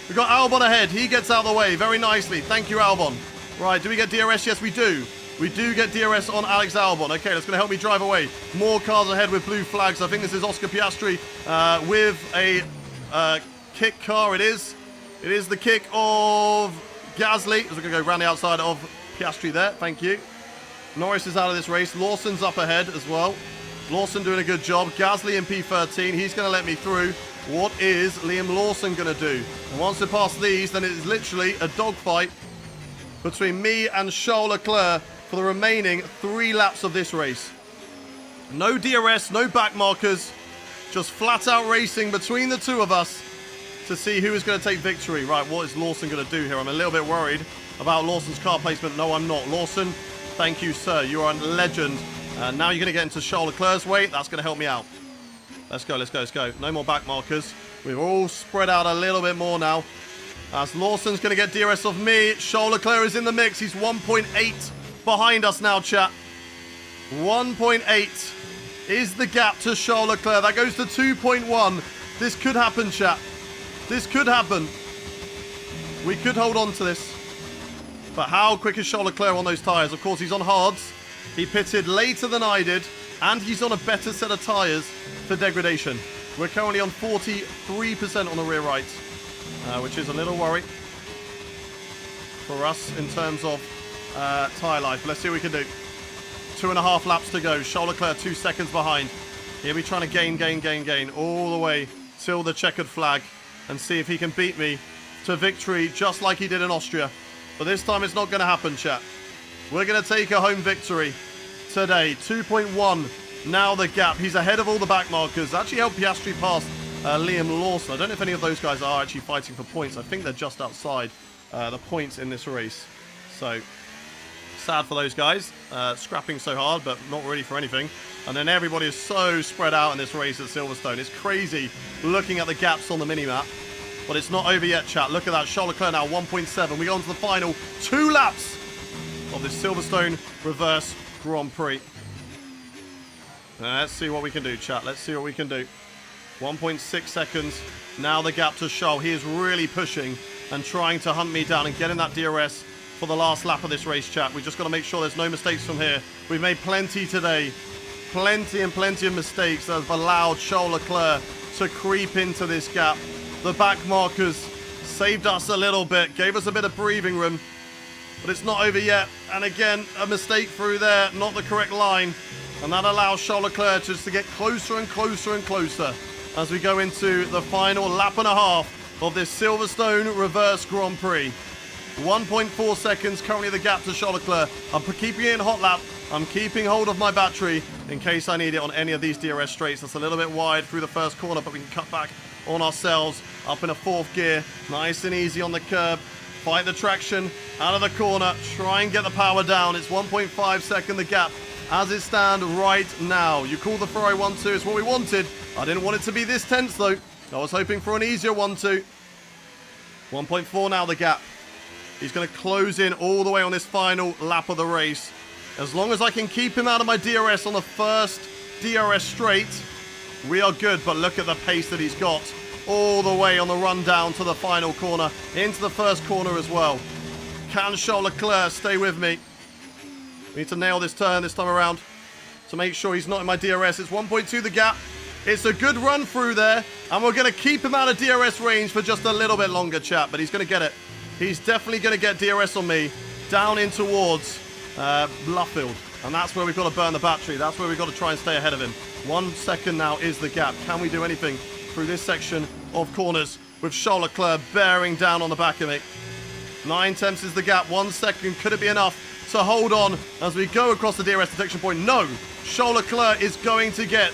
We've got Albon ahead. He gets out of the way very nicely. Thank you, Albon. Right, do we get DRS? Yes, we do. We do get DRS on Alex Albon. Okay, that's going to help me drive away. More cars ahead with blue flags. I think this is Oscar Piastri with a kick car. It is. It is the kick of Gasly. We're going to go around the outside of Piastri there. Thank you. Norris is out of this race. Lawson's up ahead as well. Lawson doing a good job. Gasly in P13. He's going to let me through. What is Liam Lawson going to do? And once we pass these, then it is literally a dogfight between me and Charles Leclerc for the remaining 3 laps of this race. No DRS, no back markers, just flat out racing between the two of us to see who is going to take victory. Right, what is Lawson going to do here? I'm a little bit worried about Lawson's car placement. No, I'm not. Lawson, thank you, sir. You are a legend. Now you're going to get into Charles Leclerc's way. That's going to help me out. Let's go, let's go, let's go. No more back markers. We've all spread out a little bit more now. As Lawson's going to get DRS of me. Charles Leclerc is in the mix. He's 1.8 behind us now, chat. 1.8 is the gap to Charles Leclerc. That goes to 2.1. This could happen, chat. This could happen. We could hold on to this. But how quick is Charles Leclerc on those tyres? Of course, he's on hards. He pitted later than I did. And he's on a better set of tyres for degradation. We're currently on 43% on the rear right. Which is a little worry for us in terms of tyre life. Let's see what we can do. 2.5 laps to go. Charles Leclerc 2 seconds behind. He'll be trying to gain all the way till the checkered flag and see if he can beat me to victory just like he did in Austria. But this time it's not going to happen, chat. We're going to take a home victory today. 2.1 now the gap. He's ahead of all the back markers. Actually helped Piastri pass Liam Lawson. I don't know if any of those guys are actually fighting for points. I think they're just outside the points in this race. So, sad for those guys. Scrapping so hard, but not really for anything. And then everybody is so spread out in this race at Silverstone. It's crazy looking at the gaps on the minimap. But it's not over yet, chat. Look at that. Charles Leclerc now, 1.7. We go on to the final 2 laps of this Silverstone Reverse Grand Prix. Let's see what we can do, chat. Let's see what we can do. 1.6 seconds. Now the gap to Charles. He is really pushing and trying to hunt me down and get in that DRS for the last lap of this race, chat. We've just got to make sure there's no mistakes from here. We've made plenty today. Plenty and plenty of mistakes that have allowed Charles Leclerc to creep into this gap. The back markers saved us a little bit, gave us a bit of breathing room, but it's not over yet. And again, a mistake through there, not the correct line. And that allows Charles Leclerc just to get closer and closer and closer as we go into the final lap and a half of this Silverstone Reverse Grand Prix. 1.4 seconds, currently the gap to Charles Leclerc. I'm keeping it in hot lap. I'm keeping hold of my battery in case I need it on any of these DRS straights. That's a little bit wide through the first corner, but we can cut back on ourselves. Up in a 4th gear, nice and easy on the curb. Fight the traction out of the corner. Try and get the power down. It's 1.5 second the gap as it stands right now. You call the Ferrari 1-2. It's what we wanted. I didn't want it to be this tense, though. I was hoping for an easier 1-2. 1.4 now the gap. He's going to close in all the way on this final lap of the race. As long as I can keep him out of my DRS on the first DRS straight, we are good. But look at the pace that he's got all the way on the run down to the final corner, into the first corner as well. Can Charles Leclerc stay with me? We need to nail this turn this time around to make sure he's not in my DRS. It's 1.2 the gap. It's a good run through there, and we're going to keep him out of DRS range for just a little bit longer, chat, but he's going to get it. He's definitely going to get DRS on me down in towards Luffield, and that's where we've got to burn the battery. That's where we've got to try and stay ahead of him. 1 second now is the gap. Can we do anything through this section of corners with Charles Leclerc bearing down on the back of me? 9 tenths is the gap. 1 second. Could it be enough to hold on as we go across the DRS detection point? No. Charles Leclerc is going to get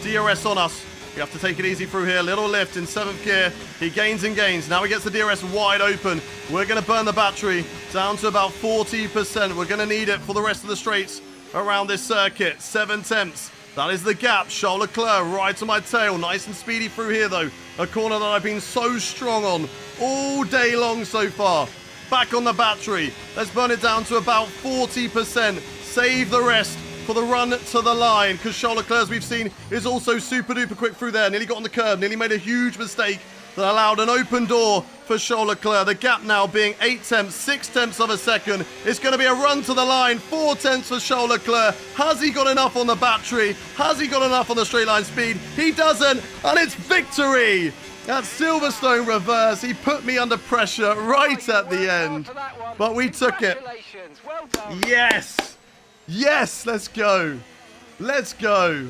DRS on us. We have to take it easy through here. Little lift in 7th gear. He gains and gains. Now he gets the DRS wide open. We're going to burn the battery down to about 40%. We're going to need it for the rest of the straights around this circuit. 7 tenths. That is the gap. Charles Leclerc right to my tail. Nice and speedy through here, though. A corner that I've been so strong on all day long so far. Back on the battery. Let's burn it down to about 40%. Save the rest for the run to the line, because Charles Leclerc, as we've seen, is also super duper quick through there. Nearly got on the curb. Nearly made a huge mistake that allowed an open door for Charles Leclerc. The gap now being 8 tenths, 6 tenths of a second. It's going to be a run to the line. 4 tenths for Charles Leclerc. Has he got enough on the battery? Has he got enough on the straight line speed? He doesn't, and it's victory. At Silverstone reverse, he put me under pressure right at the end, but we took it. Well done. Yes. Yes, let's go. Let's go.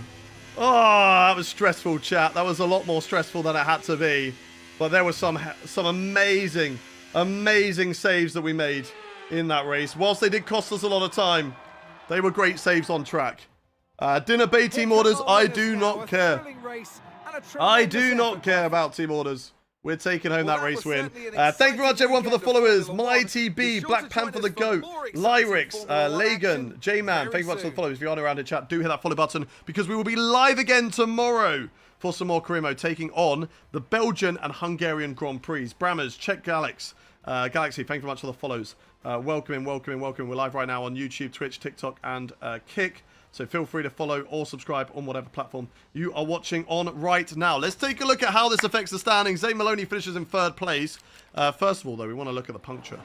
Oh, that was stressful, chat. That was a lot more stressful than it had to be. But there were some amazing, amazing saves that we made in that race. Whilst they did cost us a lot of time, they were great saves on track. Dinner Bay team orders, I do not care. I do not care about team orders. We're taking home that race win. Thank you very much, everyone, for the followers. Mighty B, Black Panther the Goat, Lyrics, Lagan, J-Man. Thank you very much for the followers. If you aren't around in chat, do hit that follow button, because we will be live again tomorrow for some more career mode, taking on the Belgian and Hungarian Grand Prix. Brammers, check Galaxy. Thank you very much for the follows. Welcome in, welcome in, welcome in. We're live right now on YouTube, Twitch, TikTok, and Kick. So feel free to follow or subscribe on whatever platform you are watching on right now. Let's take a look at how this affects the standings. Zane Maloney finishes in 3rd place. First of all, though, we want to look at the puncture.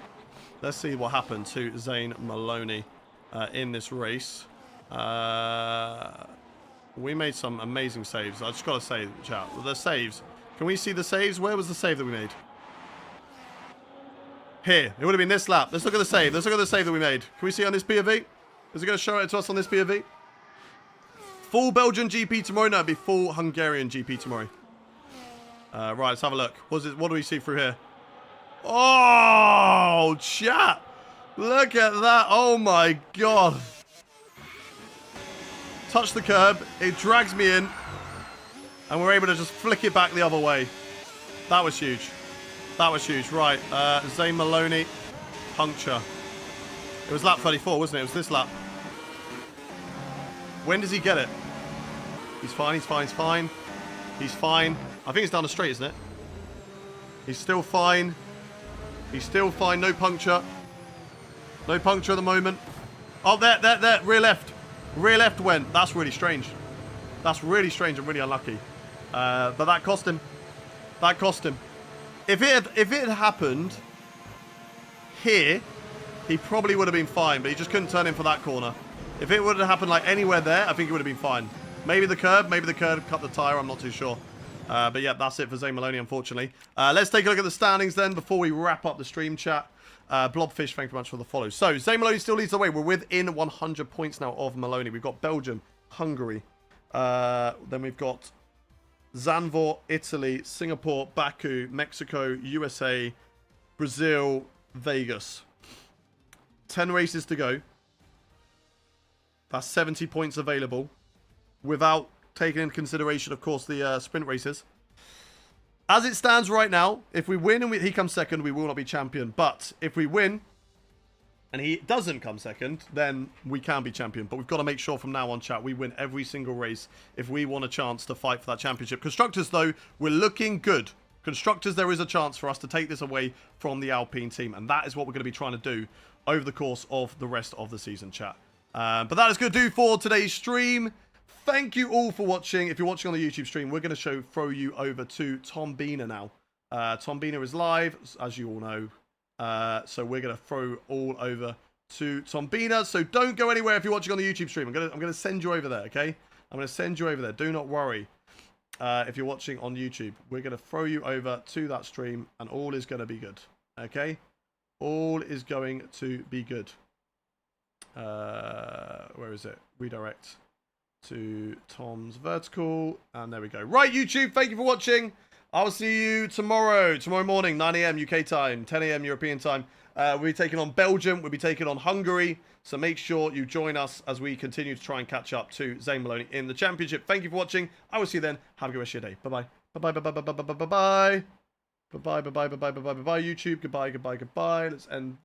Let's see what happened to Zane Maloney in this race. We made some amazing saves. I just got to say, chat, the saves. Can we see the saves? Where was the save that we made? Here. It would have been this lap. Let's look at the save. Let's look at the save that we made. Can we see on this POV? Is it going to show it to us on this POV? Full Belgian GP tomorrow? No, it'll be full Hungarian GP tomorrow. Right, let's have a look. What do we see through here? Oh, chat. Look at that. Oh, my God. Touch the curb. It drags me in. And we're able to just flick it back the other way. That was huge. That was huge. Right, Zane Maloney. Puncture. It was lap 34, wasn't it? It was this lap. When does he get it? He's fine, he's fine, he's fine. He's fine. I think it's down the straight, isn't it? He's still fine. He's still fine. No puncture. No puncture at the moment. Oh, there. Rear left. Rear left went. That's really strange. That's really strange and really unlucky. But that cost him. That cost him. If it had happened here, he probably would have been fine, but he just couldn't turn in for that corner. If it would have happened like anywhere there, I think it would have been fine. Maybe the curb cut the tyre, I'm not too sure. But yeah, that's it for Zane Maloney, unfortunately. Let's take a look at the standings then before we wrap up the stream chat. Blobfish, thank you very much for the follow. So, Zane Maloney still leads the way. We're within 100 points now of Maloney. We've got Belgium, Hungary. Then we've got Zandvoort, Italy, Singapore, Baku, Mexico, USA, Brazil, Vegas. 10 races to go. That's 70 points available. Without taking into consideration, of course, the sprint races. As it stands right now, if we win and he comes second, we will not be champion. But if we win and he doesn't come second, then we can be champion. But we've got to make sure from now on, chat, we win every single race if we want a chance to fight for that championship. Constructors, though, we're looking good. Constructors, there is a chance for us to take this away from the Alpine team. And that is what we're going to be trying to do over the course of the rest of the season, chat. But that is going to do for today's stream. Thank you all for watching. If you're watching on the YouTube stream, we're going to throw you over to Tom Biener now. Tom Biener is live, as you all know. So we're going to throw all over to Tom Biener. So don't go anywhere if you're watching on the YouTube stream. I'm going to send you over there, okay? I'm going to send you over there. Do not worry if you're watching on YouTube. We're going to throw you over to that stream, and all is going to be good, okay? All is going to be good. Where is it? Redirect to Tom's vertical, and there we go. Right, YouTube, thank you for watching. I'll see you tomorrow morning, 9 a.m. UK time, 10 a.m. European time. We'll be taking on Belgium, we'll be taking on Hungary, so make sure you join us as we continue to try and catch up to Zane Maloney in the championship. Thank you for watching. I will see you then. Have a good rest of your day. Bye-bye. Bye-bye, bye-bye, bye-bye, bye-bye, bye-bye. Bye-bye, bye-bye, bye-bye, bye-bye, bye-bye, YouTube. Goodbye, goodbye, goodbye. Let's end